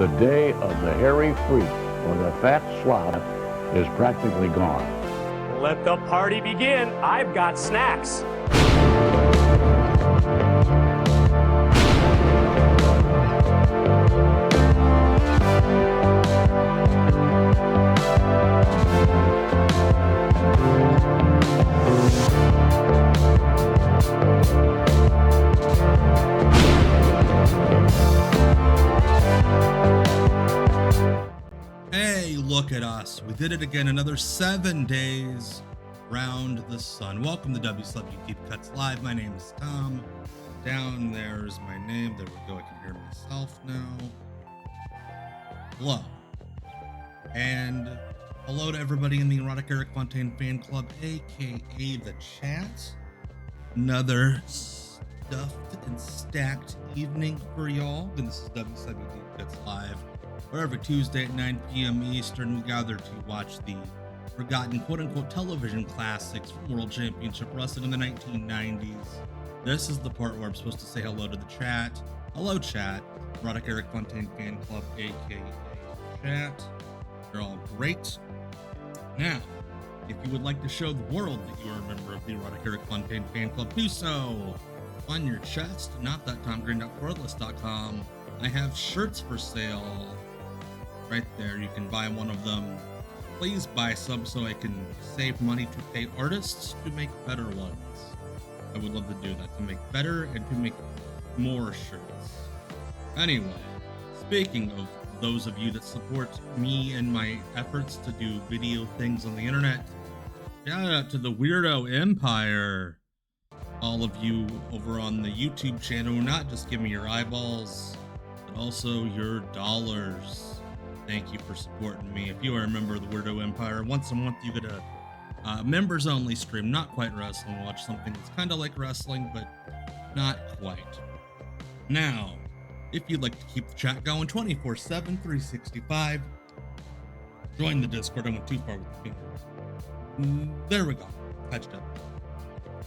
The day of the hairy freak or the fat slob is practically gone. Let the party begin. I've got snacks. Hey, look at us. We did it again. Another 7 days round the sun. Welcome to WCW Deep Cuts Live. My name is Tom. Down there is my name. There we go. I can hear myself now. Hello. And hello to everybody in the Erotic Eric Fontaine fan club, aka the chat. Another stuffed and stacked evening for y'all. And this is WCW Deep Cuts Live. Where every Tuesday at 9 p.m. Eastern, we gather to watch the forgotten quote-unquote television classics from World Championship Wrestling in the 1990s. This is the part where I'm supposed to say hello to the chat. Hello, chat. Erotic Eric Fontaine Fan Club, aka chat. You're all great. Now, if you would like to show the world that you are a member of the Erotic Eric Fontaine Fan Club, do so on your chest, not.tomgreen.cordless.com. I have shirts for sale. Right there, you can buy one of them. Please buy some so I can save money to pay artists to make better ones. I would love to do that, to make better and to make more shirts. Anyway, speaking of those of you that support me and my efforts to do video things on the internet, shout out to the Weirdo Empire. All of you over on the YouTube channel, not just give me your eyeballs, but also your dollars. Thank you for supporting me. If you are a member of the Weirdo Empire, once a month you get a members only stream, not quite wrestling, watch something that's kind of like wrestling, but not quite. Now, if you'd like to keep the chat going 24/7, 365, join the Discord. I went too far with the fingers. There we go. Patched up.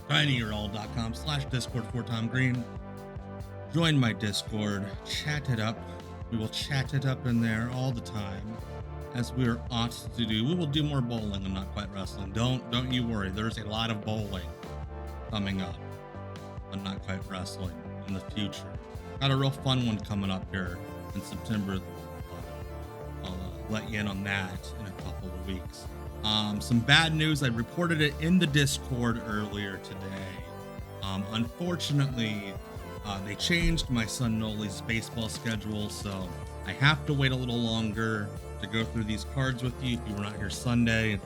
tinyurl.com/Discord for Tom Green. Join my Discord. Chat it up. We will chat it up in there all the time, as we are ought to do. We will do more bowling and not quite wrestling. Don't you worry. There's a lot of bowling coming up on Not Quite Wrestling in the future. Got a real fun one coming up here in September. I'll let you in on that in a couple of weeks. Some bad news. I reported it in the Discord earlier today. Unfortunately, they changed my son Noli's baseball schedule, so I have to wait a little longer to go through these cards with you. If you were not here Sunday,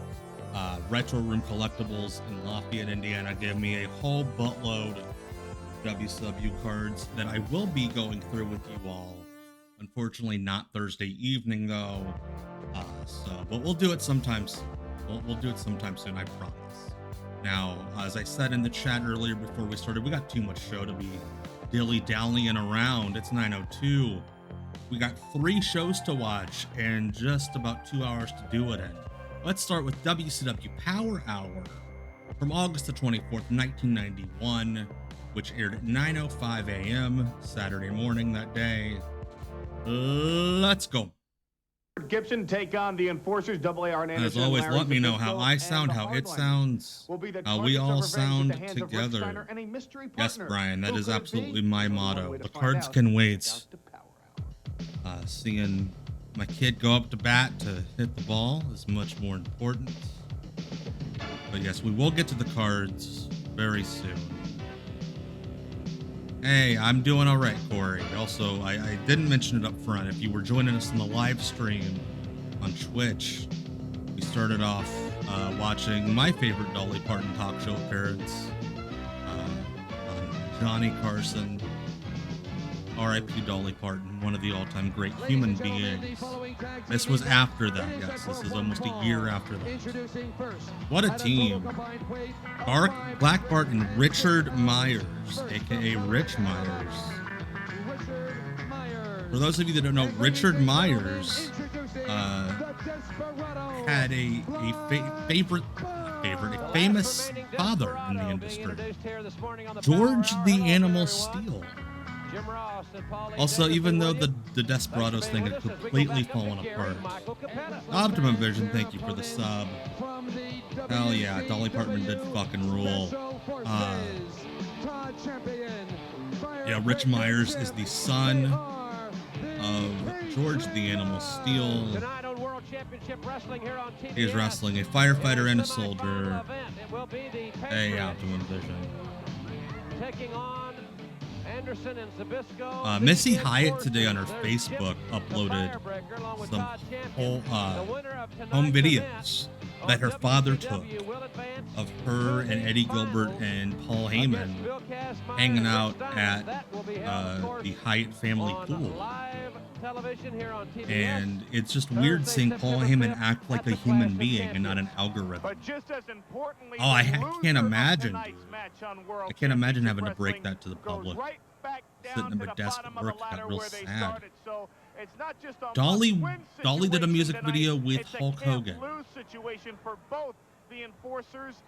Retro Room Collectibles in Lafayette, Indiana gave me a whole buttload of WCW cards that I will be going through with you all. Unfortunately, not Thursday evening though. But we'll do it sometimes. We'll do it sometime soon, I promise. Now, as I said in the chat earlier before we started, we got too much show to be dilly-dallying around. It's 9:02. We got 3 shows to watch and just about 2 hours to do it in. Let's start with WCW Power Hour from August the 24th, 1991, which aired at 9:05 a.m. Saturday morning that day. Let's go. Gibson take on the Enforcers, AAR Anderson. As always, let me know how I sound, how it sounds, how we all sound together. Yes, Brian, that is absolutely my motto. The cards can wait. Seeing my kid go up to bat to hit the ball is much more important. But yes, we will get to the cards very soon. Hey, I'm doing all right, Corey. Also, I didn't mention it up front. If you were joining us in the live stream on Twitch, we started off watching my favorite Dolly Parton talk show appearance on Johnny Carson. R.I.P. Dolly Parton, one of the all-time great human beings. This was after that, yes. This is almost a year after that. What a team. Black Bart and Richard Myers, a.k.a. Rich Myers. For those of you that don't know, Richard Myers had a famous father in the industry, George the Animal Steele. Also, even though the Desperados thing had completely fallen apart. Optimum Vision, thank you for the sub. Hell yeah, Dolly Parton did fucking rule. Yeah, Rich Myers is the son of George the Animal Steel. He is wrestling a firefighter and a soldier. Hey, Optimum Vision. Missy Hyatt today on her Facebook uploaded some home videos that her father took of her and Eddie Gilbert and Paul Heyman hanging out at the Hyatt family pool. And it's just weird seeing Paul Heyman act like a human being and not an algorithm. Oh, I can't imagine, dude. I can't imagine having to break that to the public. Sitting at my desk at work, got real sad. Dolly did a music video with Hulk Hogan.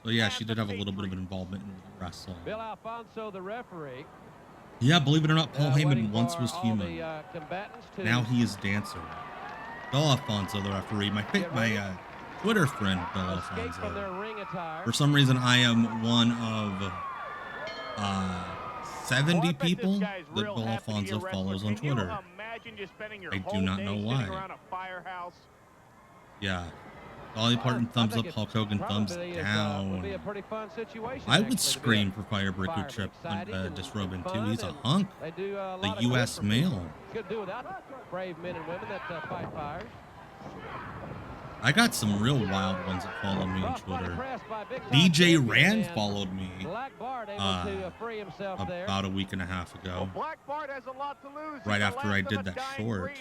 So yeah, she did have a little bit of an involvement in wrestling. Bill Alfonso, the referee. Yeah, believe it or not, Paul Heyman once was human. Now he is dancer. Bill Alfonso, the referee, my Twitter friend, Bill Alfonso. For some reason, I am one of 70 people that Bill Alfonso follows on Twitter. I do not know why. Yeah. Dolly Parton thumbs up, Hulk Hogan thumbs down. I would scream for Firebreaker Chip disrobing too. He's a hunk. The U.S. male. I got some real wild ones that follow me on Twitter. DJ Rand followed me about a week and a half ago. Right after I did that short.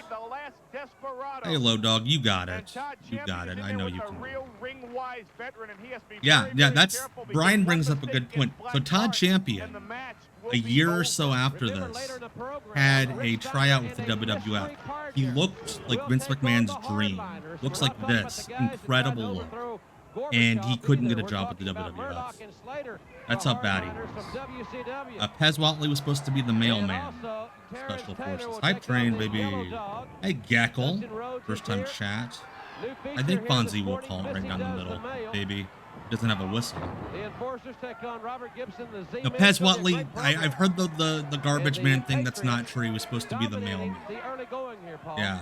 Hey, Low Dog, you got it. You got it. I know you can. Yeah, that's... Brian brings up a good point. So Todd Champion, a year or so after this, had a tryout with the WWF. He looked like Vince McMahon's dream. Looks like this. Incredible look. And he couldn't get a job with the WWF. That's how bad he was. Pez Whatley was supposed to be the mailman. Special Forces. Hype Train, baby. Hey, Geckle. First time chat. I think Fonzie will call it right down the middle. Baby. Doesn't have a whistle. No, Pez Whatley, I've heard the garbage man thing. That's not true. He was supposed to be the mailman. Yeah.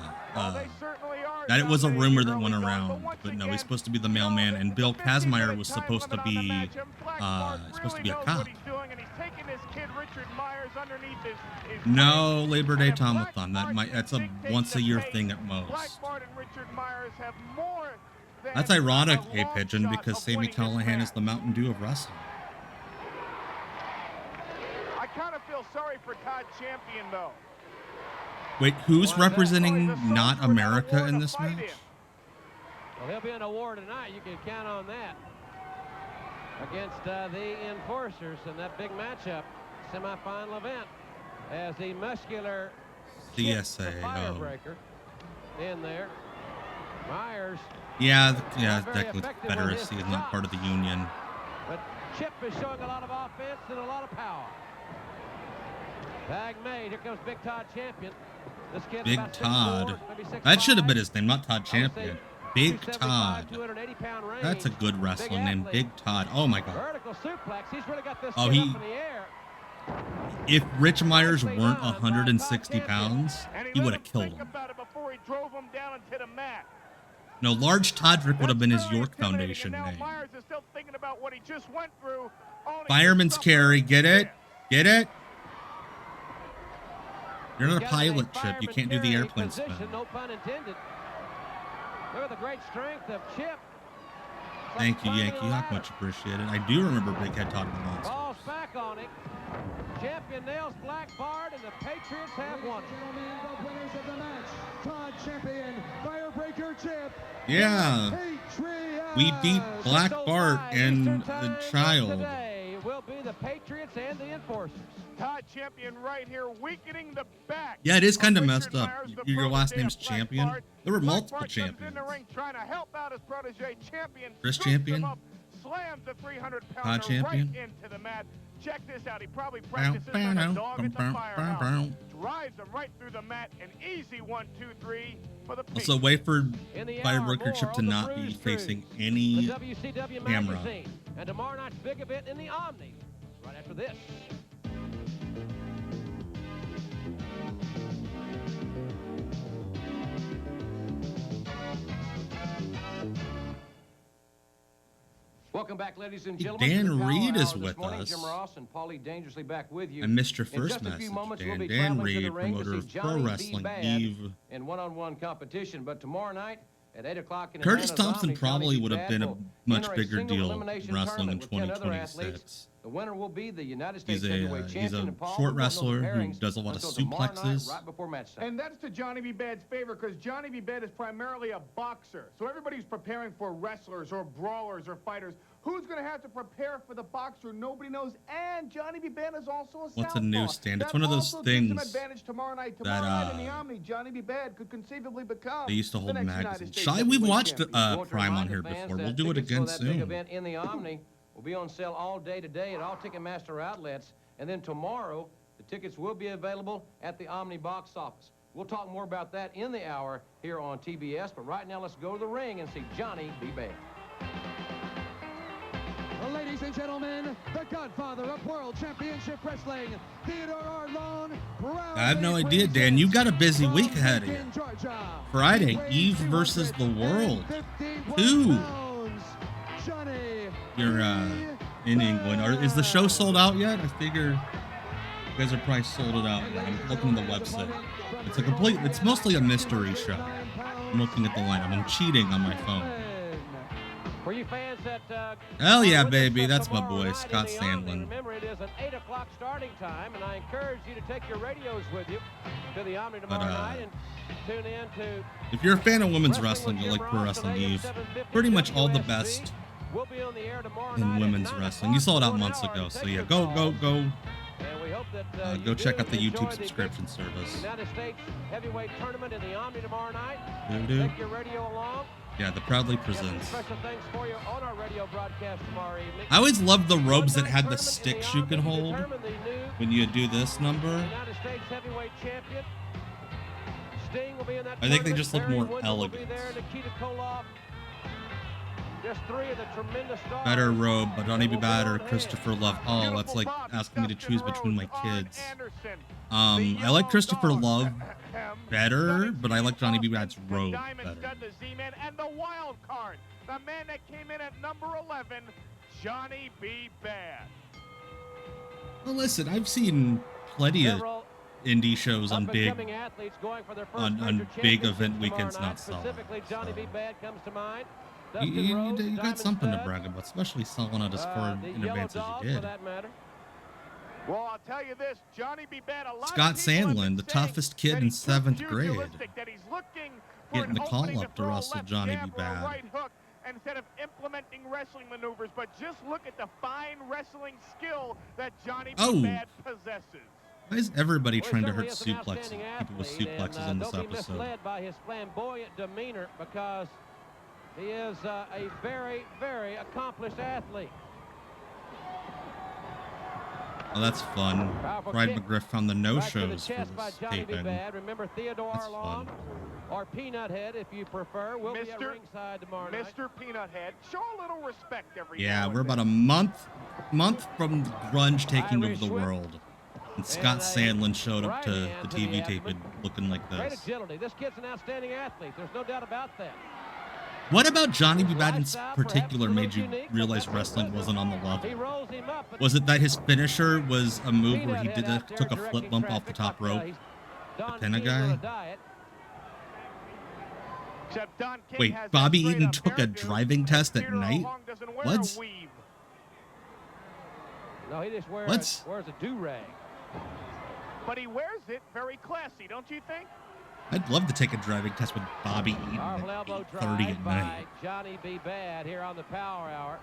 That it was a rumor that went around, but no, he's supposed to be the mailman, and Bill Kazmaier was supposed to be a cop. No, Labor Day Tomathon. That's a once a year thing at most. That's ironic, hey Pigeon, because Sami Callihan is the Mountain Dew of wrestling. I kind of feel sorry for Todd Champion, though. Wait, who's representing not America in this match? Well, he'll be in a war tonight. You can count on that. Against the Enforcers in that big matchup, semifinal event, as the muscular CSA Firebreaker in there. Myers. Yeah, that Confederacy is not part of the Union. But Chip is showing a lot of offense and a lot of power. Tag made. Here comes Big Todd Champion. This kid Big Todd. That should have been his name, not Todd Champion. Big Todd. That's a good wrestling name, Big Todd. Oh my God. Oh, if Rich Myers weren't 160 pounds, he would have killed him. No, Large Todrick would have been his York Foundation name. Fireman's carry, get it? Get it? You're not a pilot, Chip. You can't do the airplane spin. No pun intended. Look at the great strength of Chip. Thank you, Yankee Hawk. Much appreciated. I do remember Big Head talking about monsters. Falls back on it. Champion nails Black Bart, and the Patriots have won it. Todd Champion, Firebreaker Chip. Yeah. We beat Black Bart and the Child. Will be the Patriots and the Enforcers. Todd Champion right here, weakening the back. Yeah, it is kind of messed up. Your last name's Champion. There were multiple champions. Chris Champion. slams the 300-pounder right champion. into the mat. Check this out. He probably practices on a dog at the firehouse. Drives him right through the mat. An easy 1, 2, 3 for the peak. Also, wait for Firebreaker Chip to not be facing any the WCW camera. magazine. And tomorrow night's big event in the Omni. Right after this. Welcome back, ladies and gentlemen. Dan to the Power Reed is Hour this with morning. us. Jim Ross and Paulie Dangerously back with you. I missed your In first just a few message, moments, Dan. we'll be Dan traveling to the Reed, ring to promoter see of Pro Johnny B. Wrestling Bad Eve. in one-on-one competition. But tomorrow night at 8 o'clock in Curtis Atlanta's Thompson Omni, probably Johnny B. would have Bad been a will much enter bigger single deal elimination wrestling in tournament with 10 other athletes. 2026. The winner will be the United States He's heavyweight a champion. and Paul, short we won't know the wrestler who pairings does a lot of until tomorrow night, suplexes. right before match time. And that's to Johnny B. Bad's favor because Johnny B. Bad is primarily a boxer. So everybody's preparing for wrestlers or brawlers or fighters. Who's going to have to prepare for the boxer? Nobody knows. And Johnny B. Bad is also a What's a southpaw. newsstand? It's That one of those also gives him things advantage tomorrow night. that, Tomorrow night in the Omni, Johnny B. Bad could conceivably become They used to hold the next United magazines. States Shy, we've heavyweight watched champion. Want to Prime on remind here the fans before. that We'll do it tickets for again that big soon. event in the Omni will be on sale all day today at all Ticketmaster outlets. And then tomorrow, the tickets will be available at the Omni box office. We'll talk more about that in the hour here on TBS. But right now, let's go to the ring and see Johnny B. Bad. Ladies and gentlemen, the godfather of World Championship Wrestling, Theodore Arlone. I have no idea, Dan. You got a busy week ahead of you. Friday, Eve versus the World. 2. You're in England. Is the show sold out yet? I figure you guys are probably sold it out yet. I'm looking at the website. It's mostly a mystery show. I'm looking at the lineup. I'm cheating on my phone. For you fans that Hell yeah, baby. That's my boy, Scott Sandlin. Remember, it is an 8 o'clock starting time, and I encourage you to take your radios with you to the Omni tomorrow night and tune in to... If you're a fan of women's wrestling, you like Pro Wrestling Eve, pretty much all the best in women's wrestling. You saw it out months ago, so yeah, go check out the YouTube subscription service. United States heavyweight tournament in the Omni tomorrow night. Doo-doo. Take your radio along. Yeah, the Proudly We have some presents. special things for you on our radio broadcast tomorrow evening. I always loved the robes that had the sticks you could hold Determine the new when you do this number. United States heavyweight champion. Sting will be in that I think they tournament. just look Barry more Windham will be elegant. there. Nikita Koloff. Just 3 of the tremendous stars. Better robe, but Johnny B. that will Bad go or on ahead. Christopher Love. Oh, that's like asking me to choose between my kids. I The like Christopher Yellow Love Dog, better, but I like Johnny B. Bad's The robe Diamond better. Stud, the Z-Man, and the wild card, the man that came in at number 11, Johnny B. Bad. Well, listen, I've seen plenty of Several indie shows on big up-and-coming athletes going for their first on major big championships event tomorrow weekends night. not selling. Specifically, Johnny B. So. Bad comes to mind. You, Dustin Rhodes, you got Diamond something to Stud, brag about, especially selling it as far the in Yellow advance as Dog, you for did. that matter. Well, I'll tell you this, Johnny B. Bad, a lot Scott of people have Sandlin, been the saying toughest kid that in he's too 7th grade, pugilistic, that he's looking for getting an the call opening up to throw a wrestle left Johnny B. jab or a Bad. right hook instead of implementing wrestling maneuvers, but just look at the fine wrestling skill that Johnny B. Bad possesses. Why is everybody Well, he trying to certainly hurt is an suplexes? outstanding People with athlete, suplexes and, in this don't be episode. misled by his flamboyant demeanor, because he is a very, very accomplished athlete. Oh, that's fun. Powerful Bride kick. McGriff found the Right to the no-shows for chest by this Johnny B. taping. Bad. Remember, Theodore That's Arlong, fun. or Peanut Head, if you prefer, will be at Mr. ringside tomorrow night. Mr. Peanut Head, show a little respect every Yeah, now we're and about a then. month from grunge taking over Irish the whip. world. And Scott a Sandlin showed up right to hand the to the TV abdomen. taping looking like Great this. agility. This kid's an outstanding athlete. There's no doubt about that. What about Johnny B. Bad in Lifestyle, particular perhaps a made you little unique, realize but wrestling wasn't on the He level? rolls him up. But Was it that his finisher was a move where he Peanut did Head out there took a directing flip bump off the traffic top like, rope? he's Don pin a King on guy? diet. Except Don King Wait, has Bobby that great Eaton took a hairdo, driving test at Peter night? Long doesn't wear What? a weave. No, he just wears, What? wears a do-rag. But he wears it very classy, don't you think? I'd love to take a driving test with Bobby Eaton Powerful at elbow 8:30 drive at by night. Johnny B. Bad here on the Power Hour.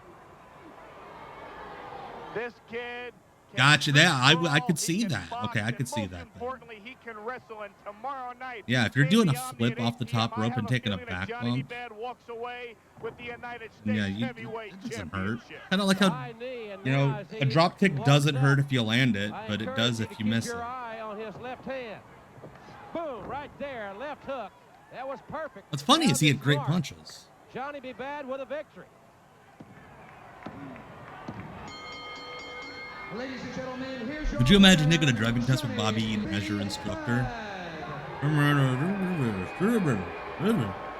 This kid Gotcha. Yeah, I could see that. Okay, I could see that. Importantly, he can wrestle, and tomorrow night, Yeah, if you're doing a flip off the top rope and taking a back bump, walks away with the United States yeah, Heavyweight it doesn't hurt. Championship. Kind of like how, you know, a drop kick doesn't hurt if you land it, but it does if you miss it. Your eye on his left hand. Boom, right there, left hook. That was perfect. What's funny is he had great punches. Johnny B. Bad with a victory. Ladies and gentlemen, here's your Could you imagine taking a driving test with Bobby Eaton as your instructor?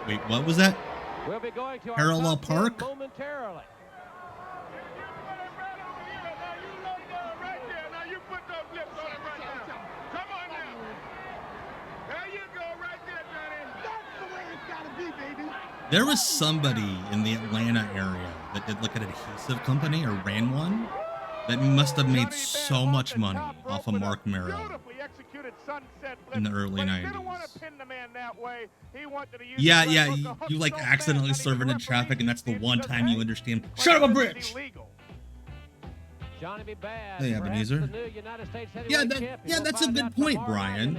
Wait, what was that? We'll be going to our Parallel top 10 Park? momentarily. There was somebody in the Atlanta area that did like an adhesive company or ran one that must have made so much money off of Mark Merrill in the early 90s. Yeah, you like accidentally swerving in traffic and that's the one time you understand. Shut up, a bitch! Johnny B. Bad, Hey, Ebenezer. Yeah, that's a good point, Brian.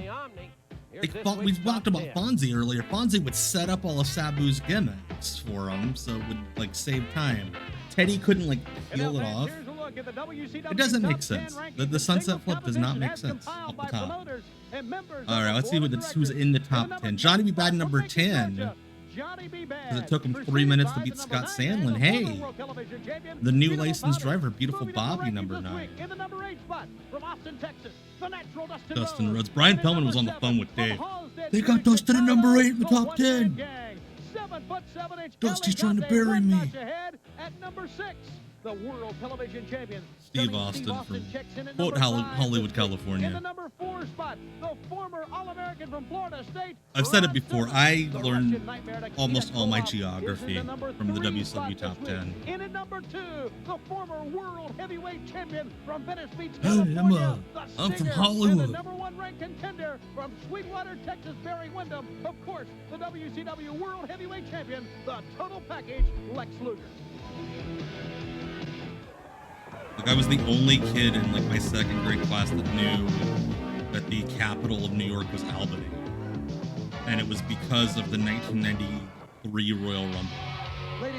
Like, we talked about Fonzie earlier. Fonzie would set up all of Sabu's gimmicks for him, so it would like save time. Teddy couldn't like peel it off. It doesn't make sense. The sunset flip does not make sense off the top. All right, let's see who's in the top 10. Johnny B. Bad number 10. Because it took him 3 minutes to beat Scott Sandlin. Hey, the new licensed driver, Beautiful Bobby, number 9. Dustin Rhodes. Brian Pillman was on the phone with Dave. They got Dustin at number 8 in the top 10. Dusty's trying to bury me. The world television champion, Steve Austin from quote Hollywood, California. In the number 4 spot, the former All-American from Florida State. I've said it before. I learned almost all my geography from the WCW Top 10. In at number 2, the former world heavyweight champion from Venice Beach, Hey, California. I'm from And Hollywood. the number 1 ranked contender from Sweetwater, Texas, Barry Windham. Of course, the WCW world heavyweight champion, the total package, Lex Luger. Like, I was the only kid in like my second grade class that knew that the capital of New York was Albany, and it was because of the 1993 Royal Rumble.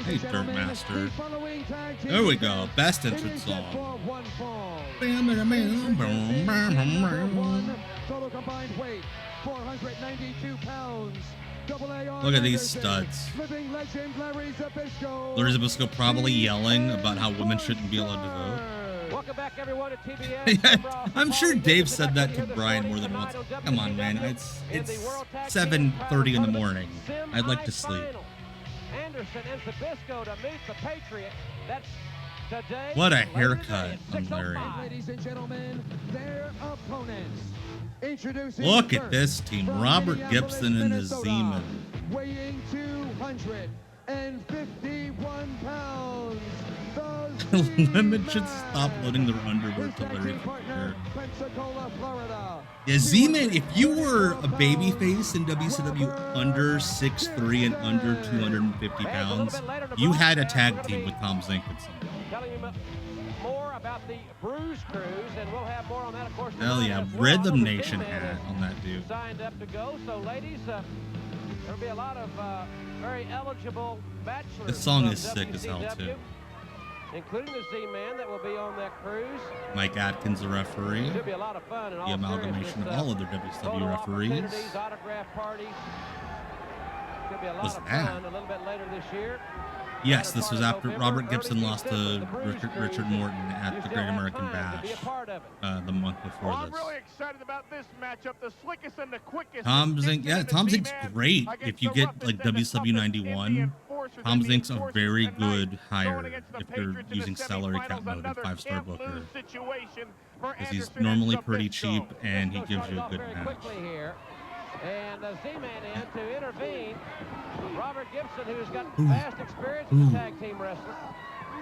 Hey, Dirt Master. There we go. Best entrance song. Total combined weight, 492 pounds. Look at these studs. Larry Zbyszko probably yelling about how women shouldn't be allowed to vote. Welcome back, everyone, to TBS. I'm sure Dave said that to Brian more than once. Come on, man. It's 7:30 in the morning. I'd like to sleep. Anderson and Zbyszko to meet the Patriots. That's today. What a haircut on Larry. Ladies and gentlemen, their opponents. Look at this team. Robert Gibson and the Z-Men. Weighing 251 pounds. Women should stop loading their underwear to Larry Flair. Pensacola, Florida. Yeah, Z-Man, if you were a babyface in WCW under 6'3" and under 250 pounds, you had a tag team with Tom Zinkinson. Telling you more about the Bruise Cruise, and we'll have more on that, of course. Hell yeah, Rhythm Nation hat on that dude. Signed up to go, so ladies, there'll be a lot of very eligible bachelors. This song from is sick as hell, WCW, too. including the Z-Man that will be on that cruise. Mike Atkins, the referee. Should be a lot of fun. The amalgamation of all other WCW referees. Autograph parties. Should be a lot Was of that? fun a little bit later this year. Yes, this was after Robert Gibson lost to Richard Morton at the Great American Bash the month before I'm this. really excited about this matchup. The slickest and the quickest. Tom Zink, yeah, Tom Zink's great. If you get like WCW 91, Tom Zink's a very good hire if you're using salary cap mode and 5-star booker. Because he's normally pretty cheap and he gives you a good match. And the Z-Man in to intervene. Robert Gibson, who's got vast experience as a tag team wrestler,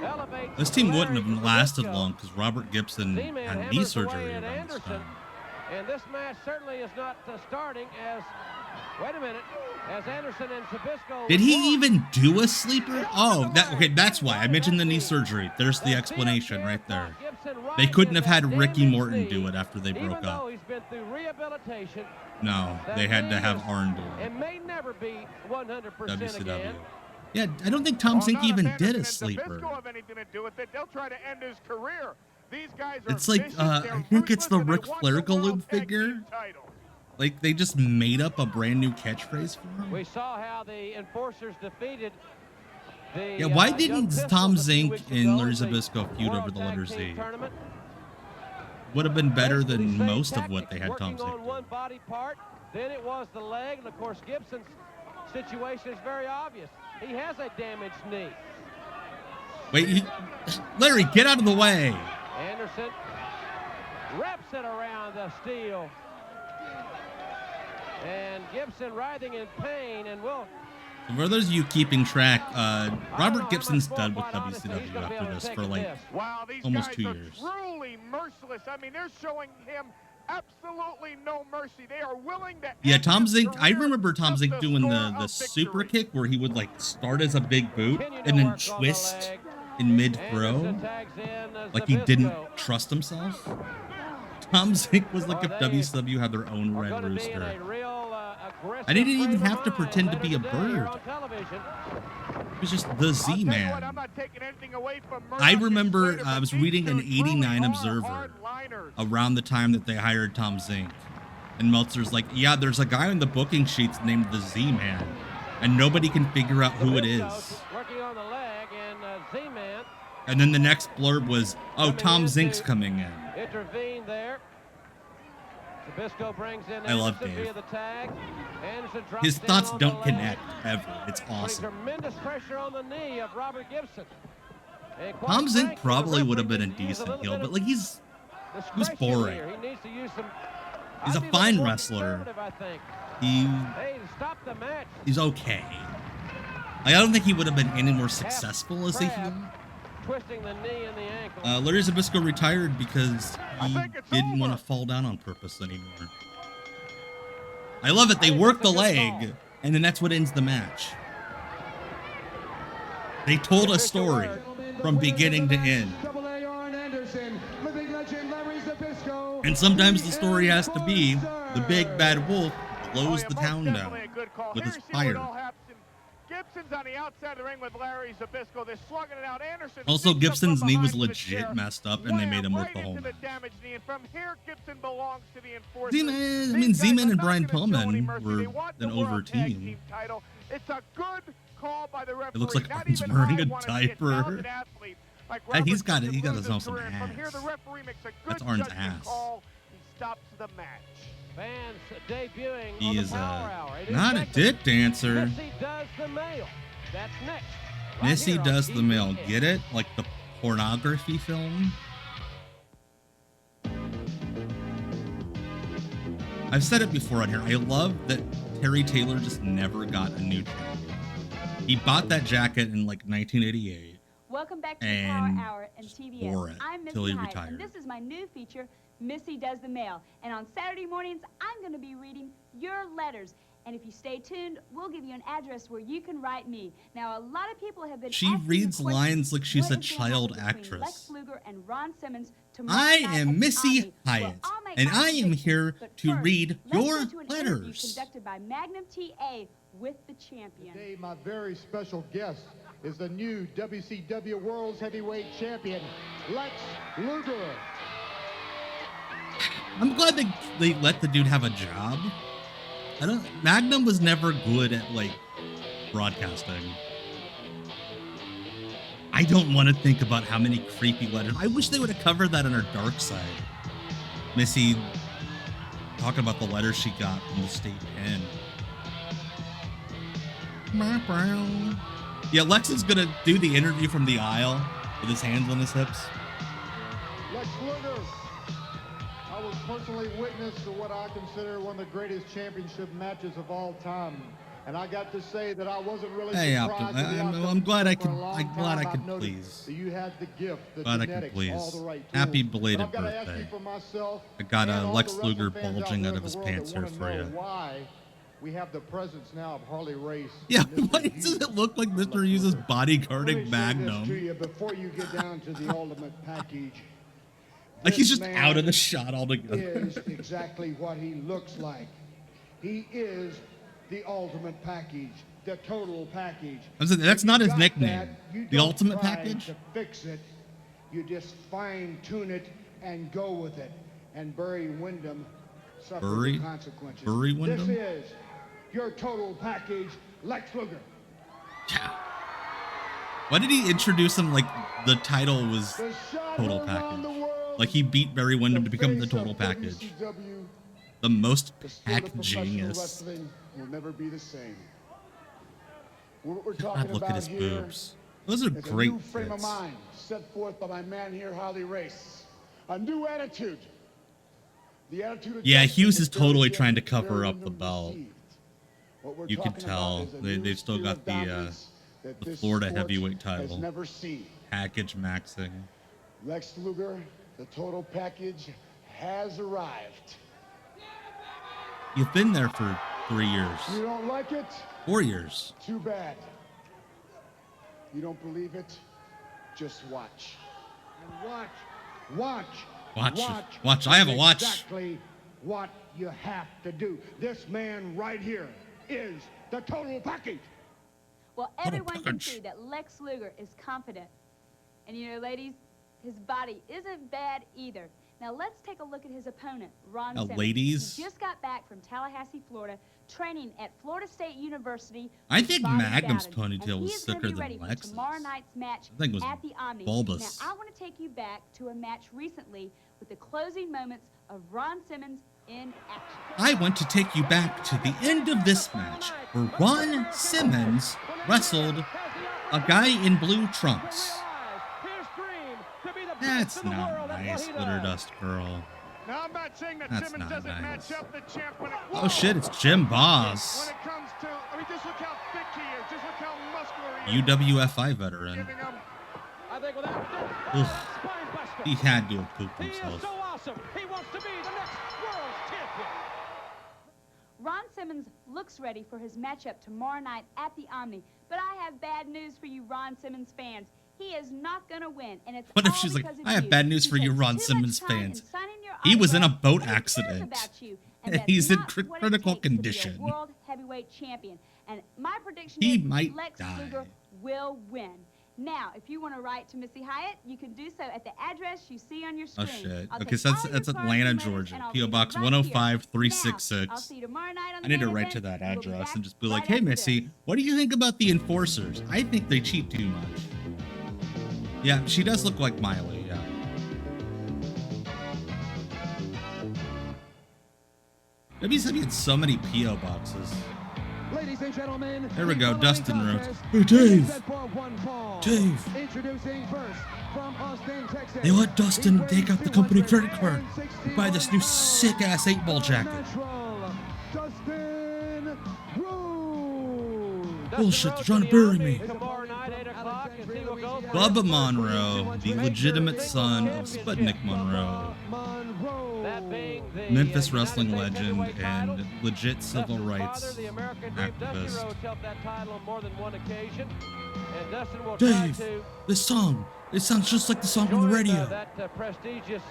elevates. This team wouldn't have lasted long because Robert Gibson had knee surgery around around this time. And this match certainly is not starting as. Wait a minute. As Anderson and Zbyszko. Did he even do a sleeper? Oh, okay, that's why. I mentioned the knee surgery. There's the explanation right there. They couldn't have had Ricky Morton do it after they broke up. He's been through rehabilitation. No, they had to have Arn do it. It may never be 100% WCW. again. Yeah, I don't think Tom Zink even did a sleeper. Have anything to do with it. They'll try to end his career. These guys are It's like, I think it's the Ric Flair Galoob figure. Like, they just made up a brand new catchphrase for him. We saw how the Enforcers defeated the, Yeah, why didn't Tom Zink and Larry Zbyszko feud over the letter Z? Would have been better than most of what they had Tom Zink on one do. body part, then it was the leg, and of course Gibson's situation is very obvious. He has a damaged knee. Wait, Larry, get out of the way. Anderson wraps it around the steel. And Gibson writhing in pain, and will. For those of you keeping track, Robert Gibson's done with WCW after this for like almost 2 years. Truly merciless. I mean, they're showing him absolutely no mercy. They are willing to. Yeah, Tom Zink. I remember Tom Zink doing the super kick where he would like start as a big boot and then twist in mid throw, like he didn't trust himself. Tom Zink was like if WCW had their own Red Rooster. I didn't even have to pretend to be a bird. It was just the Z-Man. I remember I was reading an '89 Observer around the time that they hired Tom Zink. And Meltzer's like, yeah, there's a guy on the booking sheets named the Z-Man. And nobody can figure out who it is. And then the next blurb was, oh, Tom Zink's coming in. Intervened there. Zbyszko brings in I love Anderson Dave. via the tag. His thoughts don't connect ever. It's awesome. Tremendous pressure on the knee of Robert Gibson. Tom Zink probably would have been a decent heel, but like he was boring. He needs to use some. He's a fine wrestler. He's okay. Like, I don't think he would have been any more successful as a heel. Twisting the knee and the ankle. Larry Zbyszko retired because he didn't want to fall down on purpose anymore. I love it. They work the leg, and then that's what ends the match. They told a story from beginning to end. And sometimes the story has to be the big bad wolf blows the town down with his fire. Gibson's on the outside of the ring with Larry Zbyszko. They're slugging it out. Anderson. Also, Gibson's knee was legit messed up, and they made him work the whole match. From here, Gibson belongs to the Enforcers. Z-Man and Brian Pillman were an over team. It's a good call by the referee. It looks like Arn's wearing a diaper. Hey, he's got it. He got his own some ass. That's Arn's ass. He stops the match. Fans debuting He on is the Power Hour. not a dip dancer. Missy does the mail. That's next. Missy does the mail. Get it? Like the pornography film? I've said it before on here. I love that Terry Taylor just never got a new jacket. He bought that jacket in like 1988. Welcome back to the Power Hour and TBS. Wore it I'm Missy till he Hyatt, retired. and this is my new feature, Missy Does the Mail. And on Saturday mornings, I'm going to be reading your letters. And if you stay tuned, we'll give you an address where you can write me. Now, a lot of people have been She reads lines like she's a child actress. Lex Luger and Ron Simmons I am Missy Hyatt, and I am here to read your letters. Conducted by Magnum TA with the champion. Today, my very special guest is the new WCW World's Heavyweight Champion, Lex Luger. I'm glad they let the dude have a job. Magnum was never good at like broadcasting. I don't want to think about how many creepy letters. I wish they would have covered that on her dark side. Missy talking about the letters she got from the state pen. Yeah, Lex is gonna do the interview from the aisle with his hands on his hips. Lex Luger, I was personally witness to what I consider one of the greatest championship matches of all time. And I got to say that I wasn't really surprised. I'm glad I could please. You had the gift, the glad I genetics, could please. all the right tools. Happy belated But I've gotta ask birthday. you for myself, I got and a all Lex the Luger wrestling fans bulging there out in of his the world pants that here wanna for know you. Why we have the presence now of Harley Race. Yeah, and Mr. why does it look like Mr. Hughes is Let me bodyguarding say Magnum? this to you before you get down to the ultimate package. Like he's just out of the shot altogether. Is exactly what he looks like. He is the ultimate package, the total package. That's not his nickname. The ultimate package? To fix it, you just fine tune it and go with it. And Barry Windham suffered the consequences. Barry Windham? This is your total package, Lex Luger. Yeah. Why did he introduce him like the title was total package? Like he beat Barry Windham to become the total package. The most pack-genius. Will never be the same. What we're God, talking look about at his here boobs. Those are is great a new frame of fits. mind set forth by my man here, Harley Race. A new attitude. The attitude of Yeah, Hughes is justice that totally Barry trying to Windham cover up the received. belt. What we're You can talking tell about is a new they've still sphere got of the dominance that this Florida sport heavyweight has title. never seen. Package maxing. Lex Luger, the total package, has arrived. You've been there for 3 years. You don't like it? 4 years. Too bad. You don't believe it? Just watch. And Watch. I have a watch. Exactly what you have to do. This man right here is the total package. Well, everyone can see that Lex Luger is confident. And you know, ladies, his body isn't bad either. Now let's take a look at his opponent, Ron Simmons. Ladies? He just got back from Tallahassee, Florida, training at Florida State University. I think Bobby Magnum's Bowden. ponytail And he was is gonna thicker be than ready for Lex's. tomorrow night's match I think it was at the Omni. bulbous. Now I want to take you back to a match recently with the closing moments of Ron Simmons in action. I want to take you back to the end of this match where Ron Simmons wrestled a guy in blue trunks. That's not nice, Glitter Dust Girl. Now, I'm not saying that That's Simmons not doesn't nice. match up the champ when it Oh shit, it's Jim Boss, When it comes to, I mean, just look how thick he is. Just look how muscular he is. UWFI veteran. Giving him I think without Ugh. spine buster. He had to have pooped He is himself. so awesome. He wants to be the next world champion. Ron Simmons looks ready for his matchup tomorrow night at the Omni. But I have bad news for you Ron Simmons fans. He is not going to win, and it's What if all she's like, because of I have you. bad news He for you, takes Ron too much Simmons time fans. in signing your He was in a autograph, boat but he cares accident. about you, And that's he's in not what it critical takes to be a condition. world heavyweight champion. And my prediction He is might Lex die. Luger will win. Now, if you want to write to Missy Hyatt, you can do so at the address you see on your Oh screen. shit. I'll Okay, take so all that's your Atlanta, cards and letters, Georgia. and I'll P.O. leave Box it right here. 105-366. Now, I'll see you tomorrow night on the I need to main write event. to that We'll be address back and just be right like, hey, after Missy, this. what do you think about the enforcers? I think they cheat too much. Yeah, she does look like Miley, yeah. WCW had so many P.O. boxes. Ladies and gentlemen, There we the go, following Dustin Rhodes. contest Hey, is Dave. set for one fall. Dave. Introducing first from Austin, Texas. They let Dustin He take weighs out the company credit card 261 to buy this new pounds. sick-ass 8-ball jacket. Natural, Dustin Rhodes. Bullshit, they're trying to bury me. Tomorrow night, 8 o'clock, and he will go for Bubba Monroe, the legitimate son of Sputnik Monroe. that being the Memphis United wrestling States legend heavyweight title. and legit civil Dustin's rights father, the American Dream, Dusty activist. Rhodes, held that title on more than one occasion, and Dustin will Dave, try to this song, it sounds just like the song on the join, radio. that prestigious.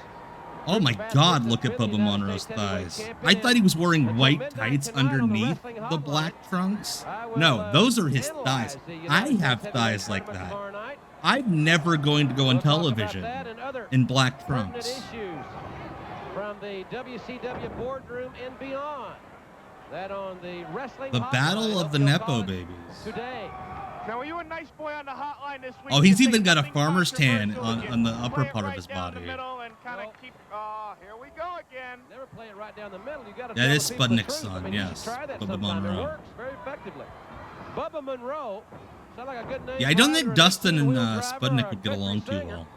Oh my god, look at Bubba Monroe's thighs. I thought he was wearing white tights underneath the black trunks. No, those are his thighs. I have thighs like that. I'm never going to go on television in black trunks. Issues from the WCW boardroom and beyond. That on the wrestling The Battle of the Nepo Babies. Today. Now, are you a nice boy on the hotline this week? Oh, he's You even say got a something farmer's tan controversial on the again? upper Play it part of right his down body. The middle and kind Well- of keep. Here we go again. Never play it right down the middle. You got to. That is tell the people the Sputnik's truth. son, I mean, you should yes, try that Bubba sometime. It Monroe. works very effectively. Bubba Monroe. Sound like a good name. Yeah, I don't for think either a Dustin and 18-wheel driver Sputnik or a would get country along too singer. well.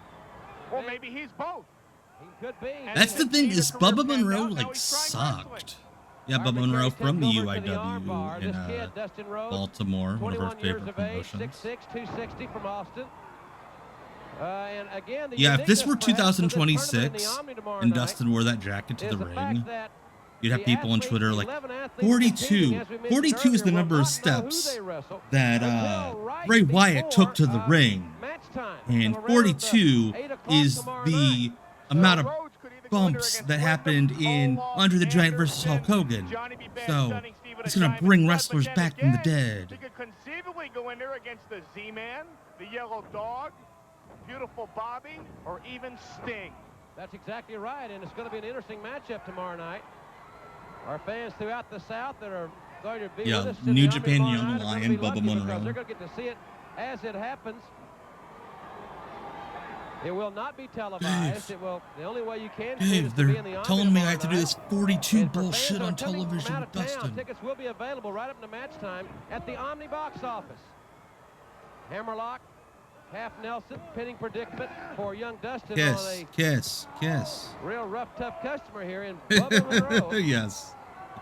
Well, maybe he's both. He could be. That's the thing, is Career Bubba panned Monroe out, now like he's trying wrestling. sucked. Yeah, Bubba Monroe from the UIW in Baltimore, Baltimore, one of our 21 years favorite of age, promotions. 6'6", 260 from Austin. And again, the Yeah, if this were uniqueness perhaps of this tournament in the 2026 Omni tomorrow and night Dustin wore that jacket to is the the fact ring, that you'd have the people on athletes, Twitter like, 11 athletes 42. competing, as we mentioned 42 is the earlier, number will of not know who steps they wrestle that until right Bray Wyatt took to the before, ring. match time. And Around, 42 8 o'clock is tomorrow the night. amount of bumps that happened in Andre the Giant versus Hulk Hogan. So it's going to bring wrestlers back from the dead. He could conceivably go in there against the Z-Man, the Yellow Dog, Beautiful Bobby, or even Sting. That's exactly right, and it's going to be an interesting matchup tomorrow night. Our fans throughout the South that are going to be with us in New the Japan Omni Young tomorrow night are Lion, gonna be Bubba lucky Monroe. because they're going to get to see it as it happens. It will not be televised. It will. The only way you can see it is to be in the They're Omni telling me I tomorrow have to do night. this 42 And for bullshit fans on that are coming from television out with of town, Dustin. tickets will be available right up to match time at the Omni box office. Hammerlock, half Nelson, pinning predicament for young Dustin on a Kiss. real rough, tough customer here in Bubba Monroe. Yes.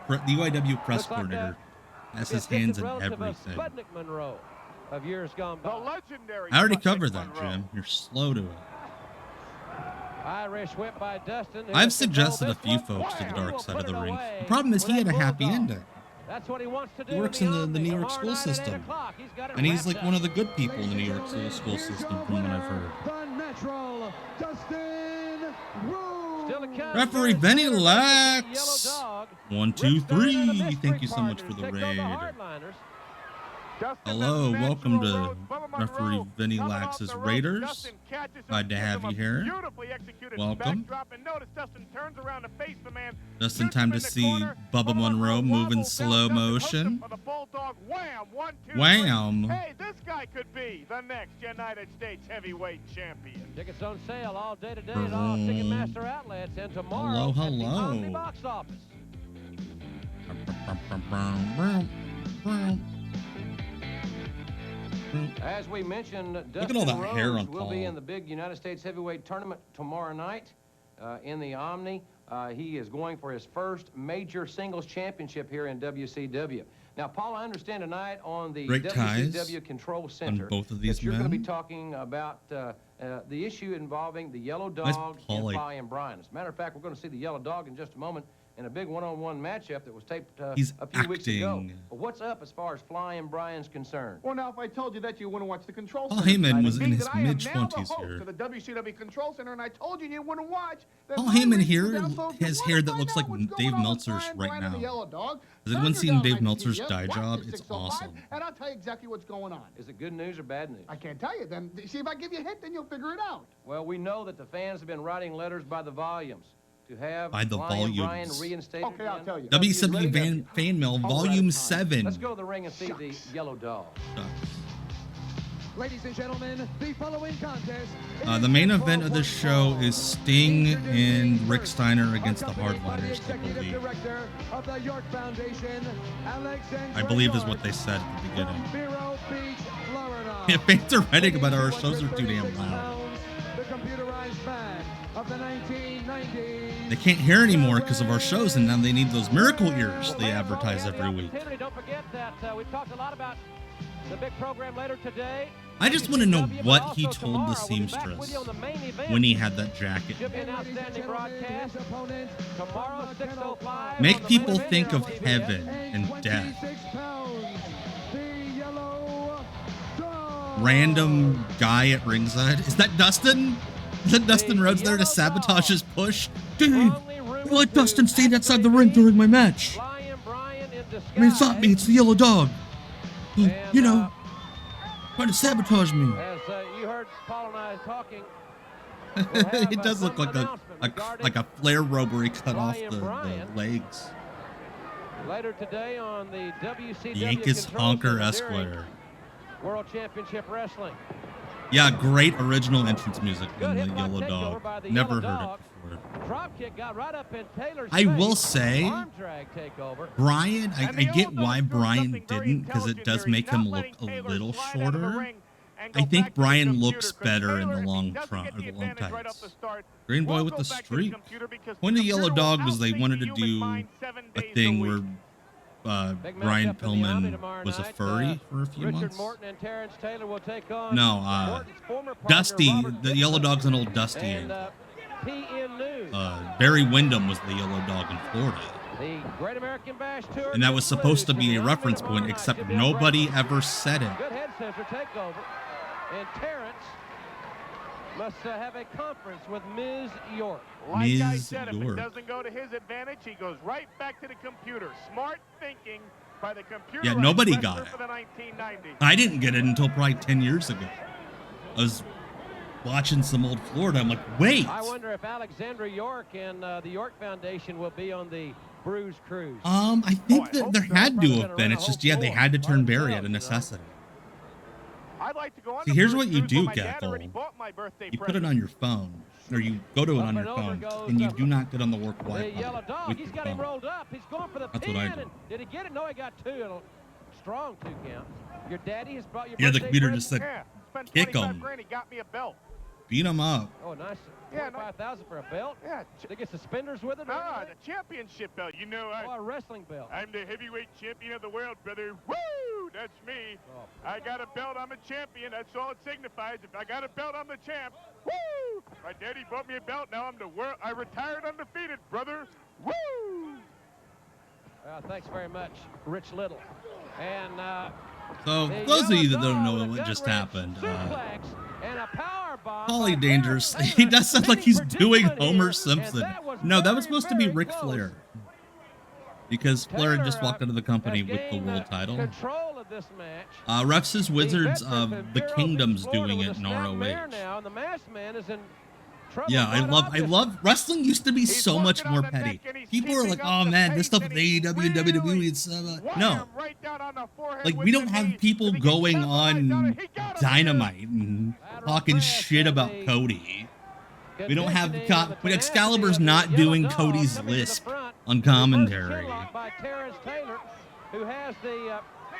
The UIW press Looks like coordinator has a his hands in relative of everything. Sputnik Monroe of years gone The by. legendary I already Sputnik covered that, Monroe. Jim. You're slow to it. Irish whip by Dustin. I've suggested a few folks to the dark side of the ring. The problem is he had a happy ending. That's what he wants to do. He works in the New York school system. And he's like one of the good people in the New York school system from what I've heard. The natural Dustin Rhodes. Referee Benny Lax. 1, 2, 3. Thank you so much for the raid. Hello, welcome to referee Vinny Lax's Raiders. Glad to have you here. Welcome. Just in time to see Bubba Monroe move in slow motion. Wham! Hey, this guy could be the next United States Heavyweight Champion. Tickets on sale all day today at all Ticketmaster outlets and tomorrow Hello. at the Omni box office. As we mentioned, Dustin all that Rhodes hair on will be Paul. in the big United States Heavyweight Tournament tomorrow night in the Omni. He is going for his first major singles championship here in WCW. Now, Paul, I understand tonight on the Great ties WCW Control Center on both of these that you're going to be men. talking about the issue involving the Yellow Nice Dog and Paulie. Fly and Brian. As a matter of fact, we're going to see the Yellow Dog in just a moment in a big one-on-one matchup that was taped He's a few weeks ago. acting. But what's up as far as Fly and Brian's concerned? Well, now, if I told you that, you wouldn't watch the Control Paul Center. Heyman was in Being his that I am now the mid-20s host here. of the WCW Control Center, and I told you wouldn't watch. then Paul my Heyman ratings here are down, so if you has wanna hair that find looks out like what's going Dave on with Meltzer's Brian right Brian and the now. Yellow Dog, Has anyone turn seen your Dave dial Meltzer's TBS, dye watch job? the It's 605, awesome. And I'll tell you exactly what's going on. Is it good news or bad news? I can't tell you. Then see if I give you a hint, then you'll figure it out. Well, we know that the fans have been writing letters by the volumes to have By the Fly and Brian volumes. reinstated Okay, I'll again. tell you. WCW Fan Mail Volume 7. Let's go to the ring and see the Yellow Dog. Ladies and gentlemen, the following contest. The main event of this show is Sting and Rick Steiner against the Hardliners, I believe. I believe is what they said at the beginning. Yeah, fans are writing about our shows are too damn loud. The computerized man of the 1990s. They can't hear anymore because of our shows, and now they need those miracle ears they advertise every week. Don't forget that we've talked a lot about the big program later today. I just want to know what he told the seamstress when he had that jacket. Should be an outstanding broadcast. Tomorrow, 6:05. Make people think of heaven and death. Random guy at ringside. Is that Dustin? Is that Dustin Rhodes there to sabotage his push? Dude, let Dustin stand outside the ring during my match. I mean, it's not me, it's the Yellow Dog. You know, trying to sabotage me. As you heard Paul and I talking, It does look like a flare robe where he cut off the legs. Later today on the WCW Yankees Control Honker Center Esquire. World Championship Wrestling. Yeah, great original entrance music in Good the hip hop Yellow takeover Dog. by the Never Yellow heard Dog. it before. Drop kick got right up in Taylor's I will face. say, Arm drag takeover. Brian, I get why Brian didn't, because it does make him look a little shorter. I think Brian looks better in the long trunk or the long tights. Green Boy with the streak. When the Yellow Dog was they wanted to do a thing where Brian Pillman was a furry for a few Richard months. Morton and Terrence Taylor will take on No, Morton's former partner, Dusty, Robert the Dixon, Yellow Dog's an old Dusty. and PN News. Barry Windham was the Yellow Dog in Florida. The Great American Bash Tour. And that was supposed to be a concludes reference tomorrow point, night. except Should be a nobody break. ever said it. Good head scissor takeover. And Terrence must have a conference with Ms. York. Like I Ms. said, if it York. doesn't go to his advantage, he goes right back to the computer. Smart thinking by the computer. Yeah, nobody got it. For the 1990s. I didn't get it until probably 10 years ago. I was watching some old Florida. I'm like, wait. I wonder if Alexandra York and the York Foundation will be on the Bruise Cruise. I think that there had to have been. Run a It's just, whole yeah, they floor had to by turn Barry themselves, out of necessity. I'd like to go on See, the here's Bruce what you Cruise, do, but my dad already Cackle. bought my birthday You put present. it on your phone, or you go to it on your phone, and you do not get on the work The Wi-Fi yellow dog, with he's your got him phone. rolled up. He's going for the That's pin. what I do. And did he get it? No, he got two. Strong 2 count. Your daddy has brought your Yeah, the birthday computer present? just said, Yeah, spent kick 25 him, grand, he got me a belt. beat him up. Oh, nice. Yeah, 25,000 for a belt? Yeah, They get suspenders with it? or ah, anything? the championship belt. You know, Oh, a wrestling belt. I'm the heavyweight champion of the world, brother. Woo! That's me. Oh. I got a belt, I'm a champion. That's all it signifies. If I got a belt, I'm the champ. Woo! My daddy bought me a belt. Now I'm the world. I retired undefeated, brother. Woo! Thanks very much, Rich Little. And So, the for those of you that yellow don't dog know with a what just gut-wrench happened, suplex and a power bomb Paulie by Dangerous, Terrence he Taylor, does sound like he's leading doing participant Homer here, Simpson. and No, that was very, supposed to be very Ric close. Flair. Because Flair just walked out of the company has with the gained, world title. Control of this match. Refs' Wizards The of veteran the from Vero Kingdom's Beach, Florida, doing with it a in snap mare ROH. now, and the masked man is in trouble Yeah, I quite love wrestling used to be He's so much working more on the petty. neck and he's People are like, keeping up oh the man, this pace stuff and with he's AEW and WWE, really it's wham no. right down on the forehead Like, with we the don't have knee. people If he can going capitalize on on it, he got him. Dynamite and talking shit about Cody. We don't have Excalibur's not doing Cody's lisp on commentary.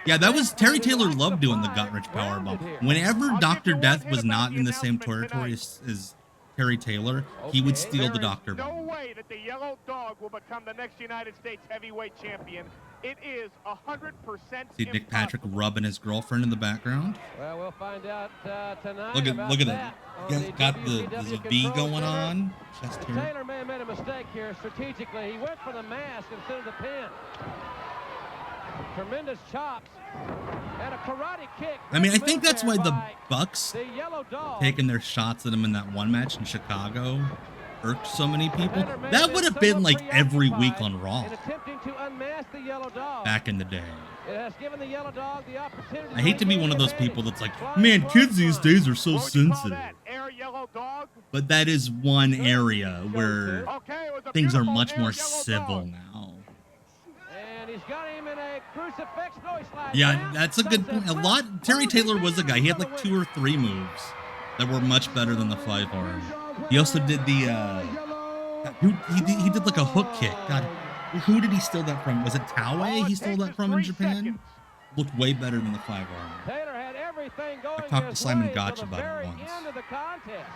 Yeah, that was Terry Taylor loved doing the gut-wrench powerbomb. Whenever Dr. Death was not in the same territory as Terry Taylor, he would steal the Dr. No Bomb. way that the yellow dog will become the next United States heavyweight champion. It is 100% See Nick Patrick rubbing his girlfriend in the background. Well, we'll find out tonight. Look about at that that. on He's got the WCW V Control going Center. on. Chest hair. Taylor may have made a mistake here strategically. He went for the mask instead of the pin. Tremendous chops and a karate kick. I mean, I Good think move that's there why the by Bucks the yellow dog. taking their shots at him in that one match in Chicago irked so many people. Taylor may That would have been like every week on Raw in attempting to unmask the yellow dog. back in the day. It has given the yellow dog the opportunity. I hate to be regain one of those advantage. people that's like, Flying man, close kids these line. days are so What would you call sensitive. that? Air yellow dog? But that is one area where Okay, it was a things are beautiful much air more yellow civil dog. now. And he's got him in a crucifix. No, he slides Yeah, down. that's a good point. A lot. Terry Taylor was a guy. He had like 2 or 3 moves that were much better than the 5-arm. He also did the. He did like a hook kick. God, who did he steal that from? Was it Taue? He stole that from in Japan. Looked way better than the 5-arm. Taylor had everything going I talked to his Simon way Gotch till the about it very once. end of the contest.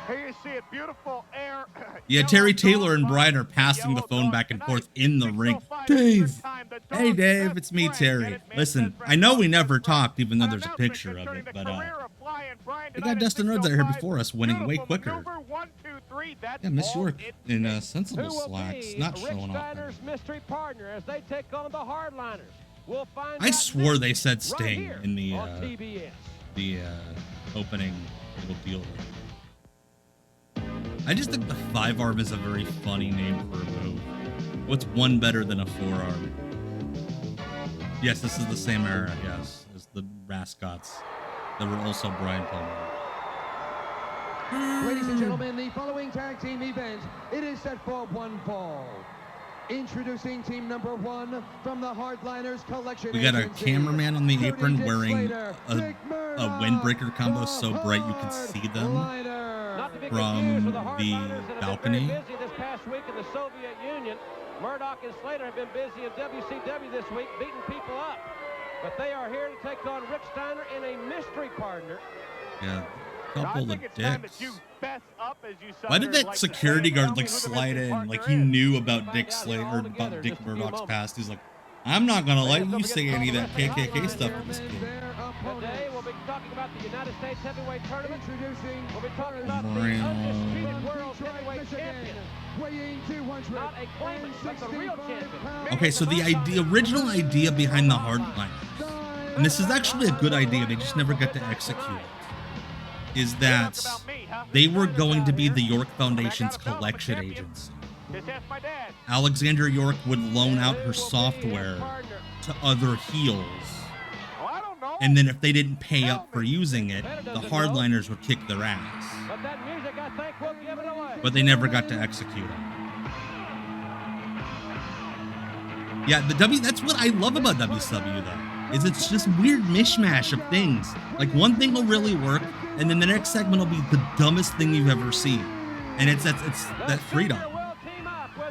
Here you see it, beautiful air. Yeah, yellow Terry dog Taylor and by Brian are passing the yellow phone dog back and tonight. forth in the Big ring. Show fight is Dave. good time. The Hey, dog's Dave, best it's me, friend. Terry. Get it, man? Listen, Best friend, I know we dog's never best friend. talked, even though An there's a announcement picture of concerning it, the but career of Flying Brian we tonight got at Dustin Rhodes out here 605. before us, winning way Beautiful quicker. maneuver, 1, 2, 3. That's Yeah, Miss all York it in takes. sensible Who will slacks, be not Rick showing off. Steiner's mystery partner as they take on the Hardliners? We'll find I out swore next, they said right Sting here in the on TBS. Opening little deal. I just think the 5-arm is a very funny name for a move. What's one better than a 4-arm? Yes, this is the same era, yes, as the mascots that were also Brian Pillman. Ladies and gentlemen, the following tag team event, it is set for one fall. Introducing team number 1 from the Hardliners Collection. We got a Agency, cameraman on the Cody apron Dick wearing Slater, a Dick Murdoch, windbreaker combo the so bright you can see them Not to be from confused with the Hardliners that have been balcony. very busy this past week in the Soviet Union. Murdoch and Slater have been busy in WCW this week, beating people up. But they are here to take on Rick Steiner in a mystery partner. Yeah, I couple of think it's time dicks. that you fess up, as you Why did Southerners that like to security say. guard Tell me like who the slide mystery in? Like partner he is. knew about Find Dick out Slater here or altogether about in Dick just a few Murdoch's moments. past. He's like, I'm not gonna let Don't you forget say to call any of the that rest of the KKK Hardliners stuff here. with this kid. Today we'll be talking about the United States Heavyweight Tournament. Introducing We'll be talking about the Brown. undisputed world heavyweight champion. weighing 200 Not a claimant, but the real champion. Okay, so the original idea behind the Hardliners, and this is actually a good idea, they just never got to execute it, is that About me, huh? they were going to be the York Foundation's collection agency. Alexander York would loan out her software to other heels. And then if they didn't pay up for using it, the hardliners would kick their ass. But they never got to execute it. Yeah, that's what I love about WCW though, is it's just weird mishmash of things. Like one thing will really work, and then the next segment will be the dumbest thing you've ever seen. And it's that freedom.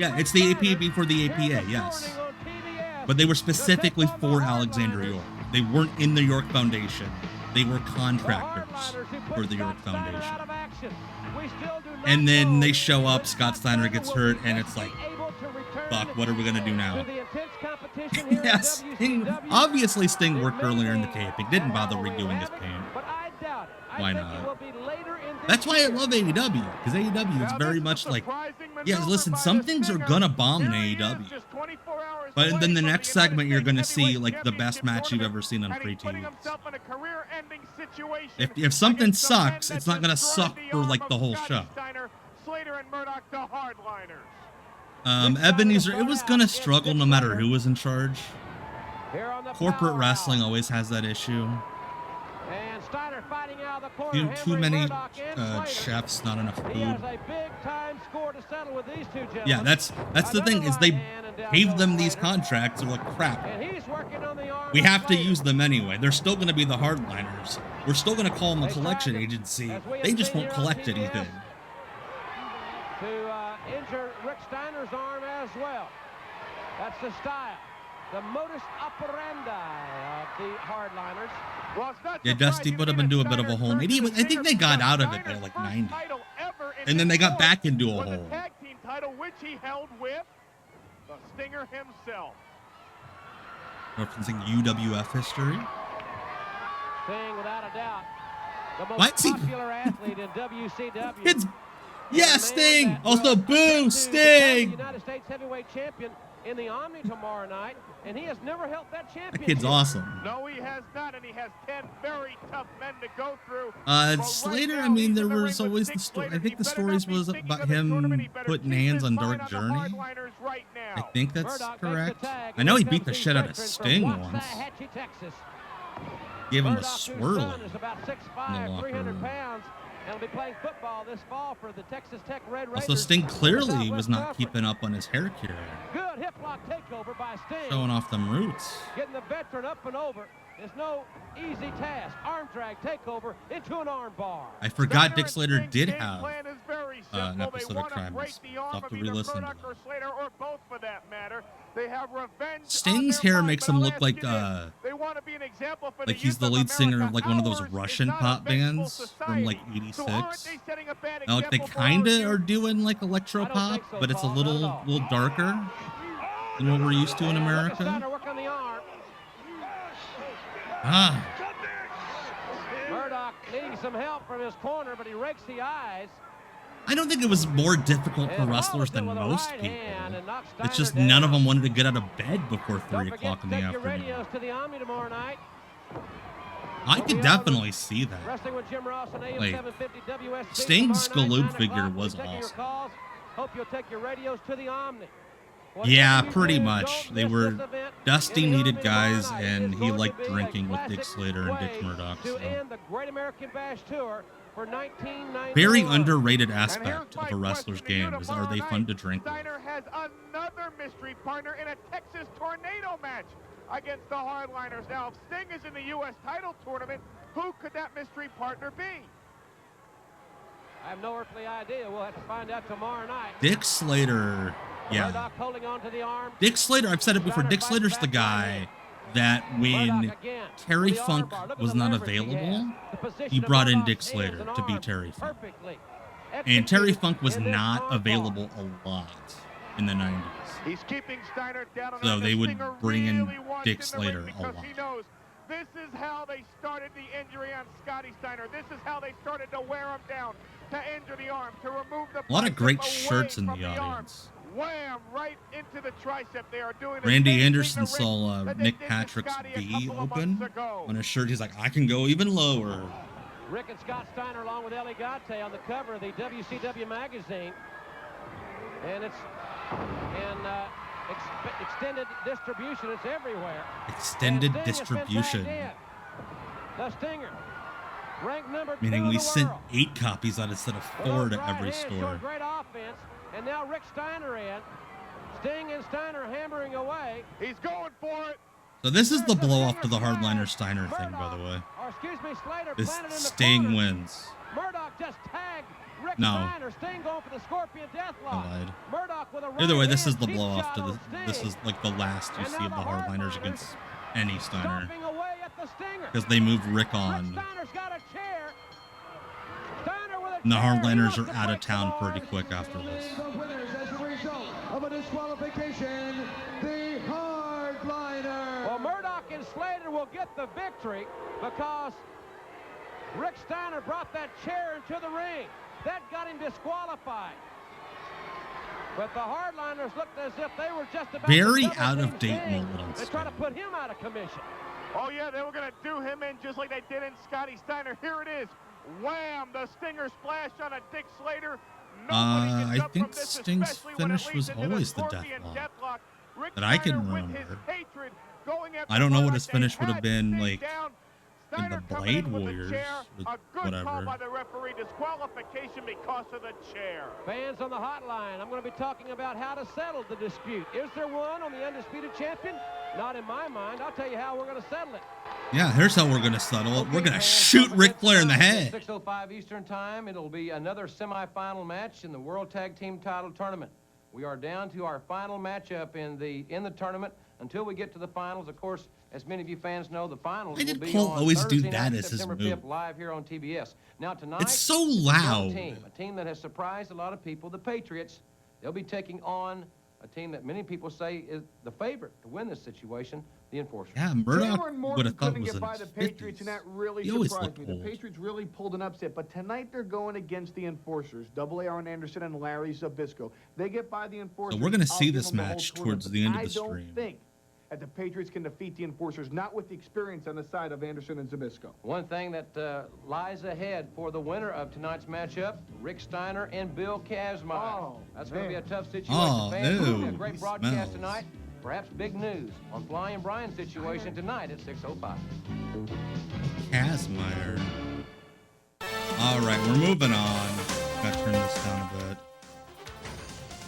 Yeah, it's the APA for the APA, yes. But they were specifically for Alexander York. They weren't in the York Foundation. They were contractors for the York Foundation. And then they show up, Scott Steiner gets hurt, and it's like, fuck, what are we going to do now? Yes, obviously Sting worked earlier in the taping. Didn't bother redoing his pain. Why not? That's why I love AEW, because AEW is very much like, yeah, listen, some things are gonna bomb in AEW, but then the next segment you're gonna see like the best match you've ever seen on free TV. If something sucks, it's not gonna suck for like the whole show. Ebenezer, it was gonna struggle no matter who was in charge. Corporate wrestling always has that issue. Too many chefs, not enough food. Yeah, that's the thing, is they gave them these contracts. They're like, crap, we have to use them anyway. They're still going to be the hardliners. We're still going to call them a collection agency. They just won't collect anything. To injure Rick Steiner's arm as well. That's the style, the modus operandi of the hardliners. Yeah, Dusty put him into a bit of a hole. I think they got out of it by like 90. And then they got back into a hole. Tag team title, which he held with the Stinger himself. Referencing UWF history. Sting, without a doubt, the Why most is he... popular athlete in WCW. It's... Yeah, Sting! Also, boo, Sting! United States heavyweight champion in the Omni tomorrow night, and he has never held that championship. That kid's awesome. No, he has not, and he has 10 very tough men to go through. Slater, I mean, there was always the story. I think the stories was about him putting hands on Dark Journey. I think that's correct. I know he beat the shit out of Sting once. Gave him a swirl in the locker room. And will be playing football this fall for the Texas Tech Red Raiders. Also, Sting clearly was not keeping up on his hair care. Good hip lock takeover by Sting. Showing off them roots. Getting the veteran up and over is no easy task. Arm drag takeover into an arm bar. I forgot Dick Slater did have an episode of Crime. I'll have to re-listen to that. Sting's hair makes him look like he's the lead singer of like one of those Russian pop bands from like '86. Now, like they kinda are doing like electro pop, but it's a little darker than what we're used to in America. Ah. Murdoch needing some help from his corner, but he rakes the eyes. I don't think it was more difficult for wrestlers than most people. It's just none of them wanted to get out of bed before 3 o'clock in the afternoon. I could definitely see that. Like, Sting's Galoob figure was awesome. Hope you'll take your radios to the Omni. Yeah, pretty much. They were... Dusty needed guys, and he liked drinking with Dick Slater and Dick Murdoch. So. Very underrated aspect of a wrestler's game is, are they fun to drink with? Steiner has another mystery partner in a Texas Tornado match against the Hardliners. Now, if Sting is in the U.S. title tournament, who could that mystery partner be? I have no earthly idea. We'll have to find out tomorrow night. Dick Slater, yeah. Dick Slater, I've said it before, Dick Slater's the guy that when Terry Funk was not available, he brought in Dick Slater to be Terry Funk. And Terry Funk was not available a lot in the 90s. He's keeping Steiner down, so they would bring in Dick Slater a lot. This is how they started the injury on Scotty Steiner. This is how they started to wear him down, to injure the arm, to remove the... A lot of great shirts in the audience. Wham! Right into the tricep. They are doing Randy Anderson saw Nick Patrick's V open on his shirt. He's like, I can go even lower. Rick and Scott Steiner along with Ellie Gatte on the cover of the WCW magazine. And it's in extended distribution. It's everywhere. Extended distribution. The Stinger, ranked number 2 Meaning in we the sent world. 8 copies out instead of 4 to every store. Great offense. And now Rick Steiner in. Sting and Steiner hammering away. He's going for it. So this is the blow off to the Hardliner Steiner thing, by the way. Or excuse me, Slater This planted in the Sting corner. wins. Murdoch just tagged Rick No. Steiner. Sting going for the Scorpion Deathlock. I lied. Murdoch with a Either way, right this is hand the deep blow off shot to on the. This Sting. is like the last you And see now of the the Hardliners against any Steiner. Stomping away at the Stinger. Because they move Rick on. Rick Steiner's got a chair. Steiner with a And the chair. He Hardliners wants are to out break of town the pretty bars. quick after this. The winners as a result of a disqualification, the Hardliner. Well, Murdoch and Slater will get the victory because Rick Steiner brought that chair into the ring. That got him disqualified. But the Hardliners looked as if they were just about Very to double out of team date Sting moment on and try to Sting. put him out of commission. Oh, yeah, they were going to do him in just like they did in Scotty Steiner. Here it is. Wham! The Stinger splash on a Dick Slater. I think Sting's finish was always the Deathlock. That I can remember. I don't know what his finish would have been like in the Blade Warriors or whatever. By the referee, disqualification because of the chair. Fans on the hotline, I'm going to be talking about how to settle the dispute. Is there one on the undisputed champion? Not in my mind. I'll tell you how we're going to settle it. Yeah, here's how we're going to settle it. We're going to shoot Ric Flair in the head. 6:05 Eastern Time. It'll be another semifinal match in the World Tag Team Title Tournament. We are down to our final matchup in the tournament. Until we get to the finals, of course, as many of you fans know, the finals Why will did be Cole on always do Thursday that night, as his September move? 5th, live here on TBS. Now tonight, It's so another loud. a team that has surprised a lot of people, the Patriots. They'll be taking on a team that many people say is the favorite to win this situation, the Enforcers. Yeah, Murdoch Cameron would have thought couldn't was get in by his the Patriots, and that 50s. really He always surprised looked me. old. The Patriots really pulled an upset, but tonight they're going against the Enforcers. Double A Arn Anderson and Larry Zbyszko. They get by the Enforcers. So we're gonna I'll see give this them the whole match tournament, towards the end of but the stream. I don't think that the Patriots can defeat the Enforcers, not with the experience on the side of Anderson and Zbyszko. One thing that lies ahead for the winner of tonight's matchup, Rick Steiner and Bill Kazmaier. Oh, That's going to be a man. tough situation. Oh, Fans, it's gonna be a ew, great he broadcast smells. tonight. Perhaps big news on Flying Brian's situation tonight at 6:05. Kazmaier. All right, we're moving on. Gotta turn this down a bit.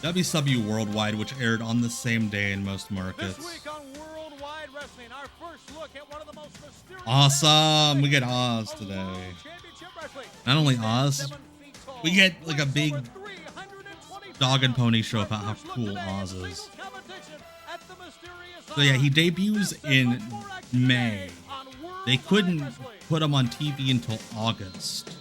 WCW Worldwide, which aired on the same day in most markets. This week on Worldwide Wrestling, our first look at one of the most mysterious Awesome! We get Oz of today. World Championship Wrestling. Not only Oz, 7 feet tall, we get like a weighs big over 320 dog and pony show Our about how first look cool today Oz at is. legal competition at the mysterious So yeah, he Oz. debuts This in segment more action May. today on They Worldwide couldn't Wrestling. put him on TV until August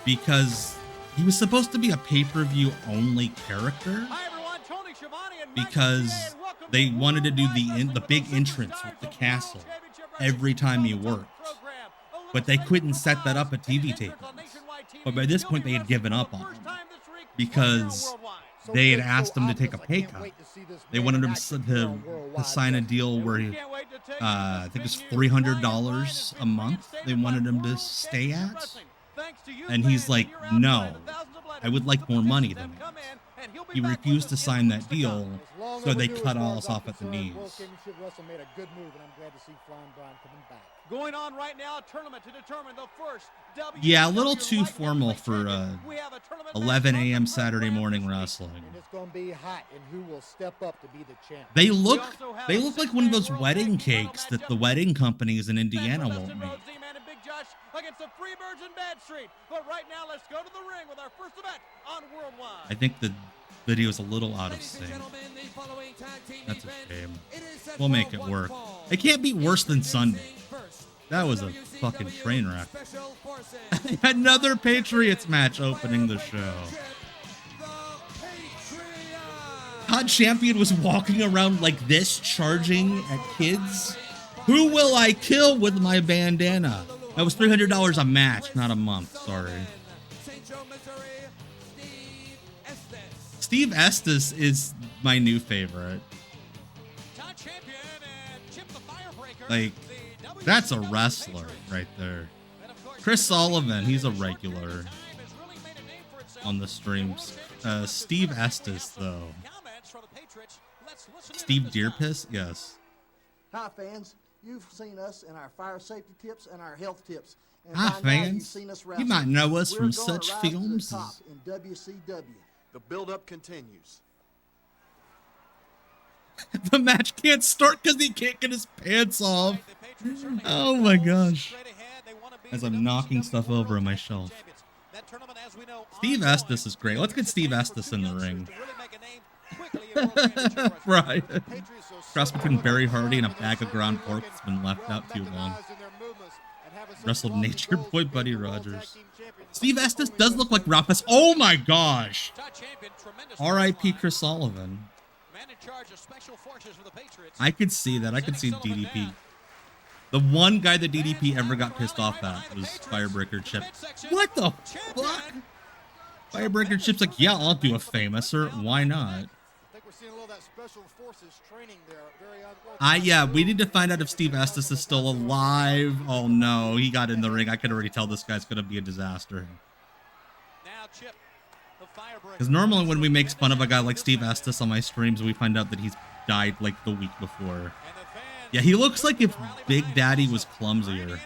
because he was supposed to be a pay-per-view only character Hi everyone, Tony Schiavone and Mike because McMahon, and welcome they to wanted to do Worldwide the Wrestling big with the entrance superstars with the of World castle Championship Wrestling every time he Television worked. program. A But they little couldn't segment set from that up at Oz, TV and tapings. on Nationwide TV, But by this he'll point, be they had given wrestling up for on the him first time this week because on Worldwide. they had asked him to take a pay cut. They wanted him to sign a deal where he, Can't wait to take I this think it's big news. $300 a month they wanted him to stay at. And he's like, no, I would like more money than that. He refused to sign that deal, so they cut Oz off at the knees. Going on right now, a tournament to determine the first Yeah, a WCW little too Light formal Heavyweight for Champion. We have a tournament 11 match on a.m. the Saturday program morning this week. wrestling. And it's going to be hot, and who will step up to be the champ? They look like one of those wedding cakes that the wedding companies in Indiana won't make. Against the Freebirds in Bad Street. But right now, let's go to the ring with our first event on Worldwide. I think the video's a little out of sync. That's a shame. We'll make it work. It can't be worse than Sunday. That was a fucking train wreck. Another Patriots match opening the show. Todd Champion was walking around like this, charging at kids. Who will I kill with my bandana? That was $300 a match, not a month. Sorry. Steve Estes is my new favorite. Like, that's a wrestler right there. Chris Sullivan, he's a regular on the streams. Steve Estes, though. Steve Deerpiss? Yes. Hi, fans. You've seen us in our fire safety tips and our health tips. And Hi, fans. You might know us from such films as in WCW. The build-up continues. The match can't start because he can't get his pants off. Oh my gosh. As I'm knocking stuff over on my shelf. Steve Estes is great. Let's get Steve Estes in the ring. Right. Cross between Barry Hardy and a bag of ground pork that's been left out too long. Wrestled Nature Boy Buddy Rogers. Steve Estes does look like Rumpus. Oh my gosh. R.I.P. Chris Sullivan. I could see that. I could see DDP. The one guy that DDP ever got pissed off at was Firebreaker Chip. What the fuck? Firebreaker Chip's like, yeah, I'll do a famouser. Why not? Yeah, we need to find out if Steve Estes is still alive. Oh no, he got in the ring. I could already tell this guy's gonna be a disaster. Because normally when we make fun of a guy like Steve Estes on my streams, we find out that he's died like the week before. Yeah, he looks like if Big Daddy was clumsier.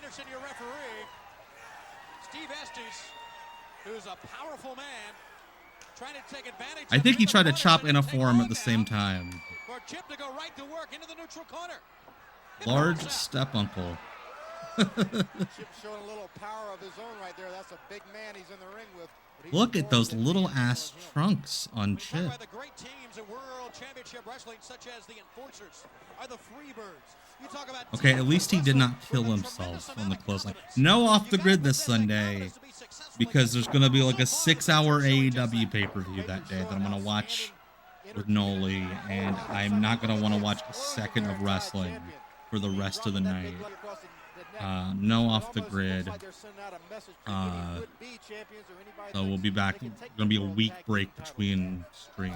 I think he tried to chop in a forearm at the same time. Large step uncle. Look at those little ass trunks on Chip. Okay, at least he did not kill himself on the clothesline. No off the grid this Sunday, because there's going to be like a 6-hour AEW pay-per-view that day that I'm going to watch with Noli, and I'm not going to want to watch a second of wrestling for the rest of the night. No off the grid. So we'll be back. It's going to be a week break between streams.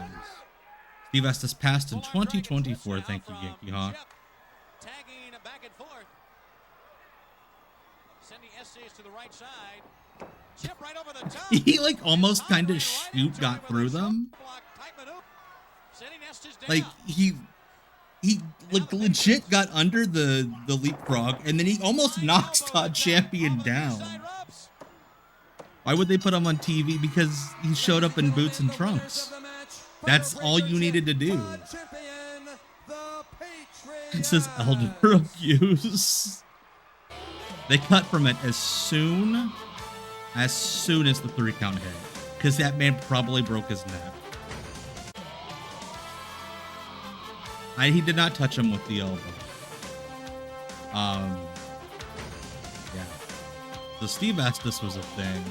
Steve Estes passed in 2024. Thank you, Yankee Hawk. Tagging back and forth. Sending Estes to the right side. Chip right over the top. He like almost kind of got through them. Like he like legit got under the leapfrog, and then he almost knocks Todd Champion down. Why would they put him on TV? Because he showed up in boots and trunks. That's all you needed to do. It says elder abuse. They cut from it as soon as the 3 count hit, because that man probably broke his neck. He did not touch him with the elbow. Yeah. So Steve Estes was a thing.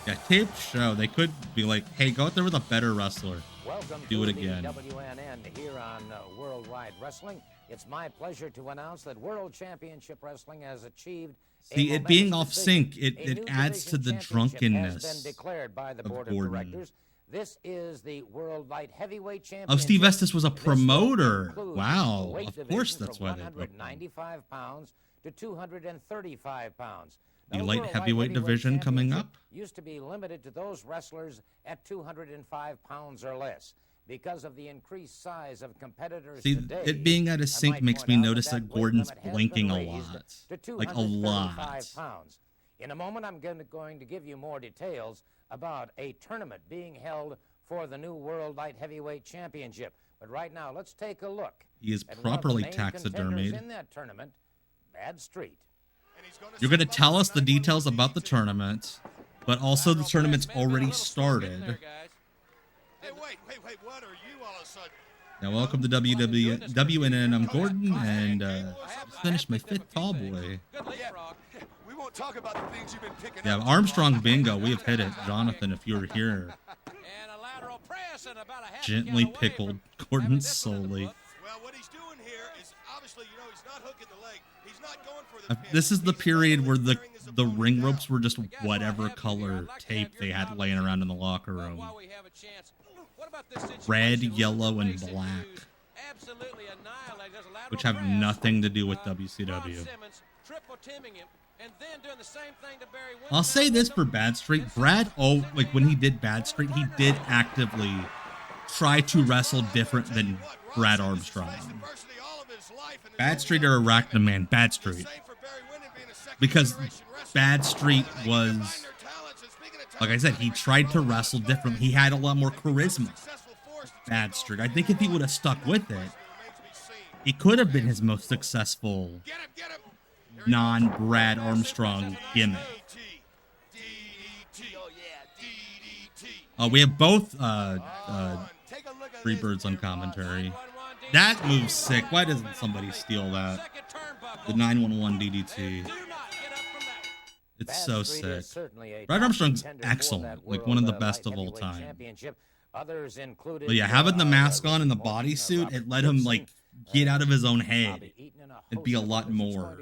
Yeah, taped show. They could be like, hey, go out there with a better wrestler. Welcome Do it to again. The WNN here on Worldwide Wrestling. It's my pleasure to announce that World Championship Wrestling has achieved. See, it being off sync, it adds to the drunkenness has been declared by the board of Gordon. Of directors. This is the World Light Heavyweight Championship. Oh, Steve Estes was a promoter. Wow, of course that's why they broke him. 195 pounds to 235 pounds. The light heavyweight division coming up used to be limited to those wrestlers at 205 pounds or less. Because of the increased size of competitors See, today, it being at a sync makes me notice that Gordon's blinking a lot. Like a lot. Pounds. In a moment, I'm going to give you more details about a tournament being held for the new World Light Heavyweight Championship. But right now, let's take a look. He is properly taxidermied. In that tournament, Bad Street. You're going to tell us the details about the tournament, but also the tournament's already started. Hey, wait, what are you all of a sudden? Now, welcome to WNN. I'm Gordon, and just finished my 5th tall boy. We won't talk about the things you've been picking Yeah, up. Armstrong bingo. We have hit it. Jonathan, if you were here. Gently pickled Gordon solely. Well, what he's doing here is obviously, he's not hooking the leg. He's not going for the pin. This is the period where the ring ropes were just whatever color tape they had laying around in the locker room. Red, yellow, and black. Which have nothing to do with WCW. and then doing the same thing to Barry Windham. I'll say this for Bad Street. Brad, like when he did Bad Street, he did actively try to wrestle different than Brad Armstrong. Bad Street or Arachnaman, Bad Street. Because Bad Street was, like I said, he tried to wrestle different. He had a lot more charisma. Bad Street. I think if he would have stuck with it, he could have been his most successful non-Brad Armstrong gimmick. We have both Freebirds on commentary. That move's sick. Why doesn't somebody steal that? The 911 DDT. It's so sick. Brad Armstrong's excellent. Like one of the best of all time. But yeah, having the mask on and the bodysuit, it let him like get out of his own head and be a lot more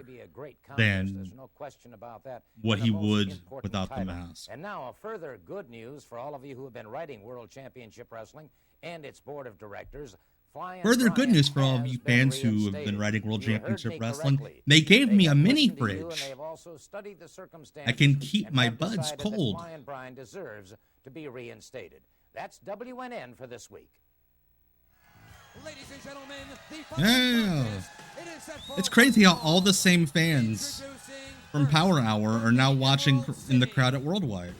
than what he would without the mask. And now a further good news for all of you who have been writing World Championship Wrestling and its board of directors. Further good news for all of you fans who have been writing World Championship Wrestling. They gave me a mini fridge. I can keep my buds cold. Flying Brian deserves to be reinstated. That's WNN for this week. Ladies and gentlemen, Yeah. It's crazy how all the same fans from Power Hour are now watching in the crowd at Worldwide.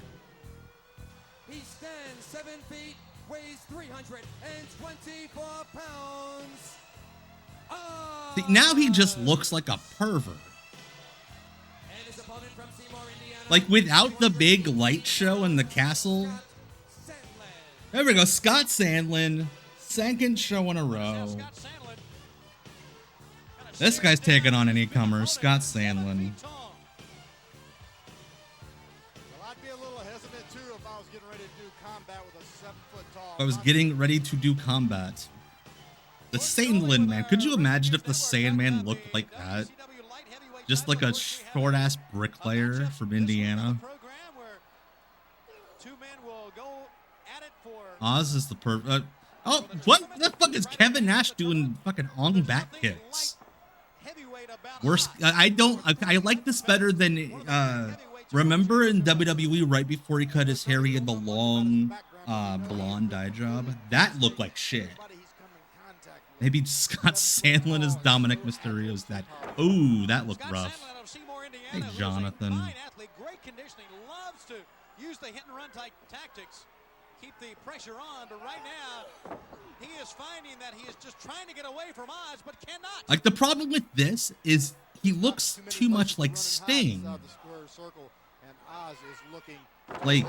He stands 7 feet, weighs 324 pounds. See, now he just looks like a pervert. Like without the big light show in the castle. There we go, Scott Sandlin. Second show in a row. This guy's taking on any comer, Scott Sandlin. Well, I'd be a little hesitant too if I was getting ready to do combat with a 7-foot tall. I was getting ready to do combat. The Sandlin, man. Could you imagine if the Sandman looked like that? Just like a short-ass bricklayer from Indiana. Oz is the oh, what the fuck is Kevin Nash doing fucking on back kicks? Worse, I like this better than, remember in WWE right before he cut his hair, he had the long, blonde dye job? That looked like shit. Maybe Scott Sandlin is Dominic Mysterio's dad. Ooh, that looked rough. Hey, Jonathan. Great conditioning, loves to use the hit and run type tactics. Keep the pressure on, but right now he is finding that he is just trying to get away from Oz, but cannot. Like the problem with this is he looks too much like Sting. Like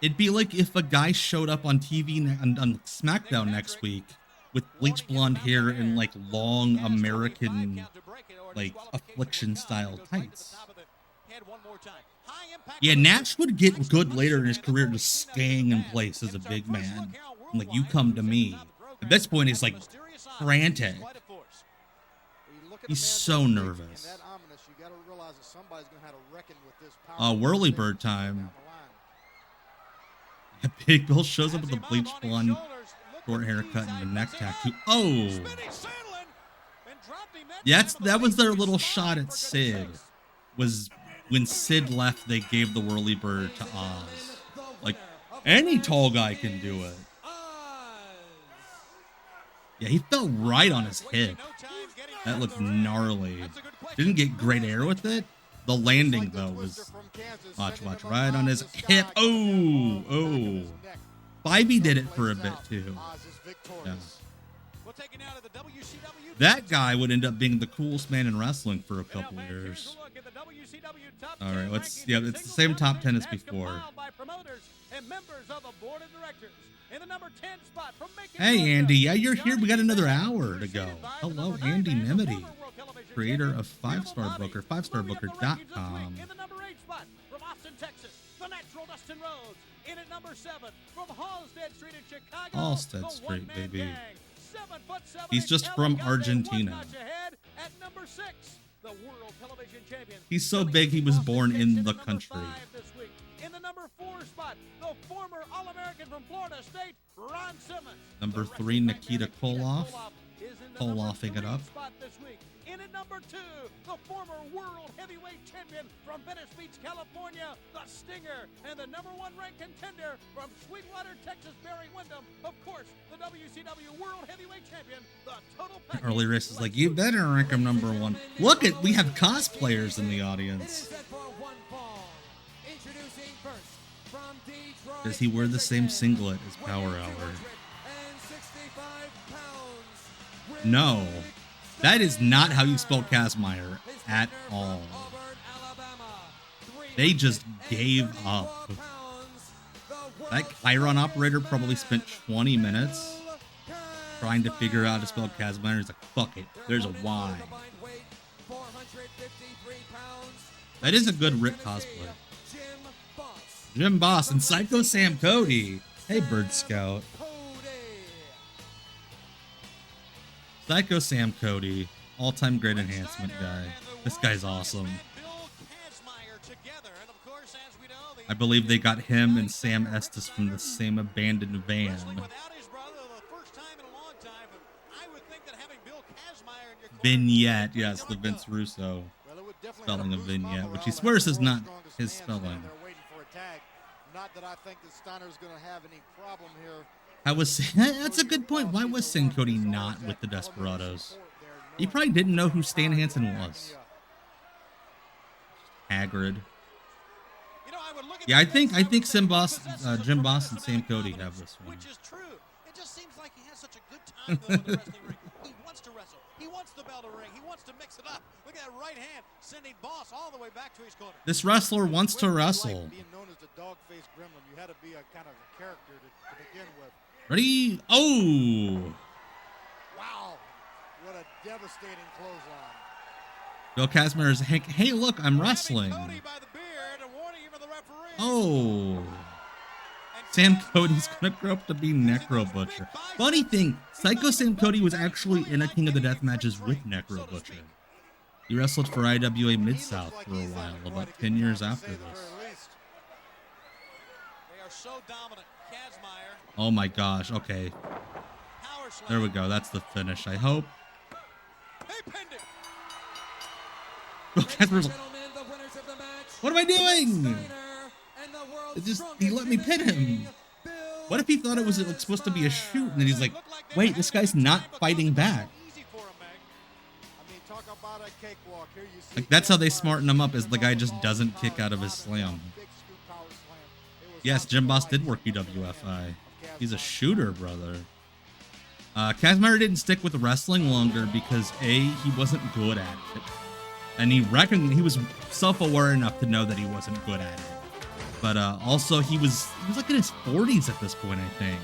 it'd be like if a guy showed up on TV on SmackDown next week with bleach blonde hair and like long American like affliction style tights. Yeah, Nash would get good later in his career just staying in place as a big man. I'm like, you come to me. At this point, he's like frantic. He's so nervous. Whirlybird time. Big Bill shows up with the bleach blonde, short haircut, and the neck tattoo. Oh! Yeah, that was their little shot at Sid. Was when Sid left, they gave the Whirlybird to Oz. Like, any tall guy can do it. Yeah, he fell right on his hip. That looked gnarly. Didn't get great air with it. The landing, though, was... Watch, right on his hip. Oh. Spivey did it for a bit, too. Yeah. That guy would end up being the coolest man in wrestling for a couple years. All right, it's the same top 10 as before. Hey, Andy. Yeah, you're here. We got another hour to go. Hello, Andy Nimity, creator of 5starbooker, 5starbooker.com. In the number 8 spot from Austin, Texas, the natural Dustin Rhodes. In at number 7 from Halstead Street in Chicago. Halstead Street, baby. He's just from Argentina. At number 6, the world television champion. He's so big he was born in the country. In the number 4 spot, the former All-American from Florida State, Ron Simmons. Number 3, Nikita Koloff. Koloffing it up. In at number 2, the former world heavyweight champion from Venice Beach, California, the Stinger, and the number 1 ranked contender from Sweetwater, Texas, Barry Windham, of course, the WCW world heavyweight champion, the total package. Early race is like, you better rank him number 1. Look at, we have cosplayers in the audience. Does he wear the same singlet as Power Hour? No. That is not how you spell Kazmaier at all. They just gave up. That Chiron operator probably spent 20 minutes trying to figure out how to spell Kazmaier. He's like, fuck it. There's a Y. That is a good Rick cosplay. Jim Boss and Psycho Sam Cody. Hey, Bird Scout. Psycho Sam Cody, all-time great enhancement guy. This guy's awesome. I believe they got him and Sam Estes from the same abandoned van. Vignette, yes, the Vince Russo spelling of vignette, which he swears is not his spelling. Not that I think that Steiner's going to have any problem here. That's a good point. Why was Sam Cody not with the Desperados? He probably didn't know who Stan Hansen was. Hagrid. Yeah, I think Jim Boss and Sam Cody have this one. Which is true. It just seems like he has such a good time going to the wrestling ring. He wants to wrestle. He wants the bell to ring. He wants to mix it up. Look at that right hand, sending Boss all the way back to his corner. This wrestler wants to wrestle. Being known as the dog-faced gremlin, you had to be a kind of a character to begin with. Ready? Oh! Wow! What a devastating clothesline. Bill Kazmaier is hey, look, I'm wrestling. Oh. Sam Cody's gonna grow up to be Necro Butcher. Funny thing, Psycho Sam Cody was actually in a King of the Death matches with Necro Butcher. He wrestled for IWA Mid-South for a while, about 10 years after this. They are so dominant. Kazmaier. Oh my gosh, okay. There we go, that's the finish, I hope. What am I doing? He let me pin him. What if he thought it was supposed to be a shoot, and then he's like, wait, this guy's not fighting back. Like, that's how they smarten him up, is the guy just doesn't kick out of his slam. Yes, Jim Boss did work UWFI. He's a shooter, brother. Kazmaier didn't stick with wrestling longer because A, he wasn't good at it. And he was self-aware enough to know that he wasn't good at it. But also he was like in his 40s at this point, I think.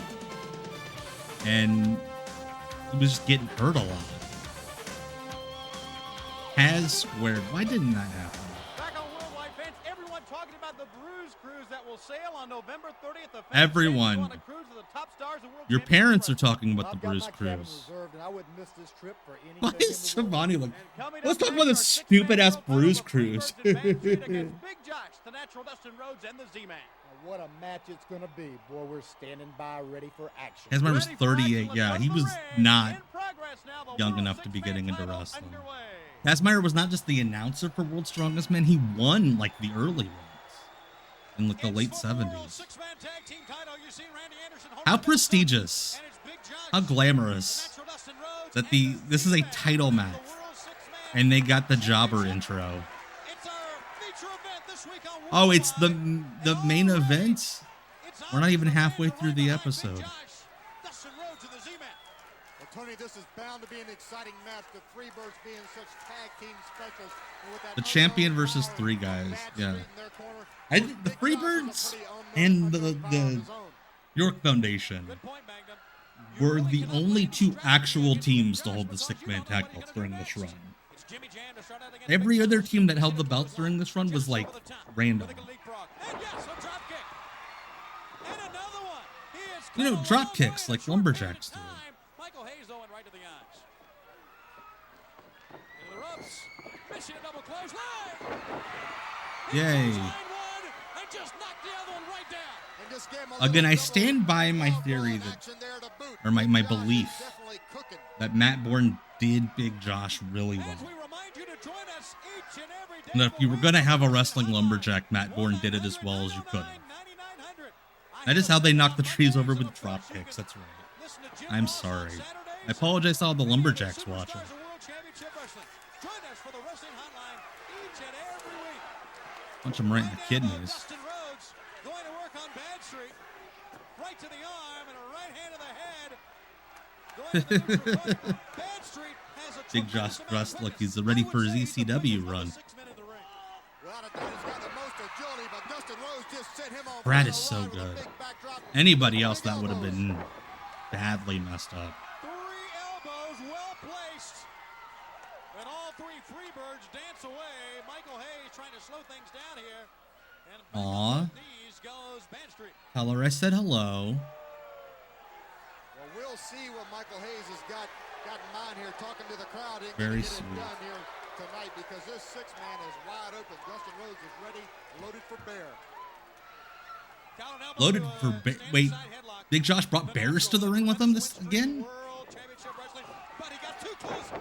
And he was just getting hurt a lot. Has squared. Why didn't that happen? Back on Worldwide Fans, everyone talking about the Bruise Cruise that will sail on November 30th. Everyone. Your parents are talking about the Bruise Cruise. Why is Shivani like, let's talk about this stupid-ass Bruise Cruise. Big Josh, the natural Dustin Rhodes, and the Z-Man. What a match it's going to be. Boy, we're standing by ready for action. Kazmaier was 38. Yeah, he was not young enough to be getting into wrestling. Kazmaier was not just the announcer for World's Strongest Man. He won, like, the early ones in, like, the late 70s. How prestigious, how glamorous that this is a title match, and they got the jobber intro. Oh, it's the main event? We're not even halfway through the episode. Well, Tony, this is bound to be an exciting match. The Freebirds being such tag team specials. The champion versus 3 guys. Yeah. The Freebirds and the York Foundation were the only 2 actual teams to hold the 6-man tag belts during this run. Every other team that held the belts during this run was like random. You know, drop kicks like lumberjacks do. Michael Hayes going right to the eyes. Into the ropes. Missing a double close line. Yay. Again, I stand by my theory that, or my belief that Matt Bourne did Big Josh really well. And if you were going to have a wrestling lumberjack, Matt Bourne did it as well as you could. That is how they knock the trees over with drop kicks. That's right. I'm sorry. I apologize to all the lumberjacks watching. Punch him right in the kidneys. Right to the arm and a right hand to the head. Big Josh dressed like he's ready for his ECW run. Brad is so good. Anybody else, that would have been badly messed up. 3 elbows well placed. And all 3 Freebirds dance away. Michael Hayes trying to slow things down here. And Aw. goes Bad Street. Tell her I said hello. Well, we'll see what Michael Hayes has got in mind here, talking to the crowd. Very sweet. Done here tonight because this 6-man is wide open. Dustin Rhodes is ready, loaded for bear. Loaded for bear. Wait, Big Josh brought bears to the ring with him this again?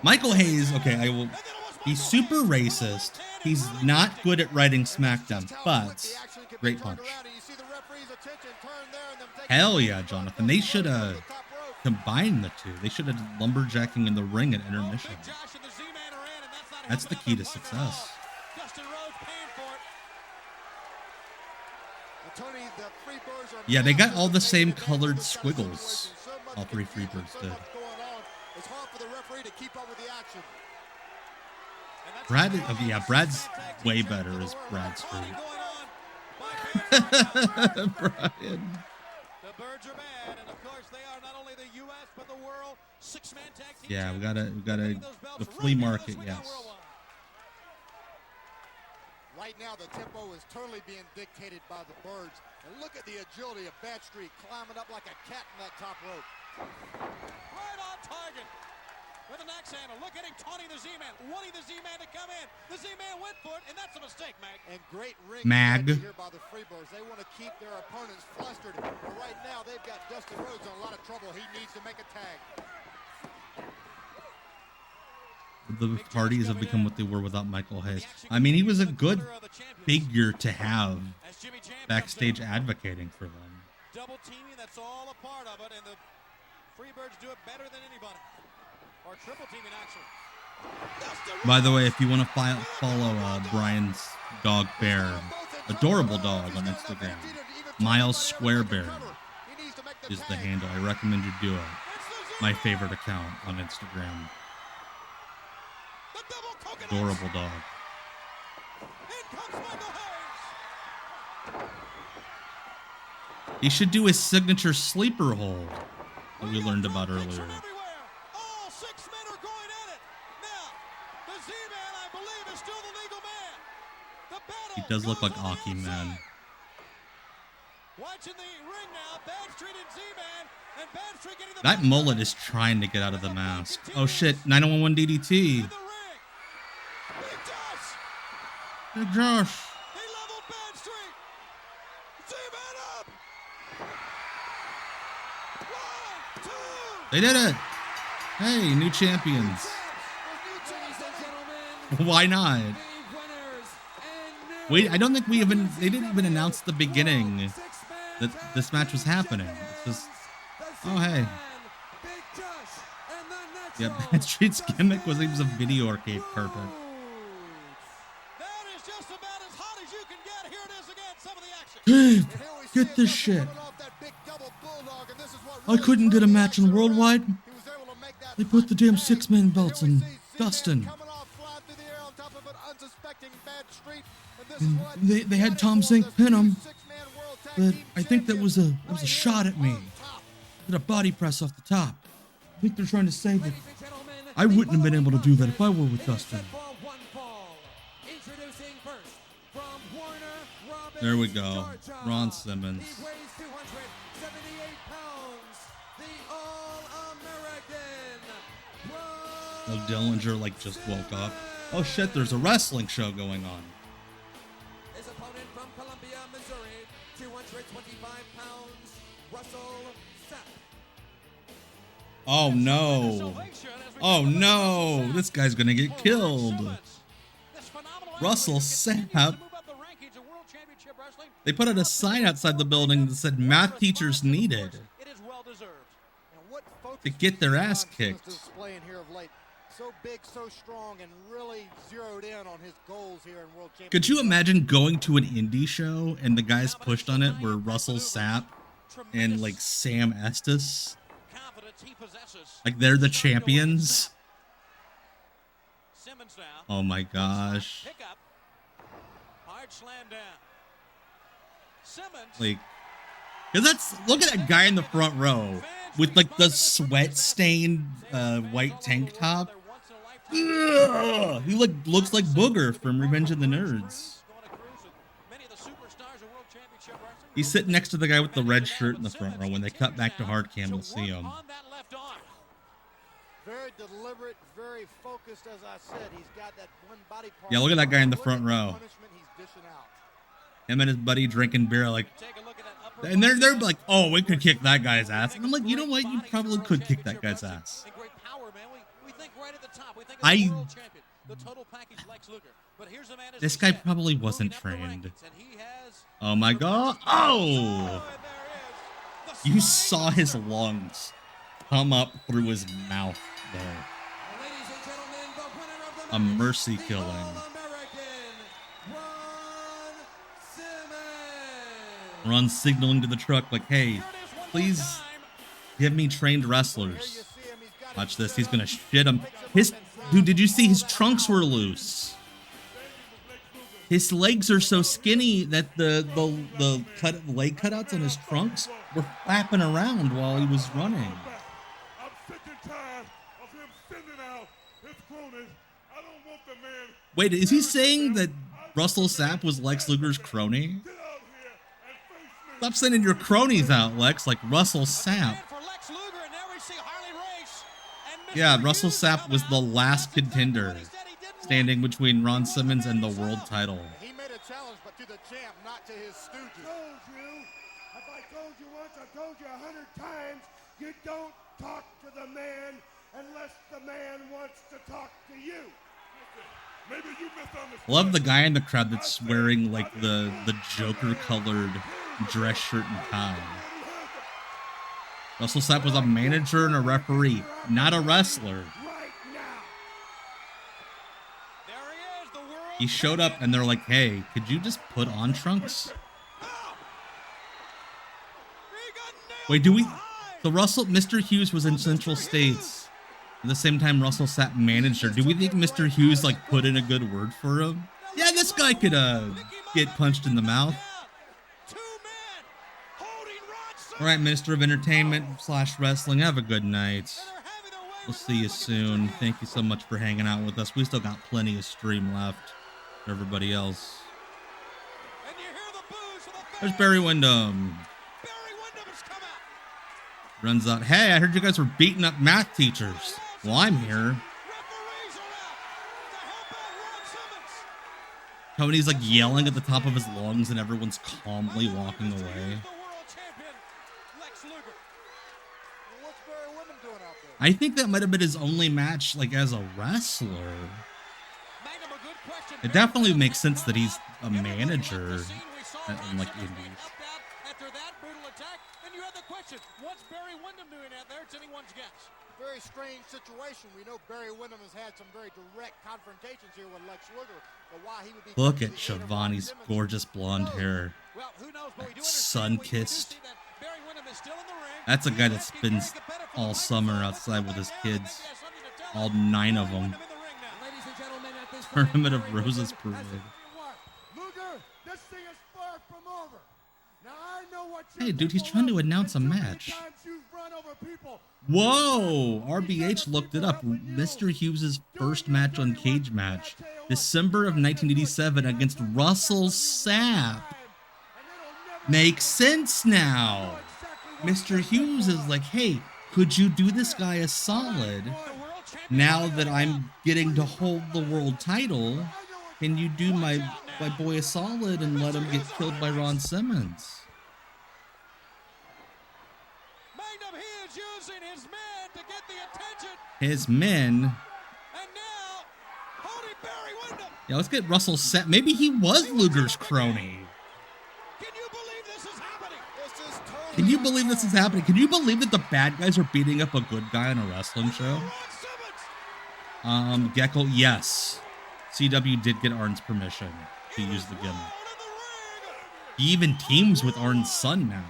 Michael Hayes, okay, I will. He's super racist. He's not good at writing SmackDown, but great punch. Hell yeah, Jonathan. They should have combined the two. They should have done lumberjacking in the ring at intermission. That's the key to success. Yeah, they got all the same colored squiggles. All 3 Freebirds did. Brad, oh yeah, Brad's way better as Brad Street. Brian. Yeah, we gotta the flea market, yes. Right now, the tempo is totally being dictated by the Birds. And look at the agility of Bad Street climbing up like a cat in that top rope. Right on target with an axe handle. Look at him taunting the Z-Man, wanting the Z-Man to come in. The Z-Man went for it, and that's a mistake, Mag. And great ring here by the Freebirds. They want to keep their opponents flustered. But right now, they've got Dustin Rhodes in a lot of trouble. He needs to make a tag. The parties have become what they were without Michael Hayes. I mean, he was a good figure to have backstage advocating for them. Double teaming, that's all a part of it, and the Freebirds do it better than anybody. Or triple teaming, actually. By the way, if you want to follow Brian's dog Bear, adorable dog on Instagram, Miles Square Bear is the handle. I recommend you do it. My favorite account on Instagram. Adorable dog. He should do his signature sleeper hold that we learned about earlier. All 6 men are going at it. Now, the Z-Man, I believe, is still the legal man. The battle He does look like Aki Man. Watching the ring now, Bad Street and Z-Man, and Bad Street getting the That mullet is trying to get out of the mask. Oh shit, 911 DDT. Hey, Josh. He leveled Bad Street. Z-Man up. 1, 2. They did it. Hey, new champions. Why not? Wait, I don't think they didn't even announce at the beginning that this match was happening. It's just, oh, hey. Yeah, Bad Street's gimmick was he was a video arcade carpet. Get this shit. I couldn't get a match in Worldwide. They put the damn 6-man belts in Dustin. And they had Tom Zink pin him, but I think that was a shot at me. Did a body press off the top. I think they're trying to say that I wouldn't have been able to do that if I were with Dustin. There we go. Ron Simmons. Oh, Dillinger like just woke up. Oh shit, there's a wrestling show going on. His opponent from Columbia, Missouri, 225 pounds, Russell Sapp. Oh no. Oh no. This guy's gonna get killed. Russell Sapp. They put out a sign outside the building that said math teachers needed to get their ass kicked. So big, so strong, and really zeroed in on his goals here in World Championship. Could you imagine going to an indie show and the guys pushed on it were Russell Sapp and like Sam Estes? Like they're the champions? Oh my gosh. Like, cause that's, look at that guy in the front row with like the sweat stained white tank top. Ugh, he looks like Booger from Revenge of the Nerds. He's sitting next to the guy with the red shirt in the front row. When they cut back to hard cam, you'll see him. Very deliberate, very focused, as I said. He's got that one body part. Yeah, look at that guy in the front row. Him and his buddy drinking beer, like, and they're like, oh, we could kick that guy's ass. And I'm like, you know what? You probably could kick that guy's ass. This guy probably wasn't trained. Oh my god. Oh! You saw his lungs come up through his mouth there. A mercy killing. Ron signaling to the truck like, hey, please give me trained wrestlers. Watch this. He's gonna shit him. Dude, did you see his trunks were loose? His legs are so skinny that the leg cutouts on his trunks were flapping around while he was running. Wait, is he saying that Russell Sapp was Lex Luger's crony? Stop sending your cronies out, Lex, like Russell Sapp. Yeah, Russell Sapp was the last contender standing between Ron Simmons and the world title. He made a challenge, but to the champ, not to his stooges. If I told you once, I've told you 100 times, you don't talk to the man unless the man wants to talk to you. Maybe you misunderstood. Love the guy in the crowd that's wearing like the Joker colored dress shirt and tie. Russell Sapp was a manager and a referee, not a wrestler. He showed up and they're like, hey, could you just put on trunks? Wait, so Mr. Hughes was in Central States. At the same time, Russell Sapp managed her. Do we think Mr. Hughes like put in a good word for him? Yeah, this guy could get punched in the mouth. All right, Minister of Entertainment / Wrestling, have a good night. We'll see you soon. Thank you so much for hanging out with us. We still got plenty of stream left for everybody else. There's Barry Windham. Runs out. Hey, I heard you guys were beating up math teachers. Well, I'm here. Cody's like yelling at the top of his lungs and everyone's calmly walking away. I think that might have been his only match, like, as a wrestler. It definitely makes sense that he's a manager in, like, indies. What's Barry Windham doing out there? It's anyone's guess. Very strange situation. We know Barry Windham has had some very direct confrontations here with Lex Luger, but why he would be... Look at Shivani's gorgeous blonde hair. Sun-kissed. That's a guy that spends all summer outside with his kids. All 9 of them. Tournament of Roses parade. Luger, this thing is far from over. Now I know what Hey, dude, he's trying to announce a match. Whoa! RBH looked it up. Mr. Hughes' first match on Cage Match. December of 1987 against Russell Sapp. Makes sense now. Mr. Hughes is like, hey, could you do this guy a solid? Now that I'm getting to hold the world title, can you do my boy a solid and let him get killed by Ron Simmons? His men. Yeah, let's get Russell set. Maybe he was Luger's crony. Can you believe this is happening? Can you believe this is happening? Can you believe that the bad guys are beating up a good guy on a wrestling show? Gecko, yes. CW did get Arn's permission to use the gimmick. He even teams with Arn's son now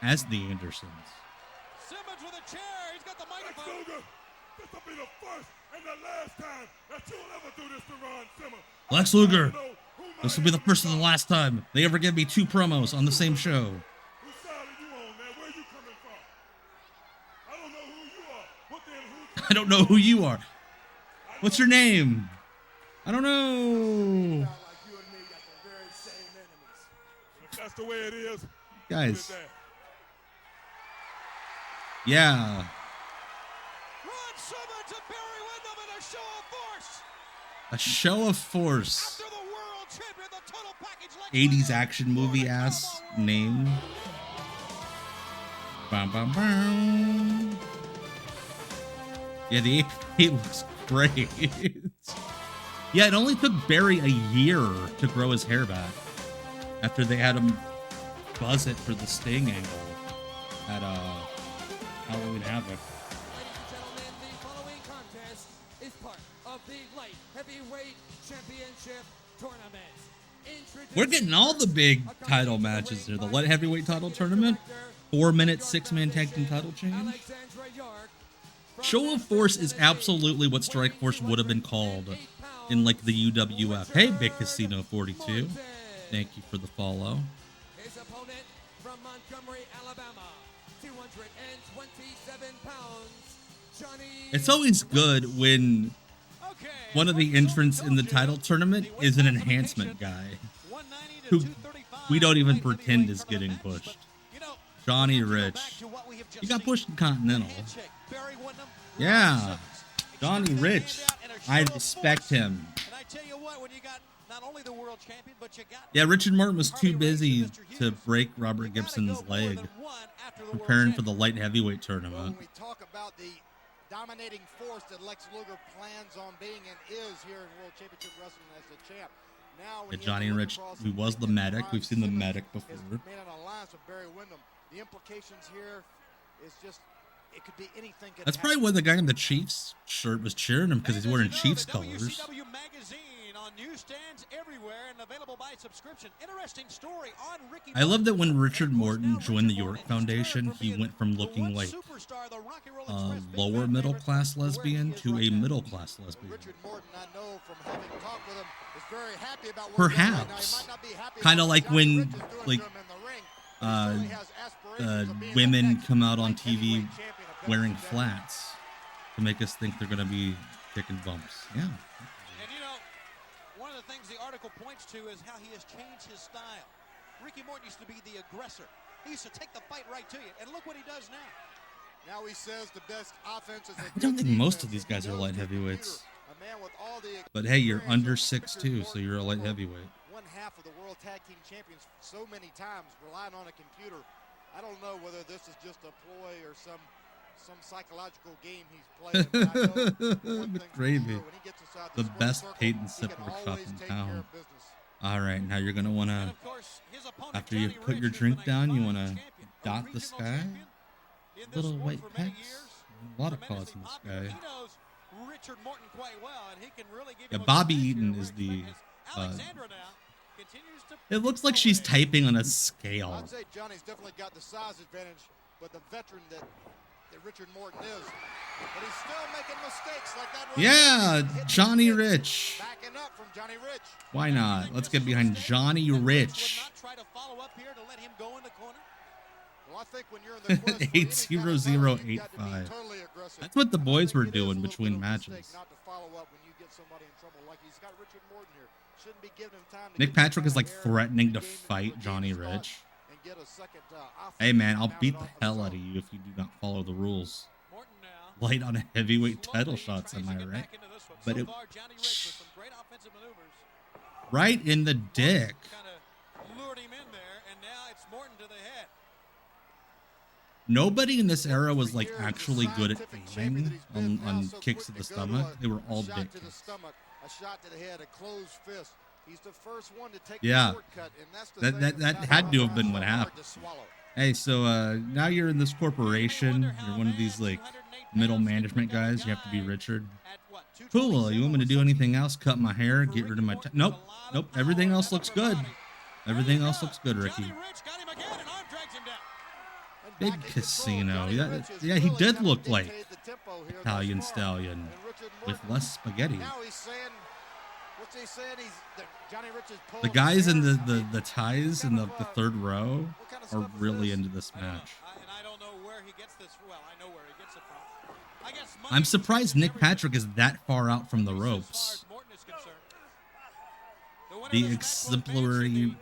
as the Andersons. Simmons with a chair. He's got the microphone. This will be the first and the last time that you'll ever do this to Ron Simmons. Lex Luger, this will be the first and the last time they ever give me 2 promos on the same show. Whose side are you on, man? Where are you coming from? I don't know who you are. What the hell? I don't know who you are. What's your name? I don't know. If that's the way it is, guys. Yeah. Ron Simmons and Barry Windham in a show of force. A show of force. 80s action movie ass name. Bam, bam, bam. Yeah, the AP looks great. Yeah, it only took Barry a year to grow his hair back after they had him buzz it for the Sting angle at Halloween Havoc. Ladies and gentlemen, the following contest is part of the Light Heavyweight Championship Tournament. We're getting all the big title matches here. The Light Heavyweight title tournament, 4-minute 6-man tag team title change. Show of Force is absolutely what Strike Force would have been called in like the UWF. Hey, Big Casino 42. Thank you for the follow. His opponent from Montgomery, Alabama, 227 pounds, Johnny. It's always good when one of the entrants in the title tournament is an enhancement guy who we don't even pretend is getting pushed. Johnny Rich. He got pushed in Continental. Yeah. Johnny Rich. I respect him. Yeah, Richard Martin was too busy to break Robert Gibson's leg preparing for the light heavyweight tournament. We talk about the dominating force that Lex Luger plans on being and is here in World Championship Wrestling as the champ. Now, Yeah, Johnny Rich, who was the medic. We've seen the medic before. Made an alliance with Barry Windham. The implications here is just, it could be anything. That's probably why the guy in the Chiefs shirt was cheering him, because he's wearing Chiefs colors. WCW magazine on newsstands everywhere and available by subscription. Interesting story on Ricky. I love that when Richard Morton joined the York Foundation, he went from looking like a lower middle class lesbian to a middle class lesbian. Richard Morton, I know from having talked with him, is very happy about Perhaps. Kind of like when women come out on TV wearing flats to make us think they're going to be kicking bumps. Yeah. And you know, one of the things the article points to is how he has changed his style. Ricky Morton used to be the aggressor. He used to take the fight right to you. And look what he does now. Now he says the best offense is I don't think most of these guys are light heavyweights. But hey, you're under 6'2", so you're a light heavyweight. One half of the World Tag Team Champions so many times relying on a computer. I don't know whether this is just a ploy or some psychological game he's playing. McGravy, the best Peyton Sipper shop in town. All right, now you're gonna wanna, after you put your drink down, you wanna dot the sky. Little white pecs, a lot of claws in the sky. Richard Morton quite well, and he can really give Yeah, Bobby Eaton is the. It looks like she's typing on a scale. I'd say Johnny's definitely got the size advantage, but the veteran that Richard Morton is, but he's still making mistakes like that. Yeah, Johnny Rich. Backing up from Johnny Rich. Why not? Let's get behind Johnny Rich. Try to follow up here to let him go in the corner. Well, I think when you're in the quest 80085. That's what the boys were doing between matches. Not to follow up when you get somebody in trouble like he's got Richard Morton here. Shouldn't be giving him time to Nick Patrick is like threatening to fight Johnny Rich. Hey man, I'll beat the hell out of you if you do not follow the rules. Light on heavyweight title shots, am I right? But it, right in the dick. Lured him in there, and now it's Morton to the head. Nobody in this era was like actually good at aiming on kicks to the stomach. They were all dick kicks. a shot to the head, a closed fist. He's the first one to take Yeah. the shortcut, and that's the thing That had to have been what happened. Hey, so now you're in this corporation. You're one of these like middle management guys. You have to be Richard. Cool. You want me to do anything else? Cut my hair? Get rid of my... Nope. Nope. Everything else looks good. Everything else looks good, Ricky. Big Casino. Yeah, he did look like Italian Stallion with less spaghetti. The guys in the ties in the third row are really into this match. I'm surprised Nick Patrick is that far out from the ropes. The exemplary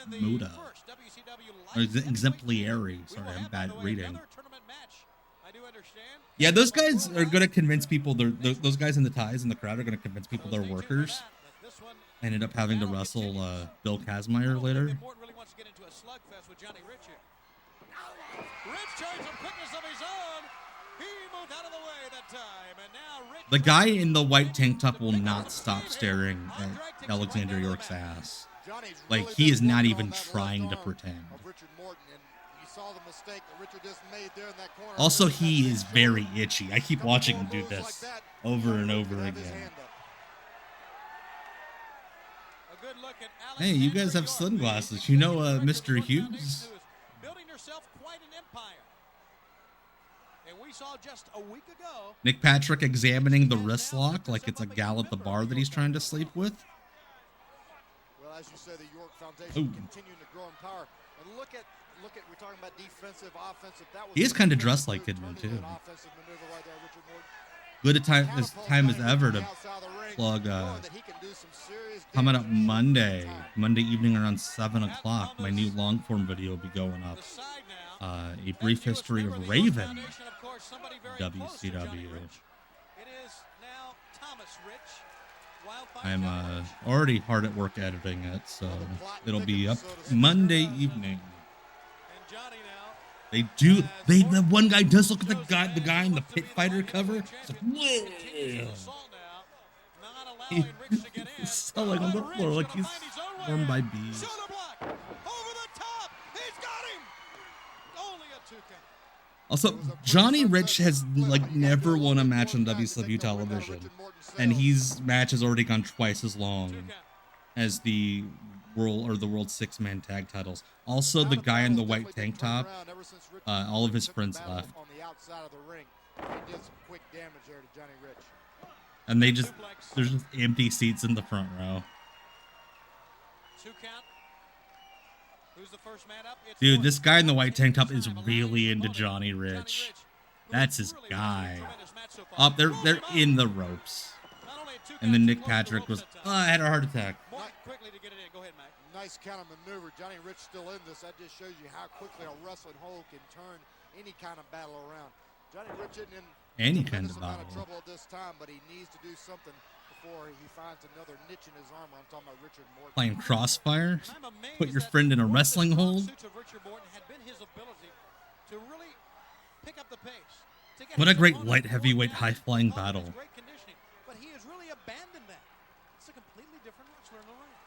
Muda. Or exemplary. Sorry, I'm bad reading. Yeah, those guys are going to convince people. Those guys in the ties in the crowd are going to convince people they're workers. I ended up having to wrestle Bill Kazmaier later. The guy in the white tank top will not stop staring at Alexander York's ass. Like, he is not even trying to pretend. Also, he is very itchy. I keep watching him do this over and over again. Hey, you guys have sunglasses. You know Mr. Hughes? Nick Patrick examining the wrist lock like it's a gal at the bar that he's trying to sleep with. Well, as you said, the York Foundation continuing to grow in power. And look at we're talking about defensive, offensive. That was he is kind of dressed like Kidman too. Good a time as ever to plug coming up Monday evening around 7 o'clock. My new long form video will be going up. A brief history of Raven, WCW. I'm already hard at work editing it, so it'll be up Monday evening. The one guy does look at the guy in the Pit Fighter cover. It's like, whoa! He's selling on the floor like he's swarmed by bees. Also, Johnny Rich has like never won a match on WCW television, and his match has already gone twice as long as the World Six-Man Tag Titles. Also, the guy in the white tank top, all of his friends left, and there's just empty seats in the front row. Dude, this guy in the white tank top is really into Johnny Rich. That's his guy. Up there, they're in the ropes. And then Nick Patrick was, I had a heart attack. Nice counter maneuver. Johnny Rich still in this. That just shows you how quickly a wrestling hold can turn any kind of battle around. Johnny Rich isn't in any kind of battle. Trouble at this time, but he needs to do something before he finds another niche in his armor. I'm talking about Richard Morton. Playing Crossfire? Put your friend in a wrestling hold? What a great light heavyweight high flying battle.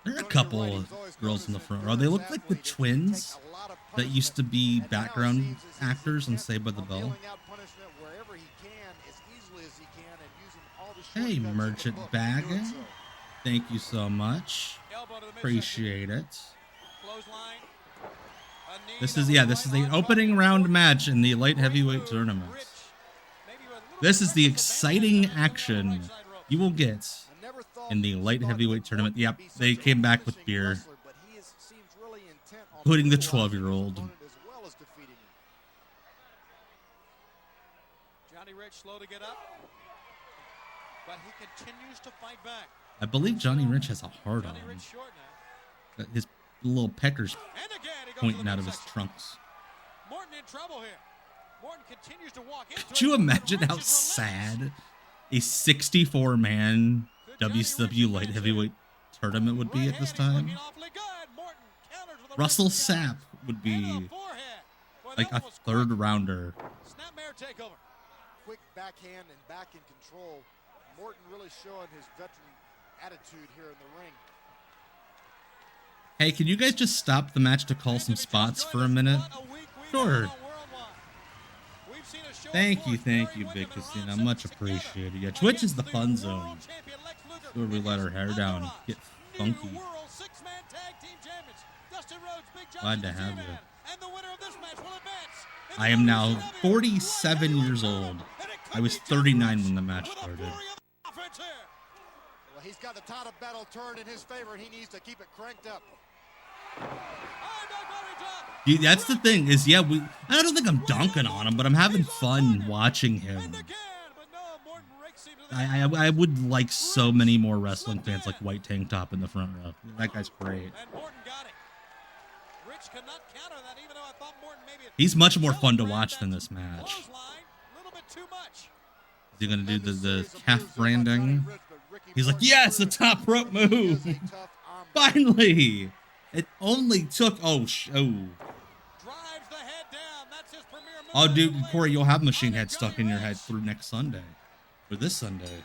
There are a couple of girls in the front row. They look like the twins that used to be background actors on Saved by the Bell. Hey, Merchant Bag. Thank you so much. Appreciate it. This is the opening round match in the light heavyweight tournament. This is the exciting action you will get in the light heavyweight tournament. Yep, they came back with beer, including the 12-year-old. Johnny Rich slow to get up, but he continues to fight back. I believe Johnny Rich has a hard on. His little peckers pointing out of his trunks. Morton in trouble here. Morton continues to walk into Could you imagine how sad a 64-man WCW light heavyweight tournament would be at this time? Russell Sapp would be like a third rounder. Quick backhand and back in control. Morton really showing his veteran attitude here in the ring. Hey, can you guys just stop the match to call some spots for a minute? Sure. Thank you, Big Casino. Much appreciated. Yeah, Twitch is the fun zone. Where we let our hair down, get funky. Glad to have you. I am now 47 years old. I was 39 when the match started. Well, he's got the tide of battle turned in his favor, and he needs to keep it cranked up. Dude, that's the thing is, yeah, I don't think I'm dunking on him, but I'm having fun watching him. I would like so many more wrestling fans like White Tank Top in the front row. That guy's great. He's much more fun to watch than this match. Is he gonna do the calf branding? He's like, yes, a top rope move. Finally, it only took oh. Oh, dude, Corey, you'll have Machine Head stuck in your head through next Sunday. Or this Sunday.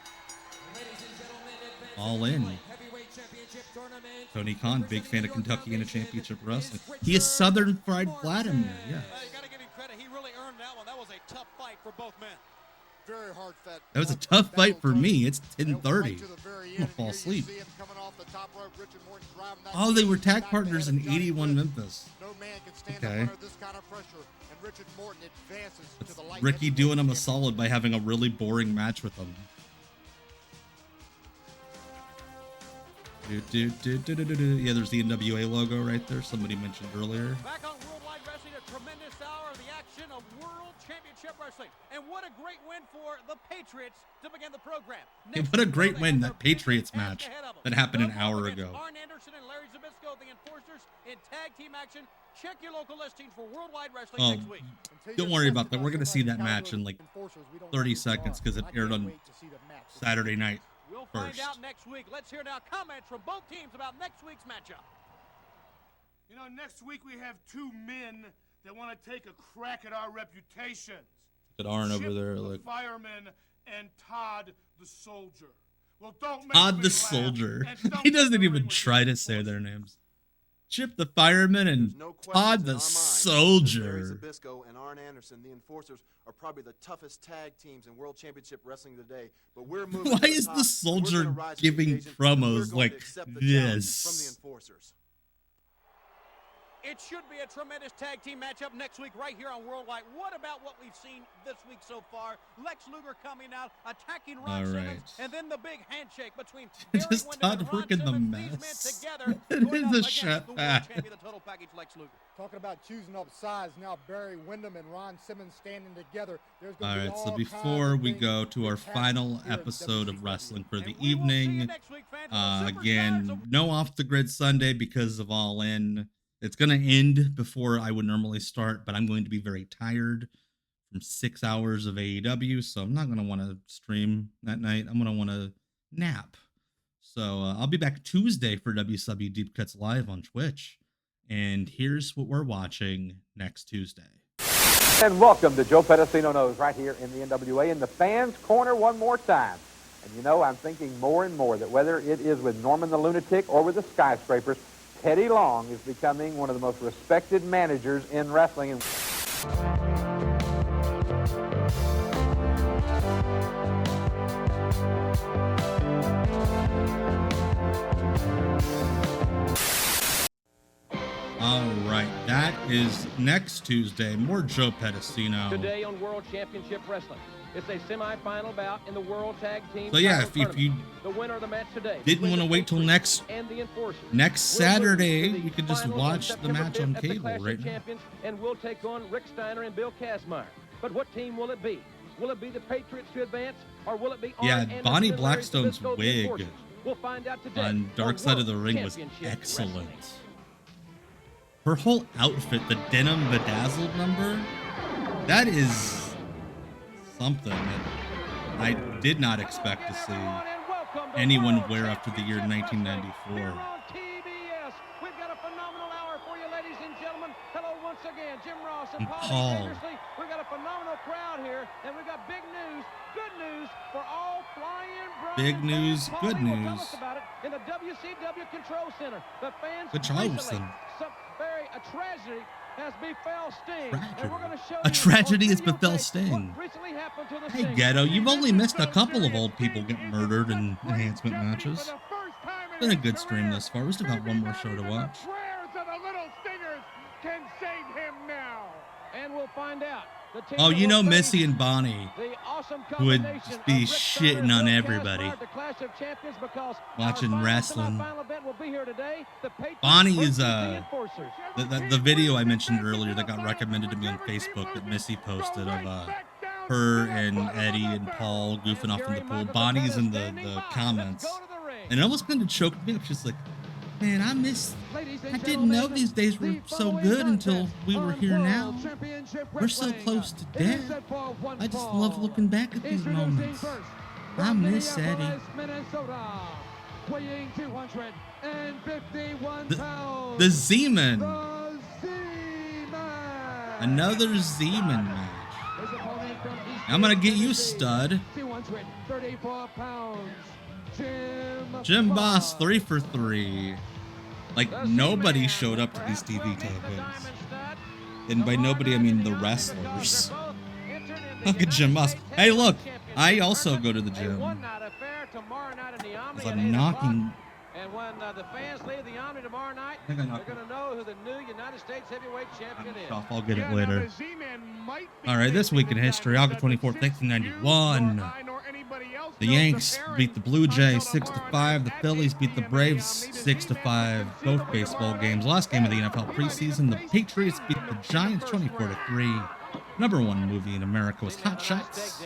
All in. Tony Khan, big fan of Kentucky and a championship wrestling. He is Southern Fried Vladimir, yes. He really earned that one. That was a tough fight for both men. Very hard fight. That was a tough fight for me. It's 10:30. I'm gonna fall asleep. Oh, they were tag partners in 81 Memphis. Okay. Ricky doing him a solid by having a really boring match with him. Yeah, there's the NWA logo right there. Somebody mentioned earlier. Back on Worldwide Wrestling, a tremendous hour of the action of World Championship Wrestling. And what a great win for the Patriots to begin the program. Hey, what a great win, that Patriots match that happened an hour ago. Arn Anderson and Larry Zbyszko, the Enforcers, in tag team action. Check your local listings for Worldwide Wrestling next week. Don't worry about that. We're going to see that match in like 30 seconds because it aired on Saturday night. We'll find out next week. Let's hear now comments from both teams about next week's matchup. You know, next week we have two men that want to take a crack at our reputations. Got Arn over there, like the Fireman and Todd the Soldier. Well, don't make Todd me the laugh, Soldier. and He doesn't even try to say their names. Chip the Fireman and Todd the Soldier. Larry Zbyszko and Arn Anderson, the Enforcers, are probably the toughest tag teams in World Championship Wrestling today. But we're moving. Why is the Soldier giving promos like this? From the Enforcers. It should be a tremendous tag team matchup next week right here on Worldwide. What about what we've seen this week so far? Lex Luger coming out, attacking Ron Simmons, and then the big handshake between Just Todd working the mess. It is a shot. Talking about choosing up sides, now Barry Windham and Ron Simmons standing together. All right, so before we go to our final episode of wrestling for the evening, again, no Off the Grid Sunday because of All In. It's going to end before I would normally start, but I'm going to be very tired from 6 hours of AEW, so I'm not going to want to stream that night. I'm going to want to nap. So I'll be back Tuesday for WCW Deep Cuts Live on Twitch. And here's what we're watching next Tuesday. And welcome to Joe Pedicino Knows right here in the NWA in the Fans Corner one more time. And you know, I'm thinking more and more that whether it is with Norman the Lunatic or with the Skyscrapers, Teddy Long is becoming one of the most respected managers in wrestling. All right, that is next Tuesday. More Joe Pedicino. Today on World Championship Wrestling. It's a semifinal bout in the World Tag Team. So yeah, if you the winner of the match today didn't want to wait till next Saturday, you could just watch the match on cable right now. And we'll take on Rick Steiner and Bill Kazmaier. But what team will it be? Will it be the Patriots to advance, or will it be Bonnie Blackstone's wig We'll find out today on Dark Side of the Ring was excellent. Her whole outfit, the denim bedazzled number, that is something that I did not expect to see anyone wear after the year 1994. We've got a phenomenal hour for you, ladies and gentlemen. Hello once again, Jim Ross and Paul. We've got a phenomenal crowd here, and we got big news, good news for all flying Brian Big news, fans. good Paulie will news. tell us about it in the WCW Control Center. The fans Control recently, Center. a tragedy has befell Sting. And we're going to show A you tragedy on has befell videotape Sting. what recently happened to the Hey, Sting. Ghetto, you've only missed a couple of old people get murdered in enhancement matches. It's been a good stream thus far. We still got one more show to watch. Prayers of the little Stingers can save him now. And we'll find out. Oh, you know Missy and Bonnie The awesome would combination be of Rick shitting Steiner on and everybody Bill Caspar, the Clash of Champions, because watching our wrestling. final event will be here today. The Patriots Bonnie versus is the Enforcers. the video I mentioned earlier that got recommended to me on Facebook that Missy posted of her and Eddie and Paul goofing off in the pool. Bonnie's in the comments, and it almost kind of choked me up. She's like, "Man, I didn't know these days were so good until we were here now. We're so close to death. I just love looking back at these moments. I miss Eddie." Weighing 251 pounds. The Z-Man. The Z-Man. Another Z-Man match. I'm gonna get you, stud. 234 pounds. Jim Boss, 3 for 3. Like, nobody showed up to these TV tapings. And by nobody, I mean the wrestlers. Look at Jim Boss. Hey, look, I also go to the gym. Because I'm knocking. And when the fans leave the Omni tomorrow night, they're going to know who the new United States Heavyweight Champion is. I'll get it later. All right, this week in history, August 24th, 1991. The Yanks beat the Blue Jays 6-5. The Phillies beat the Braves 6-5. Both baseball games. Last game of the NFL preseason. The Patriots beat the Giants 24-3. Number one movie in America was Hot Shots.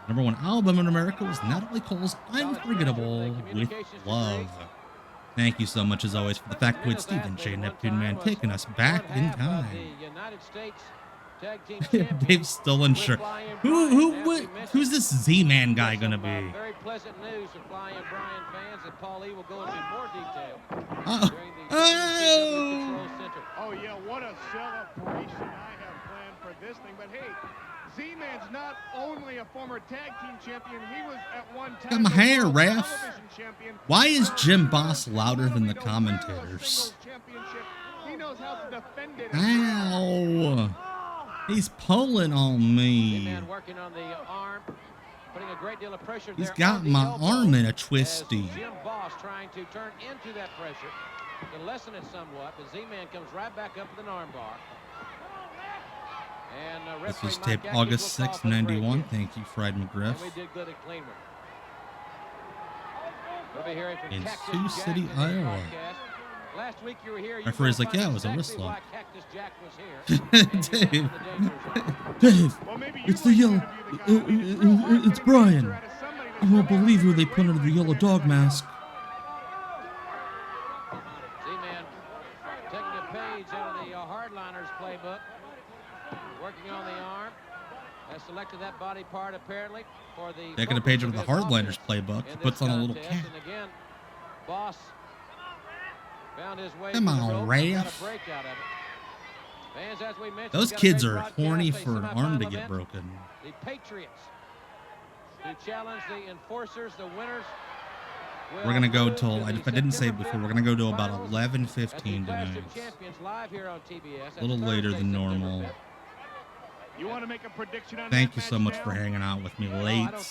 Number one album in America was Natalie Cole's Unforgettable with Love. Thank you so much, as always, for the factoid Stephen J. Neptune Man taking us back in time. Dave's still unsure. Who's this Z-Man guy gonna be? Very pleasant news for Flying Brian fans, and Paul E will go into more detail. Oh yeah, what a celebration I have planned for this thing. But hey, Z-Man's not only a former tag team champion, he was at one time Got my hair, Raph. champion. Why is Jim Boss louder than the commentators? He knows how to defend it. Ow! He's pulling on me. Working on the arm, putting a great deal of pressure. He's got my arm in a twisty. Jim Boss trying to turn into that pressure to lessen it somewhat. The Z-Man comes right back up with an arm bar. And this was taped August 6, 91. Thank you, Fried McGriff. We did good at Cleanwood. We'll be hearing from In Cactus Sioux Jack City, in the Iowa. broadcast. Last week you were here. Referee's like, yeah, it was a wrist lock. Cactus Jack was here. Dave, it's the yellow. It's Brian. You won't believe who they put under the yellow dog mask. Z-Man taking a page out of the Hardliners playbook. Working on the arm. Has selected that body part apparently for the. Taking a page out of the Hardliners playbook. He puts on a little cap. And again, Boss found his way. Come on, Raph. Fans, as we mentioned, Those kids are horny for an arm to get broken. The Patriots to challenge the Enforcers, the winners. We're gonna go till, if I didn't say it before, we're gonna go to about 11:15 tonight. A little later than normal. You want to make a prediction on Thank you so much for hanging out with me late. Well,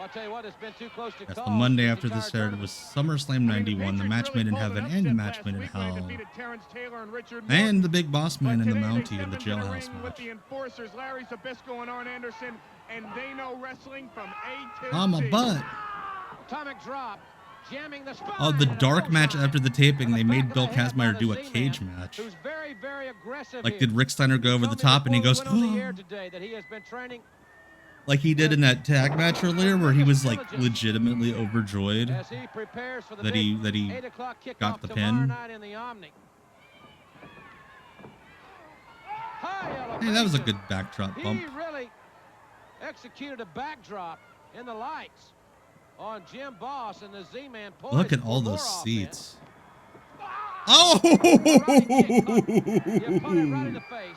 I'll tell you what, it's been too close to That's call. the Monday after this aired. It was SummerSlam 91, the match made in heaven and the match made in hell. And the Big Boss Man and the Mountie in the jailhouse match. The Enforcers, Larry Zbyszko and Arn Anderson, and they know wrestling from A to On my Z. butt. Atomic drop, jamming the spine. Oh, the dark match after the taping, they made Bill Kazmaier do a cage match. Who's very, very aggressive Like, did Rick Steiner go over the top and he goes, oh, that he has been training like he did in that tag match earlier where he was like legitimately overjoyed as he prepares for the that he 8 o'clock kickoff got the tomorrow pin. night in the Omni. Hey, that was a good backdrop bump. He really executed a backdrop in the lights on Jim Boss and the Z-Man. Look at all those seats. Oh! The opponent right in the face.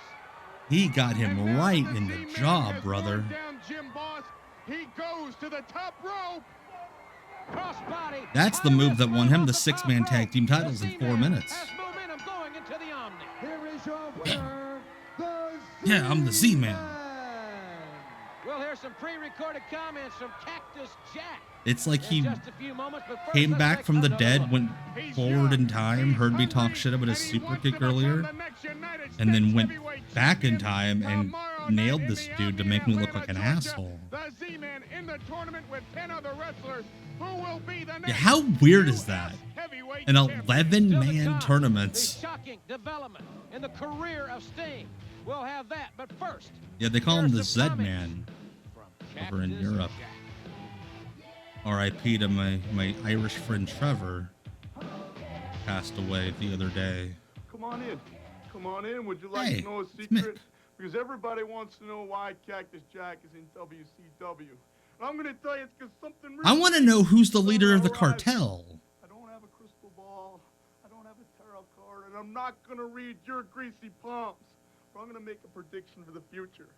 He got him right in the jaw, brother. Down Jim Boss. He goes to the top rope. Crossbody. That's the move that won him the 6-man tag team titles in 4 minutes. Has momentum going into the Omni. Here is your winner, the Yeah, I'm the Z-Man. We'll hear some pre-recorded comments from Cactus Jack. It's like he just a few moments, but first, came let's back take from the another dead, look. went forward in time, heard me talk shit about his super kick earlier, and then went back in time and nailed this dude to make me look like an asshole. The Z-Man in the tournament with 10 other wrestlers who will be the next Yeah, how weird is that? An 11-man The tournament. shocking development in the career of Sting. We'll have that, but first. Yeah, they call him the Z-Man over in Europe. R.I.P. to my Irish friend Trevor. Passed away the other day. Come on in. Come on in. Would you like Hey, to know a it's secret? Mick. Because everybody wants to know why Cactus Jack is in WCW. And I'm going to tell you it's because something I want to know who's the leader of the cartel. I don't have a crystal ball. I don't have a tarot card. And I'm not going to read your greasy palms. But I'm going to make a prediction for the future.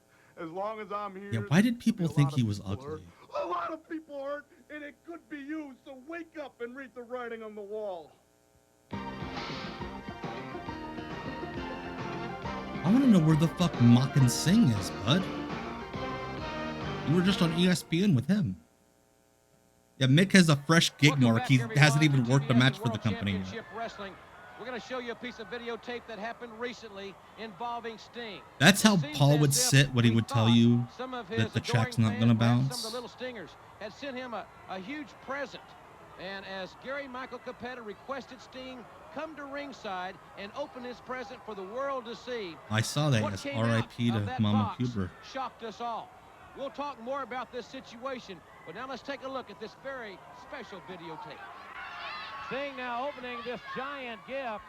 As long as I'm here. Yeah, why did people think he was ugly? A lot of people hurt, and it could be you. So wake up and read the writing on the wall. I want to know where the fuck Mockin' Singh is, bud. You were just on ESPN with him. Yeah, Mick has a fresh gig mark. He hasn't even worked a match for the company yet. We're going to show you a piece of videotape that happened recently involving Sting. That's how Paul would sit when he would tell you that the check's not going to bounce. Some of the little Stingers had sent him a huge present. And as Gary Michael Capetta requested Sting come to ringside and open his present for the world to see. I saw that. Yes, R.I.P. to Mama Huber. Shocked us all. We'll talk more about this situation, but now let's take a look at this very special videotape. Sting now opening this giant gift,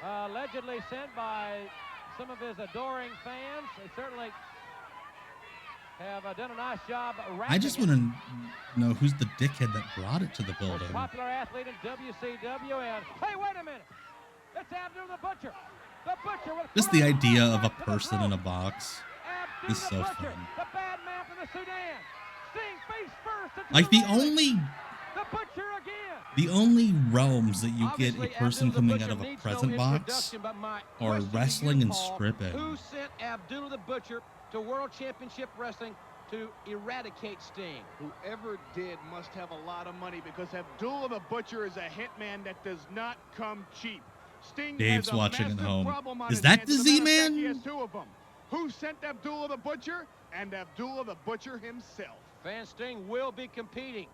allegedly sent by some of his adoring fans. They certainly have done a nice job. I just want to know who's the dickhead that brought it to the building. Popular athlete in WCW, and hey, wait a minute! It's Abdul the Butcher. The Butcher with Just the idea of a person in a box is so fun. The bad man from the Sudan. Sting face first. Like the only again. realms that you get a person coming out of a present box are wrestling and stripping. Who sent Abdullah the Butcher to World Championship Wrestling to eradicate Sting? Whoever did must have a lot of money because Abdullah the Butcher is a hitman that does not come cheap. Sting Dave's has a watching at massive home. problem on Is his that hands. the As a matter of fact, Z-Man? He has two of them. Who sent Abdullah the Butcher? And Abdullah the Butcher himself. Fan Sting will be competing,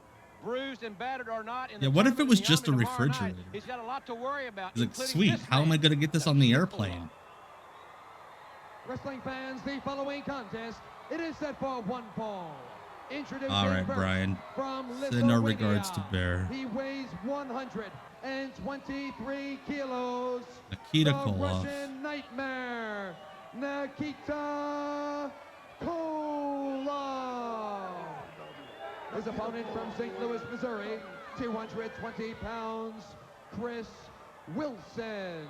bruised and battered or not. Yeah, what if it was just a refrigerator? He's got a lot to worry about. He's like, sweet, how am I going to get this on the airplane? Wrestling fans, the following contest, it is set for one fall. Introducing All right, first Brian. from Send our Lithuania. regards to Bear. He weighs 123 kilos. Nikita the Koloff. Russian Nightmare, Nikita Koloff. His opponent from St. Louis, Missouri, 220 pounds, Chris Wilson.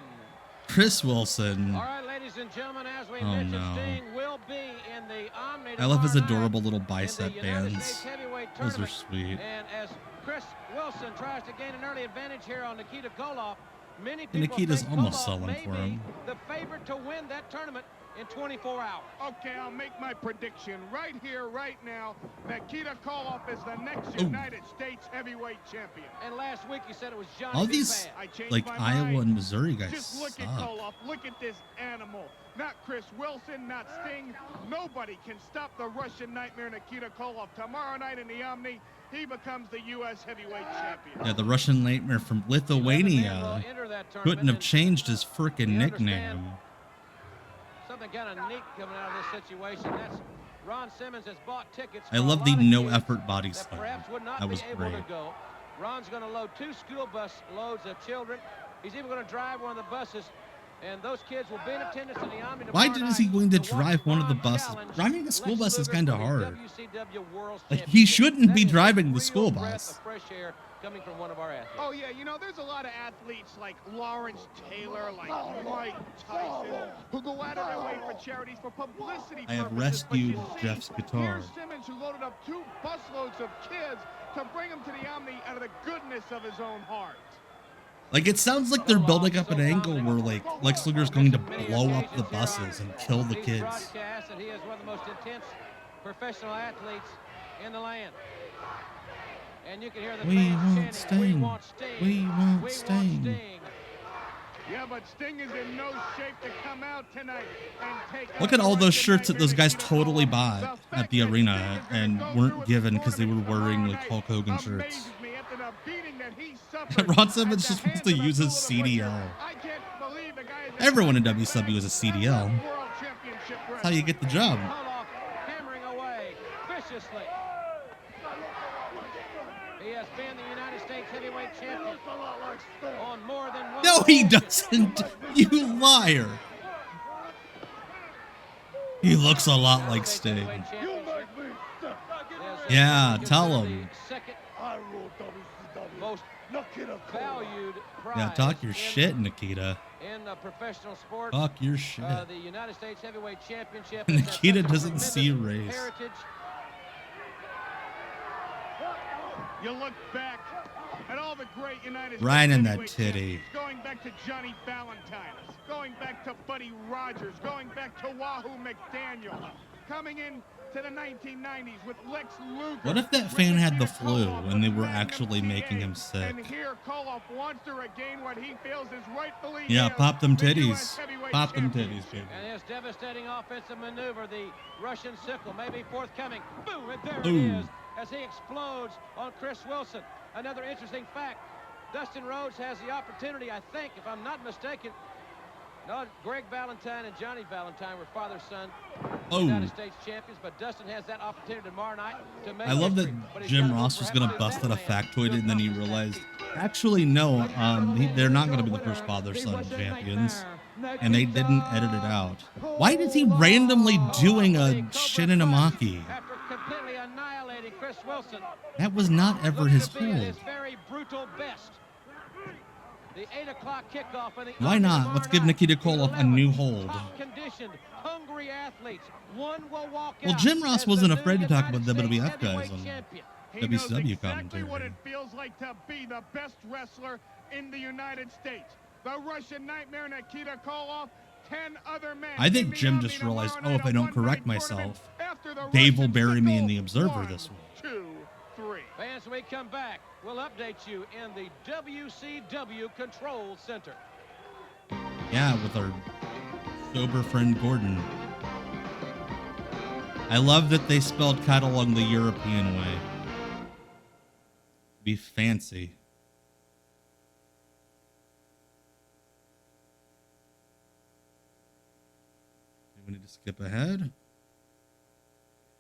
Chris Wilson. All right, ladies and gentlemen, as we Oh, mentioned, no. Sting will be in the Omni. I love his tomorrow adorable night little in bicep the United bands. States Heavyweight Those are Tournament. sweet. And as Chris Wilson tries to gain an early advantage here on Nikita Koloff, many And people Nikita's think almost Koloff selling may for be him. the favorite to win that tournament in 24 hours. Okay, I'll make my prediction right here, right now. Nikita Koloff is the next United States heavyweight champion. And last week you said it was Johnny All B. these, Bad. I changed like, my Iowa mind. and Missouri guys Just look suck. at Koloff. Look at this animal. Not Chris Wilson, not Sting. Nobody can stop the Russian Nightmare Nikita Koloff. Tomorrow night in the Omni, he becomes the U.S. heavyweight champion. Yeah, the Russian Nightmare from Lithuania couldn't have changed his frickin' nickname. Something kind of neat coming out of this situation. That's Ron Simmons has bought tickets. I for a love lot the of no kids effort body that slam. perhaps would not That was be able great. to go. Ron's going to load 2 school bus loads of children. He's even going to drive one of the buses, and those kids will be in attendance in the Omni Why tomorrow is he night going to watch drive one of the Ron buses? challenge Driving the school Lex bus is Luger kind of for the hard. WCW World Like, he Championship. shouldn't That be is a driving the real school breath bus. of fresh air coming from one of our athletes. Oh, yeah, you know, there's a lot of athletes like Lawrence Taylor, like Mike Tyson, who go out of their way for charities for publicity I have purposes. rescued But you see, Jeff's guitar. here's Simmons, who loaded up 2 busloads of kids to bring him to the Omni out of the goodness of his own heart. Like, it sounds like they're building up an angle where, like, Lex Luger's going to blow up the buses and kill the kids. Broadcast that he is one of the most intense professional athletes in the land. And you can hear the fans chanting, "We want Sting. We want Sting." Yeah, but Sting is in no shape to come out tonight and take. Look at all those shirts that those guys totally bought at the arena and weren't given because they were wearing, like, Hulk Hogan shirts. Ron Simmons just wants to use his CDL. Everyone in WCW is a CDL. That's how you get the job. Hammering away viciously. He has been the United States heavyweight champion on more than one. No, he doesn't. You liar. He looks a lot like Sting. Yeah, tell him. Most valued prize. Yeah, talk your shit, Nikita. In professional sports, talk your shit. The United States Heavyweight Championship. Nikita doesn't see race. Heritage. You look back at all the great United States Right in that titty. Going back to Johnny Valentine, going back to Buddy Rogers, going back to Wahoo McDaniel, coming in to the 1990s with Lex Luger. What if that fan had the flu and they were actually making him sick? And here Koloff wants to regain what he feels is rightfully Yeah, his, pop them the titties. US heavyweight Pop them champion. titties, baby. And his devastating offensive maneuver, the Russian sickle, may be forthcoming. Boom, and there Boom. it is as he explodes on Chris Wilson. Another interesting fact, Dustin Rhodes has the opportunity, I think, if I'm not mistaken. No, Greg Valentine and Johnny Valentine were father-son United States champions, but Dustin has that opportunity tomorrow night to make I love that history. But he's Jim gotta go Ross was for going to everybody bust out a that factoid and then he realized, actually, no, they're not going to be the first father-son champions. And they didn't edit it out. Why is he randomly doing a Shinanamaki? After completely annihilating Chris Wilson. That was not ever his Looks to be at hold. his very brutal best. The 8 o'clock kickoff in the Why not? Let's give Nikita Koloff a new hold. conditioned, hungry athletes. One will walk Well, out Jim Ross as wasn't the afraid to new talk about United WWF States guys heavyweight on champion. He knows WCW exactly commentary. what it feels like to be the best wrestler in the United States. The Russian Nightmare Nikita Koloff, 10 other men. I think Jim just realized, oh, if I don't correct myself, Dave will bury me in the Observer this week. 2, 3. Fans, when we come back, we'll update you in the WCW Control Center. Yeah, with our sober friend Gordon. I love that they spelled catalog the European way. Be fancy. We need to skip ahead.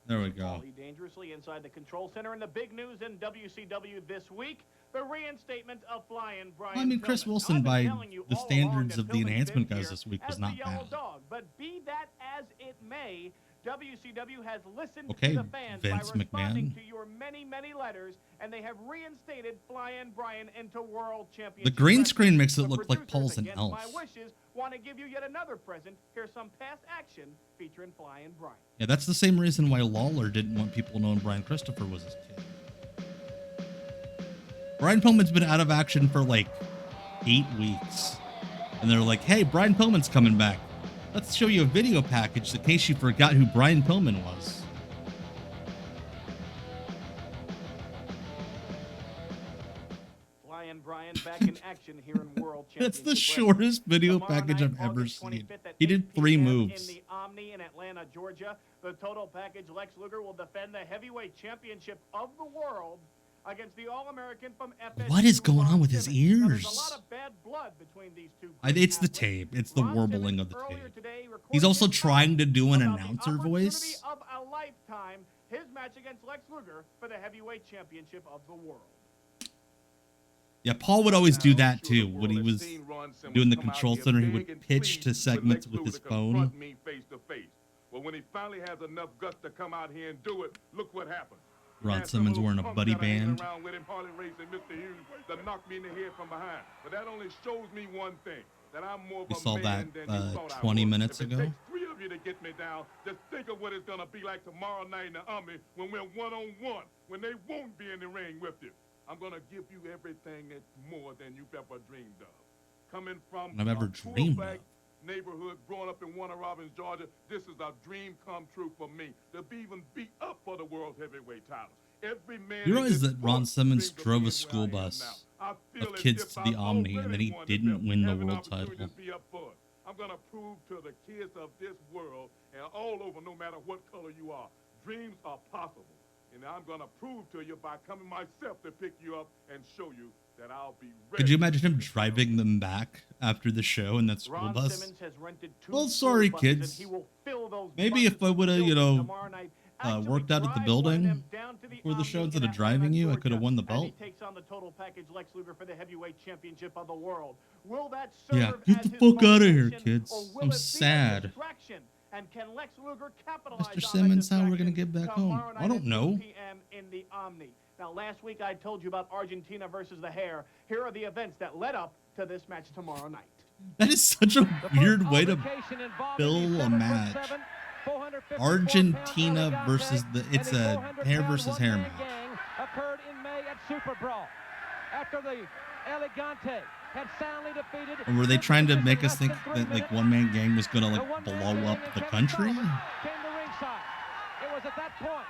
There we go. Dangerously inside the control center, and the big news in WCW this week, the reinstatement of Flying Brian. Well, I mean, Chris Wilson, by the standards of the enhancement guys this week, was not bad. Dog, but be that as it may, WCW has listened Okay, to the fans Vince by responding McMahon. to your many, many letters, and they have reinstated Flying Brian into World Championship. The green screen Wrestling. makes it The look like producers, Paul's an against elf. my wishes, want to give you yet another present. Here's some past action featuring Flying Brian. Yeah, that's the same reason why Lawler didn't want people knowing Brian Christopher was his kid. Brian Pillman's been out of action for like 8 weeks. And they're like, hey, Brian Pillman's coming back. Let's show you a video package in case you forgot who Brian Pillman was. Flying Brian back in action here in World Championship. That's the shortest video package I've ever seen. He did 3 moves. In the Omni in Atlanta, Georgia, the total package, Lex Luger will defend the heavyweight championship of the world against the All-American from FSU. What is going on with his ears? Now, there's a lot of bad blood between these two. It's the tape. It's the warbling of the tape. He's also trying to do an announcer voice. Of a lifetime, his match against Lex Luger for the heavyweight championship of the world. Yeah, Paul would always do that too. When he was doing the control center, he would pitch to segments with his phone. Me face to face. Well, when he finally has enough guts to come out here and do it, look what happened. Ron Simmons wearing a buddy band. Around with him, Harley Race and Mr. Hughes that knocked me in the head from behind. But that only shows me one thing, that I'm more of We a saw man that than you thought I 20 was. minutes If it ago. takes 3 of you to get me down, just think of what it's going to be like tomorrow night in the Army when we're one-on-one, when they won't be in the ring with you. I'm going to give you everything that's more than you've ever dreamed of. Coming from I've ever dreamed of. Neighborhood, growing up in Warner Robins, Georgia, this is a dream come true for me, to be even beat up for the world heavyweight title. Every man. You realize that Ron Simmons drove a school bus of kids to the Omni, and then he didn't win the world title. I'm going to prove to the kids of this world and all over, no matter what color you are, dreams are possible. And I'm going to prove to you by coming myself to pick you up and show you that I'll be ready. Could you imagine him driving them back after the show in that school bus? Well, sorry, kids. Maybe if I would have, worked out at the building before the show instead of driving you, I could have won the belt. He takes on the total package Lex Luger for the heavyweight championship of the world. Will that Yeah, serve get as the his fuck out of here, motivation, kids. or will I'm it be a sad. distraction? And can Lex Luger capitalize Mr. on Simmons, that how we're gonna distraction get back home? tomorrow I night don't at know. 2 p.m. in the Omni. Now, last week I told you about Argentina versus the Hair. Here are the events that led up to this match tomorrow night. That is such a weird way to fill a match. Argentina versus it's a hair versus hair match. Occurred in May at Super Brawl. After the Elegante had soundly defeated. Or were they trying to make us think that like one man gang was gonna like blow up the country? Came to ringside. It was at that point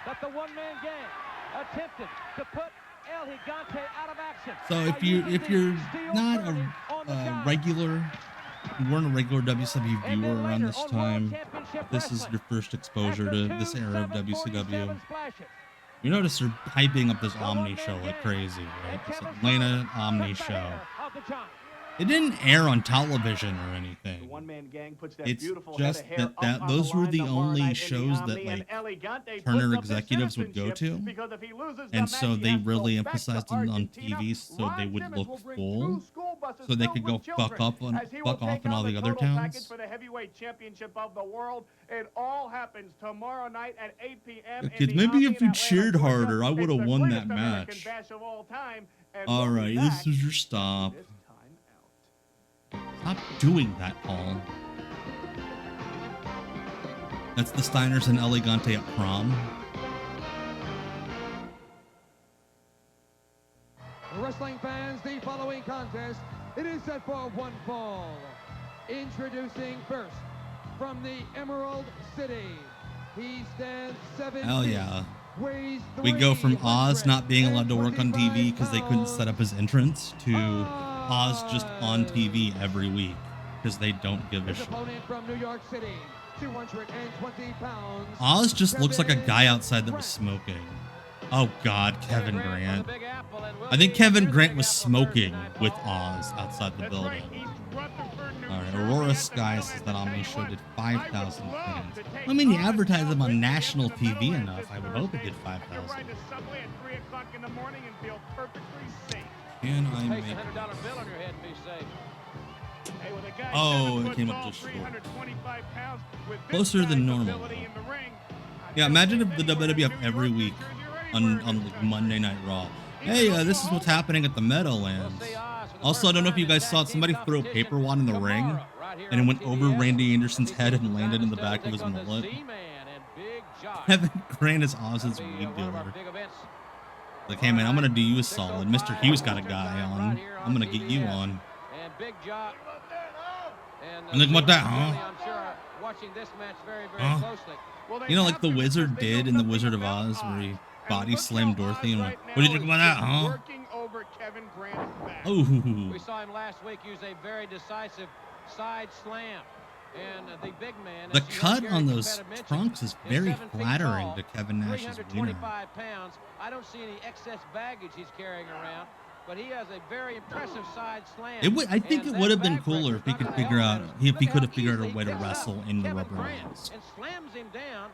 that the one-man gang attempted to put El Gigante out of action. So if you're not a regular, you weren't a regular WCW viewer around this time, this is your first exposure to this era of WCW. You notice they're hyping up this Omni show like crazy, right? This Atlanta Omni show. It didn't air on television or anything. The one-man gang puts that It's beautiful just head of hair that up on those the were line the tomorrow only night in shows the that Omni, like and Elegante Turner puts up his executives would go to, citizenship because if he loses the and match, so he they has to really go back emphasized to it on Argentina. TV so they would Simmons look will bring full, 2 school buses so they filled could go with fuck children off as he will in take all on the other total package towns. for the heavyweight championship of the world. It all happens tomorrow night at 8 p.m. Kids, maybe if you cheered harder, I would have won that match. All right, this is your stop. Stop doing that, Paul. That's the Steiners and Elegante at prom. Wrestling fans, the following contest, it is set for one fall. Introducing first, from the Emerald City, he stands 7 Hell feet, yeah. weighs We go from Oz not being allowed to work on TV because they couldn't set up his entrance to Oz just on TV every week because they don't give a his shit. opponent from New York City, 220 pounds. Oz just looks like a guy outside that was smoking. Oh God, Kevin Grant. I think Kevin Grant was smoking with Oz outside the building. Alright, Aurora Sky says that Omni show did 5,000 fans. I mean, you advertise them on national TV enough, I would hope it did 5,000. Can I make it? Oh, it came up just short. Closer than normal. Yeah, imagine if the WWF every week on like Monday Night Raw. Hey, this is what's happening at the Meadowlands. Also, I don't know if you guys saw it. Somebody threw a paper wad in the ring, and it went over Randy Anderson's head and landed in the back of his mullet. Kevin Grant is Oz's weed dealer. Like, hey man, I'm gonna do you a solid. Mr. Hughes got a guy on. I'm gonna get you on. And like, what that, huh? Huh? You know, like the Wizard did in The Wizard of Oz, where he body slammed Dorothy and went, what did you think about that, huh? Oh. We saw him last week use a very decisive side slam. And the big man, the cut on those trunks is very flattering to Kevin Nash's wiener. Pounds. I don't see any excess baggage he's carrying around, but he has a very impressive side slam. It would, I think it would have been cooler if he could figure out, if he could have figured out a way to wrestle in the rubber bands. And slams him down.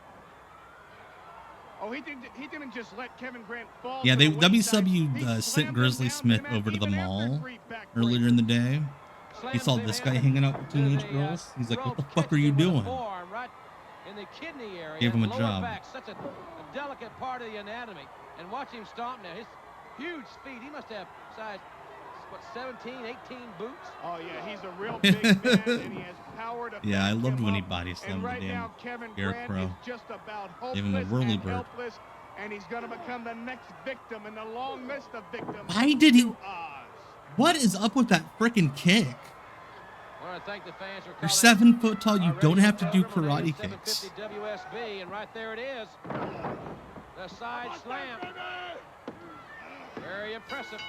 Oh, he didn't just let Kevin Grant fall. Yeah, WCW sent Grizzly Smith over to the mall earlier in the day. He saw this guy hanging out with teenage girls. He's like, what the fuck are you doing? in the kidney area. Gave him a lower job. back, such a delicate part of the anatomy. And watch him stomp now. His huge feet. He must have size, what, 17, 18 boots? Oh, yeah, he's a real big man, and he has power to Yeah, I back loved him when he up. body And slammed right the now, damn Kevin Grant scarecrow. is just about Gave him a hopeless whirly and bird. helpless, and he's going to become the next victim in the long list of victims. Why did he? to Oz. What is up with that freaking kick? I want to thank the fans for You're calling 7 foot tall. You our don't have to do program on karate 750 kicks. WSB, and right there it is. The side slam. Very impressive.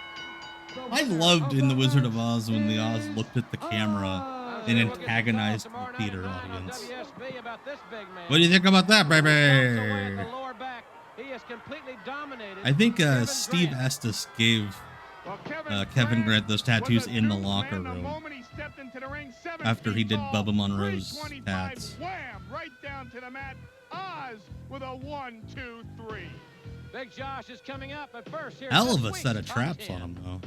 I loved in The Wizard of Oz when the Oz looked at the camera and antagonized the theater audience. WSB about this big man. What do you think about that, At the baby? lower back. He is completely dominated. I think Kevin Steve Grant. Estes gave Kevin Grant those tattoos in the locker room after he did Bubba Monroe's tats. Wham! Right down to the mat. Oz with a 1, 2, 3. Big Josh is coming up, but first here's Hell of this a set of week's top traps 10. on him, though.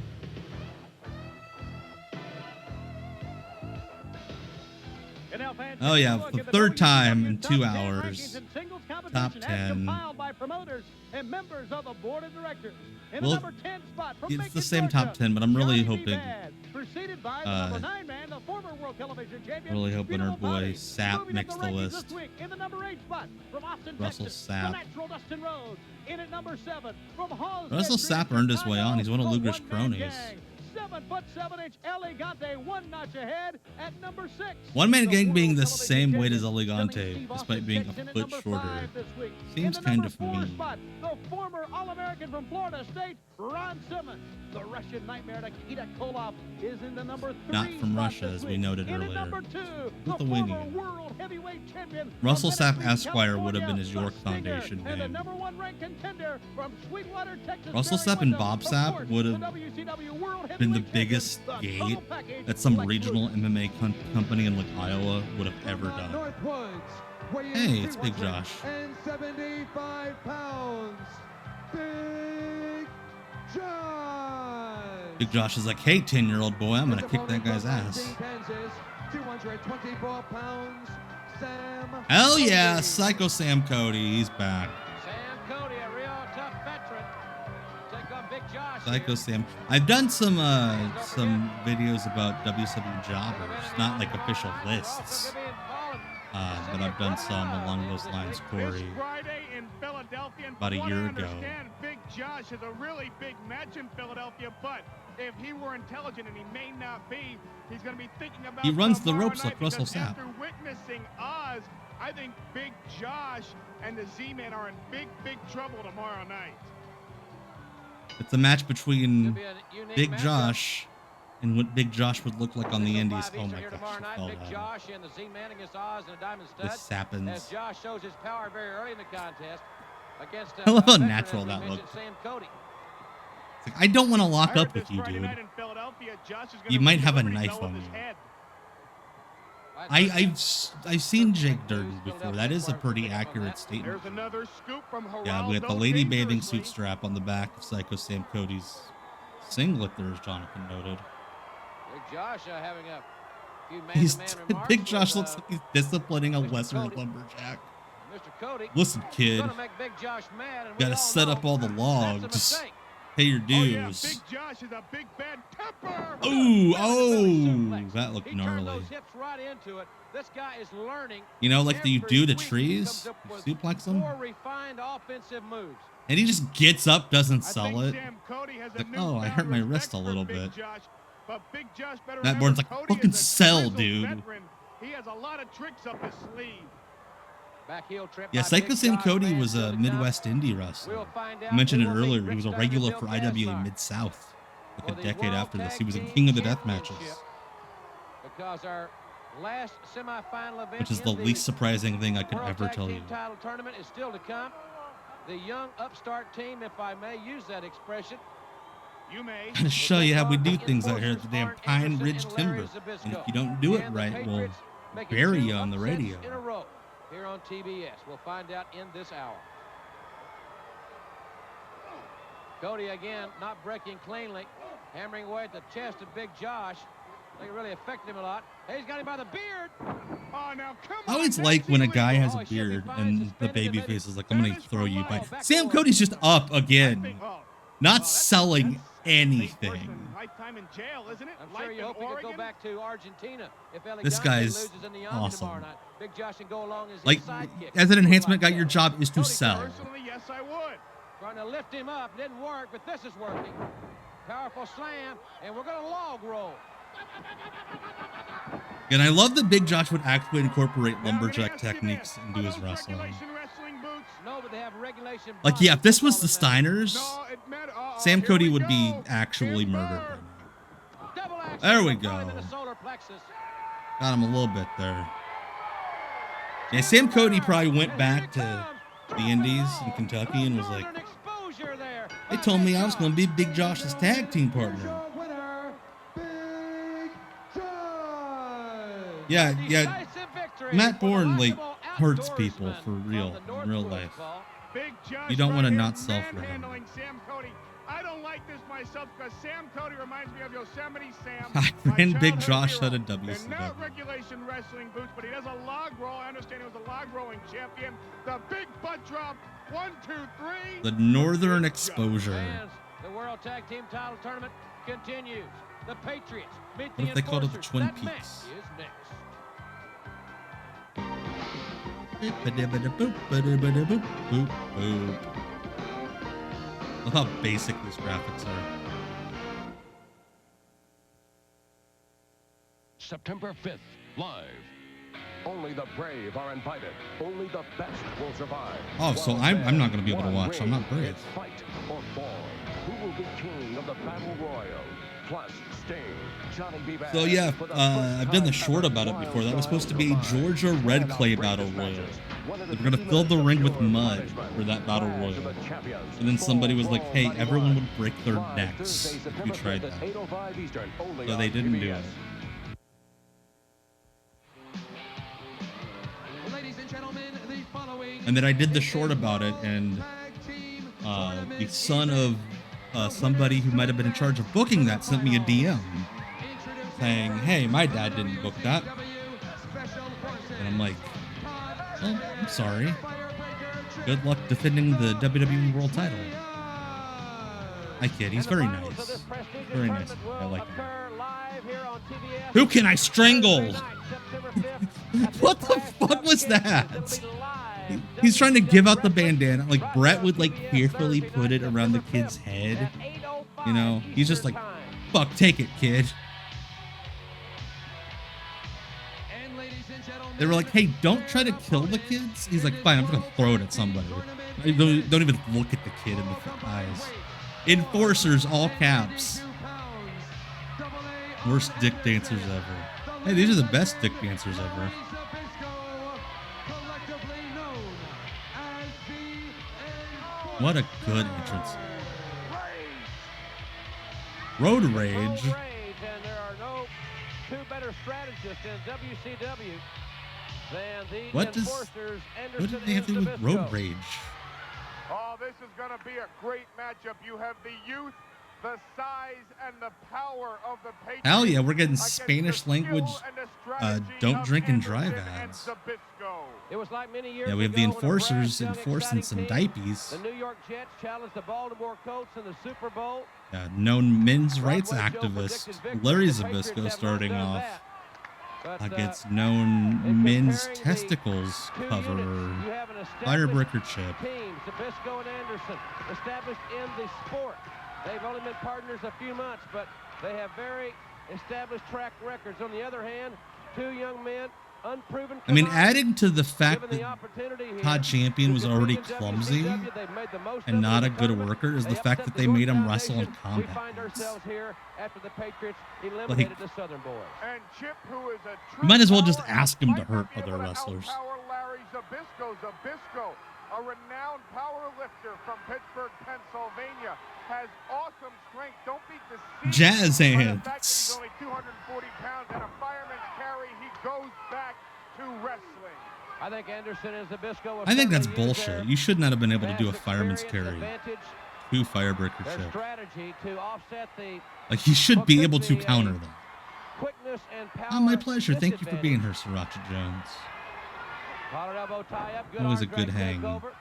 And now, fans, Oh, take a yeah, look the at the third WCW time in top 2 10 hours. rankings and singles competition Top as 10. compiled by promoters and members of the board of directors. In Well, the number 10 spot from it's Macon, the same Georgia, top 10, but I'm really Johnny B. hoping, Bad, preceded by the number 9 man, the former world television champion. really hoping our Beautiful boy Body. Sapp Moving up makes the the rankings list. this week in the number 8 spot from Austin, Russell Texas, Sapp. the natural Dustin Rhodes. In at number 7 from Halls. Russell Sapp earned his way on. He's one of Luger's cronies. 7'7" Elegante, one notch ahead at number 6. One Man Gang being the same weight as Elegante, despite being a foot shorter, seems kind of mean. The former All-American from Florida State, Ron Simmons. The Russian nightmare Nikita Koloff is in the number 3 Not from spot Russia, this as we week. noted In at earlier. number 2, the Lithuanian. former world heavyweight champion Russell from Sapp Venice, Esquire would have been California, his York the Stinger, Foundation and the name. number 1 ranked contender from Sweetwater, Texas, Russell Barry Sapp and Windham. Bob Of Sapp course, would the have WCW World been the Heavyweight biggest Champion, the gate total package, that some Lex regional Luger. MMA company in like Iowa would have ever done. Northwoods, Hey, it's Big Josh. and 75 pounds, Big Josh. Big Josh is like, hey, 10-year-old boy, I'm going to kick that guy's ass. 224 pounds, Sam. Hell yeah, Psycho Sam Cody, he's back. Sam Cody, a real tough veteran. Take on Big Josh. Psycho Sam. I've done some videos about WCW jobbers, not like official lists, but I've done some along those lines, Corey, Friday in Philadelphia. And about a from what year I ago. understand, Big Josh has a really big match in Philadelphia, but if he were intelligent, and he may not be, he's going to be thinking about He runs the tomorrow ropes like night, Russell because Sapp. After witnessing Oz, I think Big Josh and the Z-Man are in big, big trouble tomorrow night. It's a match between be a unique Big matchup. Josh and what Big Josh would look like on the Indies. Oh Eastern my here gosh, tomorrow I night. fell Big down. Josh and the Z-Man against Oz and a Diamond Stud. This happens. As Josh shows his power very early in the contest against I love how veteran, natural as we that mentioned, looked. Sam Cody. It's like, I don't want to lock I up heard with this you, Friday dude. night in Philadelphia, Josh is gonna You might reach have a Liberty knife Bell on with his you. head. I've seen Jake Durden before. That is a pretty accurate statement. There's another scoop from Yeah, we got the Geraldo lady bathing dangerously. suit strap on the back of Psycho Sam Cody's singlet there, as Jonathan noted. Big Josh having a few He's man-to-man remarks Big Josh with, looks like he's disciplining a Mr. lesser Cody. lumberjack. Mr. Cody. Listen, kid, Gonna make Big Josh mad, and we gotta all set know up all the that's a logs. mistake. Pay your Oh, yeah, dues. Big Josh is a big bad temper. Ooh, oh, that looked He turned gnarly. those hips right into it. This guy is learning. You know, like you every do to week he trees, comes up with you suplex them, more refined offensive moves. and he just gets up, doesn't I sell think it. Sam Cody has a Like, oh, I newfound hurt my respect wrist a for little Big bit. Josh, but Big Josh better Matt remember, Borne's like, Cody fucking is a sell, grizzled dude. veteran. He has a lot of tricks up his sleeve. Back heel trip Yeah, by Psycho Big Sam Josh, Cody ran was through a the Midwest jump. indie wrestler. We'll find out I mentioned it who will earlier. meet He was a Rick regular Steiner, for Bill IWA Gaspar Mid-South, like for a the decade World after this. He was a Tag king of the Team death matches, Championship, because our last semifinal event which is in the least surprising thing I could World ever Tag tell Team you. title tournament is still to come. The young upstart team, if I may use that expression, You may. To show you how we do things out here at the damn Pine Ridge Timber. And if you don't do it and the right, we'll Patriots making bury 2 you on the upsets radio. in a row here on TBS. We'll find out in this hour. Cody again not breaking cleanly, hammering away at the chest of Big Josh. I think it really affected him a lot. He's got him by the beard. Oh, now come I always like when a guy has a beard and the baby face is like, I'm going to throw you by. Sam Cody's just up again. Not selling anything. Lifetime in jail, isn't it? I'm sure you hope he could go back to Argentina if This guy's awesome. Big Josh can go along as like, sidekick. as an enhancement guy, your job is to sell. Personally, yes, I would. Trying to lift him up. Didn't work, but this is working. Powerful slam, and we're going to log roll. And I love that Big Josh would actually incorporate lumberjack techniques into his wrestling. No, but they have regulation. Like, yeah, if this was the Steiners, Sam Cody would be actually murdered. There we go. Got him a little bit there. Yeah, Sam Cody probably went back to the Indies in Kentucky and was like, they told me I was going to be Big Josh's tag team partner. Yeah. Matt Bourne, like, hurts people for real, in real life. You don't want to not sell for him. I don't like this myself because Sam Cody reminds me of Yosemite Sam. I ran Big Josh out of WCW. They're not regulation wrestling boots, but he does a log roll. I understand he was a log rolling champion. The big butt drop. 1, 2, 3. The Northern Exposure. And the World Tag Team Title Tournament continues. The Patriots meet the What if they called it the Enforcers. Twin That Peaks? match is next. Look how basic these graphics are. September 5th, live. Only the brave are invited. Only the best will survive. Oh, so I'm not going to be able to watch. I'm not brave. Fight or fall. Who will be king of the battle royal? Plus Sting, Johnny B. So yeah, I've done the short about it before. That was supposed to be Georgia Red Clay Battle Royal. They were going to fill the ring with mud for that Battle Royal. And then somebody was like, hey, everyone would break their necks if you tried that. So they didn't do it. And then I did the short about it, and the son of somebody who might have been in charge of booking that sent me a DM saying, hey, my dad didn't book that. And I'm like, well, I'm sorry. Good luck defending the WWE World title. I kid, he's very nice. Very nice. I like him. Who can I strangle? What the fuck was that? He's trying to give out the bandana. Like, Brett would, like, carefully put it around the kid's head. You know? He's just like, fuck, take it, kid. They were like, hey, don't try to kill the kids. He's like, fine, I'm just gonna throw it at somebody. Don't even look at the kid in the eyes. Enforcers, all caps. Worst dick dancers ever. Hey, these are the best dick dancers ever. What a good entrance. Road Rage. And there are no two better strategists in WCW than the What did they have to do with Road Rage? Oh, this is going to be a great matchup. You have the youth, the size, and the power of the Patriots. Hell yeah, we're getting Spanish language don't drink and drive ads. It was like many years Yeah, we have the ago when a Enforcers brash, young, enforcing some exciting diapies. team, the New York Jets challenged the Baltimore Colts in the Super Bowl. Known men's rights activist Larry Zbyszko starting off against known men's testicles cover Firebreaker Chip. Team, Zbyszko and Anderson, established in the sport. They've only been partners a few months, but they have very established track records. On the other hand, two young men, unproven. I mean, adding to the fact that Todd Champion was already clumsy and not a good worker is the fact that they made him wrestle in combat. Like, you might as well just ask him to hurt other wrestlers. A renowned power lifter from Pittsburgh, Pennsylvania, has awesome strength. Don't be deceived. Jazz hands. He's only 240 pounds and a fireman's carry. He goes back to wrestling. I think Anderson is Zbyszko. I think that's bullshit. You should not have been able to do a fireman's carry. Two Firebreaker Chip. Strategy to offset the Like, he should be able to counter them. quickness and power. Oh, my pleasure. Thank you for being here, Sriracha Jones. Collar elbow tie up. Good Always a arm good drag hang. takeover.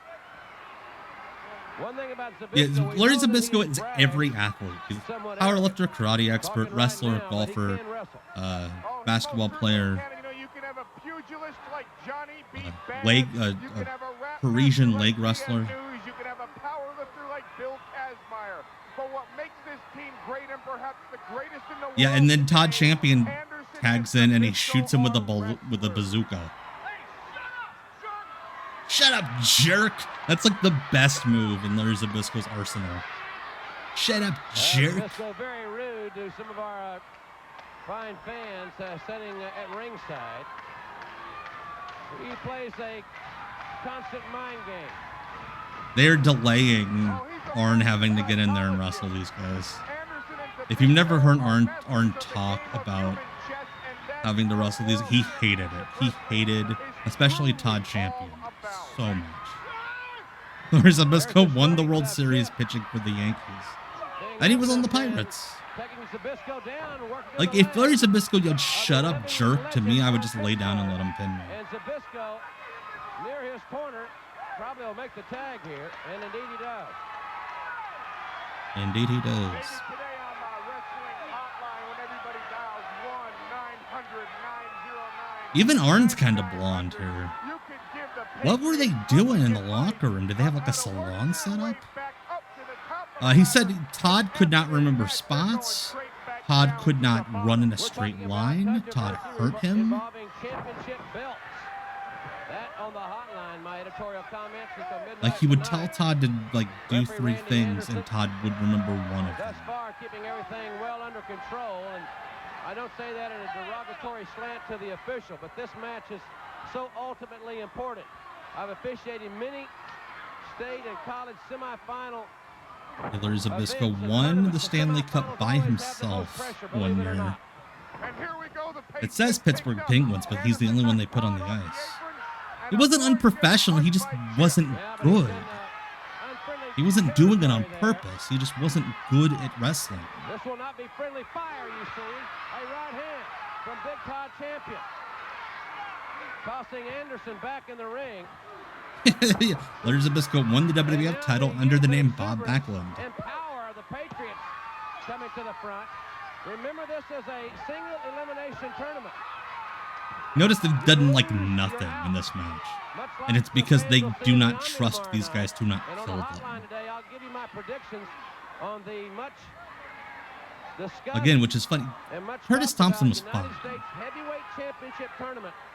One thing about Zbyszko, Yeah, Larry Zbyszko is every athlete. He's a powerlifter, karate expert, wrestler, golfer, basketball player, Parisian leg wrestler. You can have a powerlifter like Bill Kazmaier. But what makes this team great and perhaps the greatest in the world. Yeah, and then Todd Champion tags in and he shoots him with a bazooka. Shut up, jerk! That's like the best move in Larry Zbyszko's arsenal. Shut up, jerk! Zbyszko very rude to some of our fine fans sitting at ringside. He plays a constant mind game. They're delaying Arn having to get in there and wrestle these guys. If you've never heard Arn talk about having to wrestle these, he hated it. He hated, especially Todd Champion, so much. Larry Zbyszko won the World Series pitching for the Yankees. And he was on the Pirates. Like, if Larry Zbyszko yelled, "Shut up, jerk," to me, I would just lay down and let him pin me. And Zbyszko, near his corner, probably will make the tag here, and indeed he does. Indeed he does. Even Arn's kind of blonde here. What were they doing in the locker room? Did they have like a salon set up? He said Todd could not remember spots. Todd could not run in a straight line. Todd hurt him. Like, he would tell Todd to like do 3 things, and Todd would remember one of them. Thus far, keeping everything well under control, and I don't say that in a derogatory slant to the official, but this match is so ultimately important. I've officiated many state and college semifinal. Larry Zbyszko won the Stanley Cup by himself one year. It says Pittsburgh Penguins, but he's the only one they put on the ice. It wasn't unprofessional, he just wasn't good. He wasn't doing it on purpose, he just wasn't good at wrestling. This will not be friendly fire, you see. A right hand from Big Todd Champion. Tossing Anderson back in the ring. Larry Zbyszko won the WWF title under the name Bob Backlund. And power of the Patriots coming to the front. Remember, this is a single elimination tournament. Notice they've done like nothing in this match. And it's because they do not trust these guys to not kill them. Today, I'll give you my predictions on the much Again, which is funny. Curtis Thompson was fun.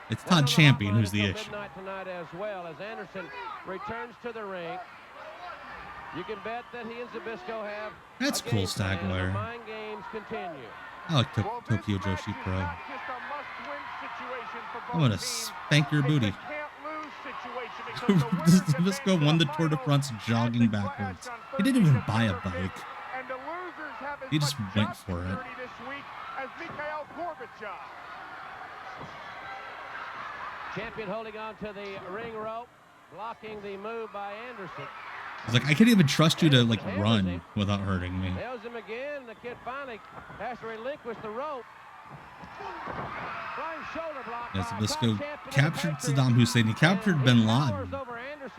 It's Todd Champion who's the issue. Tonight as well, as Anderson returns to the ring. You can bet that he and Zbyszko have. That's cool, Stagwire. Mind games continue. I like Tokyo Joshi Pro. I'm gonna spank your booty. Zbyszko won the Tour de France jogging backwards. He didn't even buy a bike. He just went for it. Champion holding on to the ring rope, blocking the move by Anderson. He's like, I can't even trust you to like run without hurting me. Nails him again. The kid finally has to relinquish the rope. Flying shoulder block. As Zbyszko captured Saddam Hussein, he captured Bin Laden,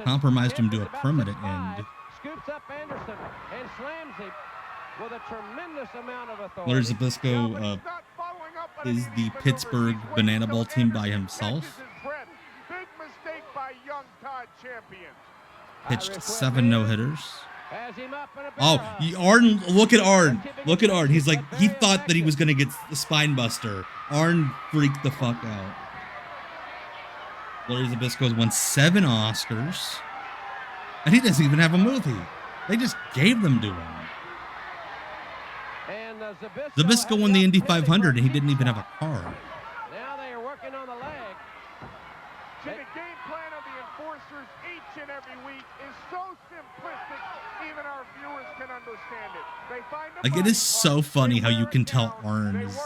compromised him to a permanent end. Scoops up Anderson and slams him with a tremendous amount of authority. Larry Zbyszko is the Pittsburgh Banana Ball team by himself. Big mistake by young Todd Champion. Pitched 7 no-hitters. Oh, Arn, look at Arn. Look at Arn. He's like, he thought that he was going to get the spine buster. Arn freaked the fuck out. Larry Zbyszko's won 7 Oscars. And he doesn't even have a movie. They just gave them to him. Zbyszko won the Indy 500 and he didn't even have a car. Now they are working on the leg. See, the game plan of the enforcers each and every week is so simplistic, even our viewers can understand it. They find like, it is so funny how you can tell Arn is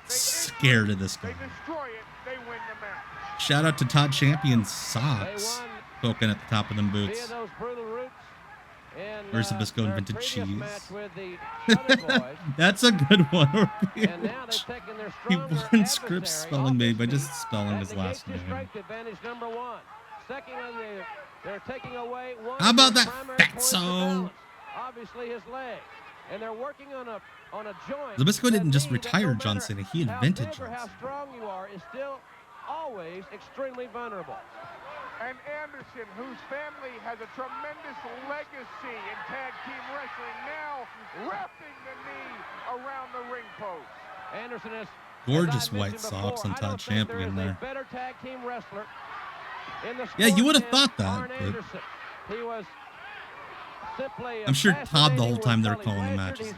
scared of this guy. Shout out to Todd Champion's socks, poking at the top of them boots. Those brutal roots Where's Zbyszko invented cheese? With the Boys. That's a good one. And now they've taken their He stronger won script spelling bee by just spelling his last name. Strength advantage number one. Secondly, they're taking away one. How about that fatso? Obviously his leg, and they're working on a joint. Zbyszko didn't just retire John Cena; he invented John Cena. How strong you are is still always extremely vulnerable. And Anderson, whose family has a tremendous legacy in tag team wrestling, now wrapping the knee around the ring post. Anderson is gorgeous white socks and Todd Champion there. Better tag team wrestler in the yeah, you would have thought that. He was simply I'm sure Todd the whole time they're calling the matches.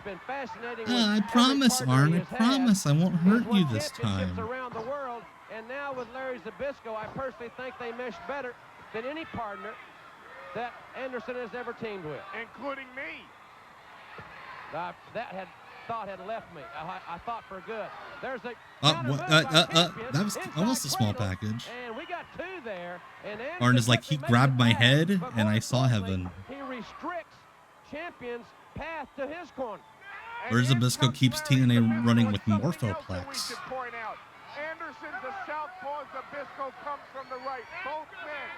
I promise, Arn. I promise I won't hurt you this time. Around the world. And now with Larry Zbyszko, I personally think they mesh better than any partner that Anderson has ever teamed with. Including me. That thought had left me. I thought for good. There's a that was almost a small package. And we got two there. And Arn is like, he grabbed my head and I saw heaven. He restricts champion's path to his corner. Where Zbyszko keeps TNA running with Morphoplex. Anderson's a southpaw, Zbyszko comes from the right. Both men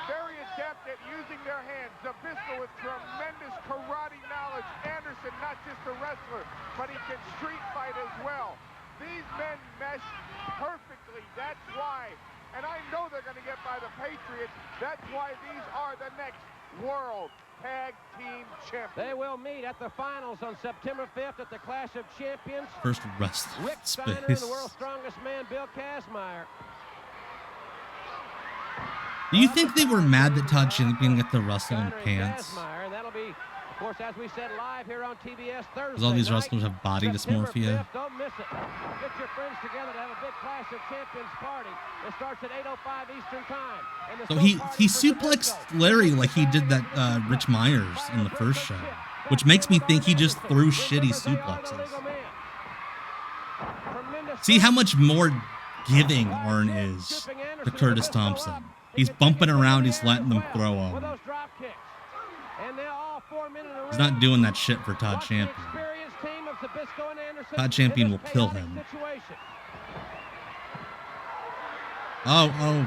very adept at using their hands. Zbyszko with tremendous karate knowledge. Anderson not just a wrestler, but he can street fight as well. These men mesh perfectly. That's why. And I know they're going to get by the Patriots. That's why these are the next World Tag Team Champions. They will meet at the finals on September 5th at the Clash of Champions. First rest Rick Steiner and the world's strongest man, Bill Kazmaier. Do you think they were mad that Todd Champion got the wrestle in pants? And that'll be, of course, as we said, live here on TBS Thursday. Because all these wrestlers have body dysmorphia. Don't miss it. Get your friends together to have a big Clash of Champions party. It starts at 8:05 Eastern Time. So he suplexed Larry like he did that Rich Myers in the first show, which makes me think he just threw shitty suplexes. See how much more giving Arn is to Curtis Thompson. He's bumping around, he's letting them throw him. He's not doing that shit for Todd Champion. Todd Champion will kill him. Oh.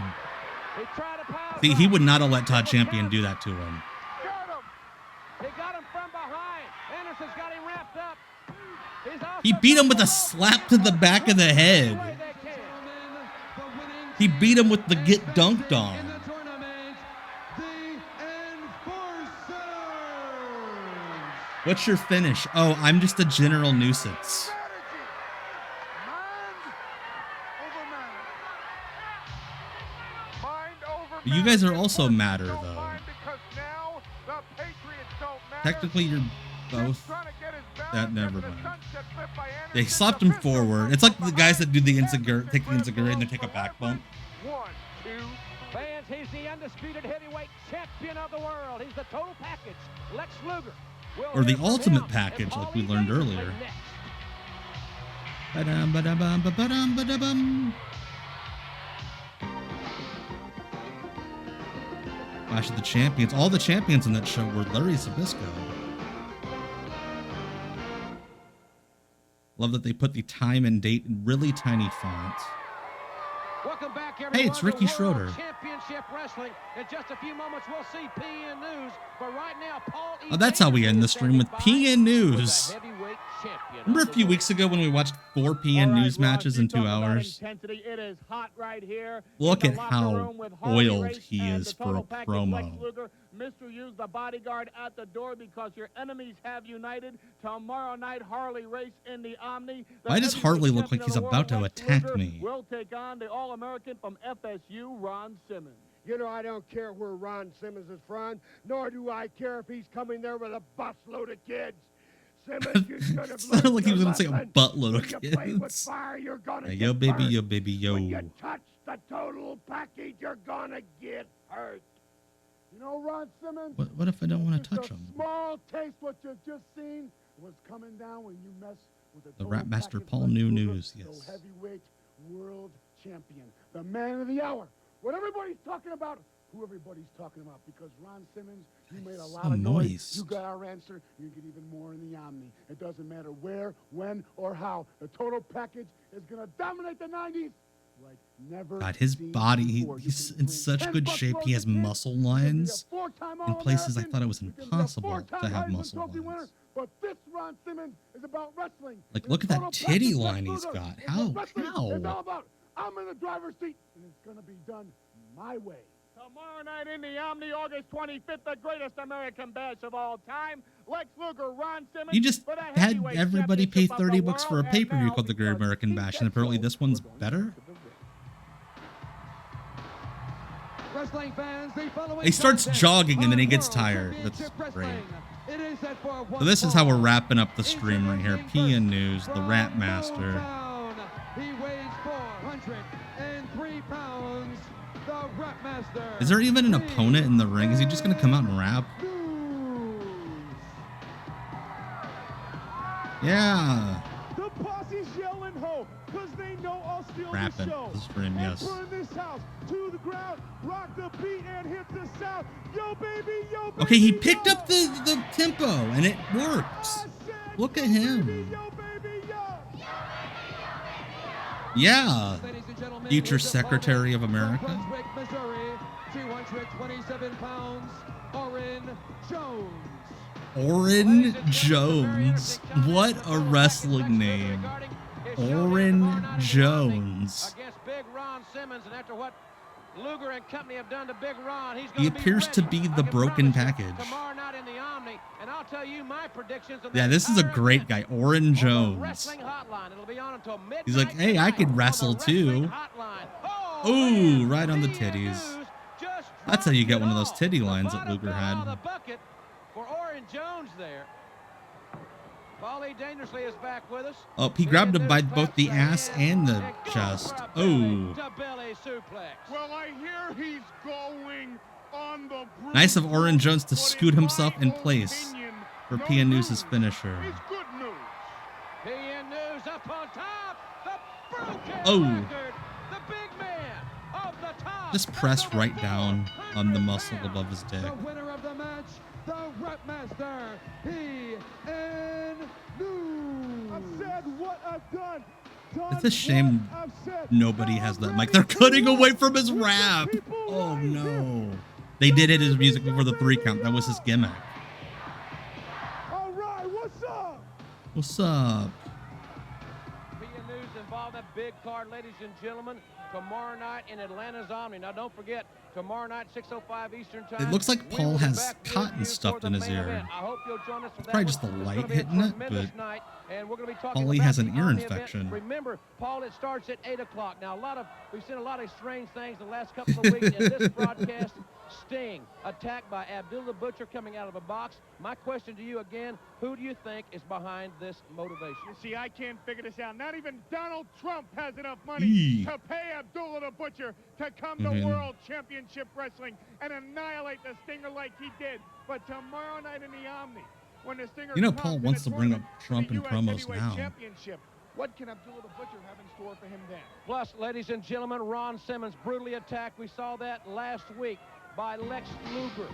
See, he would not have let Todd Champion do that to him. They got him from behind. Anderson's got him wrapped up. He beat him with a slap to the back of the head. He beat him with the get dunked on. What's your finish? Oh, I'm just a general nuisance. You guys are also madder, though. Technically, you're both. That never mind. They slapped him forward. It's like the guys that do the take the Enziguri and then take a back bump. 1, 2, fans, he's the undisputed heavyweight champion of the world. He's the total package. Lex Luger. Or the ultimate package, like we learned earlier. Ba-dum, ba-dum, ba-dum, ba-dum. Clash of the Champions. All the champions in that show were Larry Zbyszko. Love that they put the time and date in really tiny font. Welcome back, everyone. Hey, it's Ricky Schroeder. Championship Wrestling. In just a few moments, we'll see PN News. But right now, Paul Oh, that's how we end the stream, with PN News. Remember a few weeks ago when we watched 4 PN News matches in 2 hours? It is hot right here. Look at how oiled he is for a promo. Mr. Use the bodyguard at the door because your enemies have united. Tomorrow night, Harley race in the Omni. Why does Harley look like he's about to attack me? We'll take on the All-American from FSU, Ron Simmons. You know, I don't care where Ron Simmons is from, nor do I care if he's coming there with a busload of kids. Simmons, you should have It sounded like he was going to say a buttload of kids. kids. Fire, you're gonna Hey, get yo, baby, hurt. yo, baby, yo. When you touch the total package, you're gonna get hurt. You know, Ron Simmons. What if I don't want to touch just a him? small taste what you've just seen was coming down when you mess with The total Rap Master package Paul Lex New Luger, News, the yes. heavyweight world champion, the man of the hour. What everybody's talking about, who everybody's talking about, because Ron Simmons, you made a So lot of noise. moist. You got our answer. You get even more in the Omni. It doesn't matter where, when, or how. The total package is going to dominate the 90s like never. God, his body, he's in such good shape. He has muscle lines in places I thought it was impossible to have muscle lines. But this Ron Simmons is about wrestling. Like, look at that titty line he's got. How? It's all about, I'm in the driver's seat, and it's going to be done my way. Tomorrow night in the Omni, August 25th, the greatest American bash of all time. Lex Luger, Ron Simmons. You just had everybody pay $30 for a pay-per-view called the Great American Bash, and apparently this one's better? Wrestling fans, the following He starts jogging and then he gets tired. That's great. So this is how we're wrapping up the stream right here. PN News, the Rat Master. He weighs 403 pounds. The Rat Master. Is there even an opponent in the ring? Is he just going to come out and rap? Yeah. The posse's yelling ho, because they know I'll steal Rap the it. show. The stream, yes. And burn this house to the ground, rock the beat and hit the sound. Yo, baby, yo, baby. Okay, he picked up the tempo and it works. Look at him. Yeah. Future Secretary of America. Brunswick, Missouri, 227 pounds, Orrin Jones. Orrin Jones. What a wrestling name. Orrin Jones. Against Big Ron Simmons, and after what Luger and company have done to Big Ron, he's He appears to be the broken package. tomorrow night in the Omni, and I'll tell you my predictions. Yeah, this is a great guy, Orrin Jones. Wrestling Hotline. It'll be on until midnight. He's like, hey, I could wrestle too. Ooh, right on the titties. That's how you get one of those titty lines that Luger had. For Orrin Jones there. Paulie Dangerously is back with us. Oh, he grabbed him by both the ass and the chest. Oh. Well, I hear he's going on the Nice of Orrin Jones to scoot himself in place for PN News' finisher. good news. PN News up on top. The broken Oh. record. The big man of the top. Just press right down on the muscle above his dick. The winner of the match, the Rat Master, PN News. I've said what I've done. It's a shame nobody has that mic. They're cutting away from his rap. Oh no. They did hit his music before the 3 count. That was his gimmick. All right, what's up? What's up? PN News involved that big card, ladies and gentlemen, tomorrow night in Atlanta's Omni. Now, don't forget, tomorrow night, 6:05 Eastern Time. It looks like Paul has cotton stuffed in his ear. I hope you'll join us for that. Probably just the one. It's light gonna be a hitting it, tremendous but night, and we're going to be talking Paulie about has the an ear Omni event. infection. Remember, Paul, it starts at 8 o'clock. Now, we've seen a lot of strange things the last couple of weeks in this broadcast. Sting, attacked by Abdullah the Butcher coming out of a box. My question to you again, who do you think is behind this motivation? You see, I can't figure this out. Not even Donald Trump has enough money to pay Abdullah the Butcher to come to World Championship Wrestling and annihilate the Stinger like he did. But tomorrow night in the Omni, when the Stinger You know, comes Paul in wants a to bring up tournament Trump for in the US promos Heavyweight now. Championship, what can Abdullah the Butcher have in store for him then? Plus, ladies and gentlemen, Ron Simmons brutally attacked. We saw that last week by Lex Luger.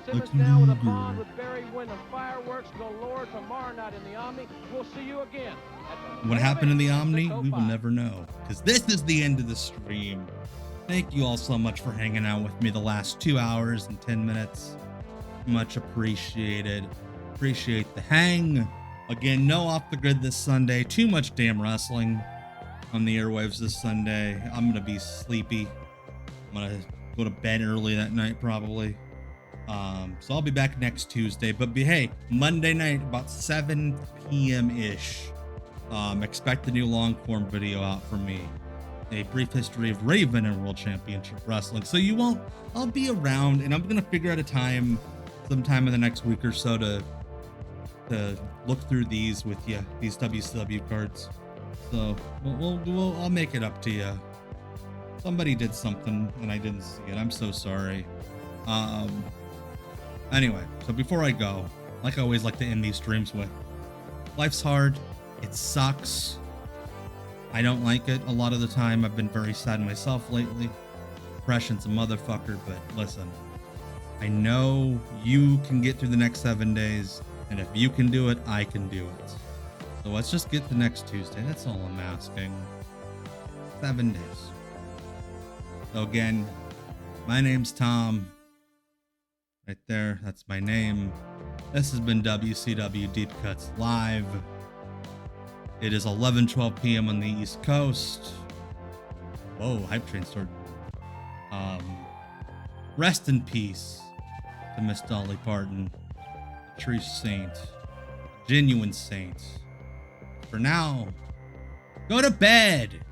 Simmons now with a bond with Barry Windham. Fireworks galore tomorrow night in the Omni. We'll see you again. What happened in the Omni, we will never know. Because this is the end of the stream. Thank you all so much for hanging out with me the last 2 hours and 10 minutes. Much appreciated. Appreciate the hang. Again, no off the grid this Sunday. Too much damn wrestling on the airwaves this Sunday. I'm going to be sleepy. I'm going to go to bed early that night probably. So I'll be back next Tuesday. But hey, Monday night about 7 p.m.-ish. Expect the new long form video out from me. A brief history of Raven and World Championship Wrestling. So I'll be around, and I'm gonna figure out a time sometime in the next week or so to look through these with you, these WCW cards. So I'll make it up to you. Somebody did something and I didn't see it. I'm so sorry. Anyway, so before I go, like I always like to end these streams with, life's hard. It sucks. I don't like it a lot of the time. I've been very sad myself lately. depression's a motherfucker, but listen, I know you can get through the next 7 days, and if you can do it, I can do it. So let's just get the next Tuesday. That's all I'm asking. 7 days. So again, my name's Tom. Right there, that's my name. This has been WCW Deep Cuts Live. It is 11:12 p.m. on the East Coast. Whoa, Hype Train started. Rest in peace to Miss Dolly Parton, a true saint, a genuine saint. For now, go to bed.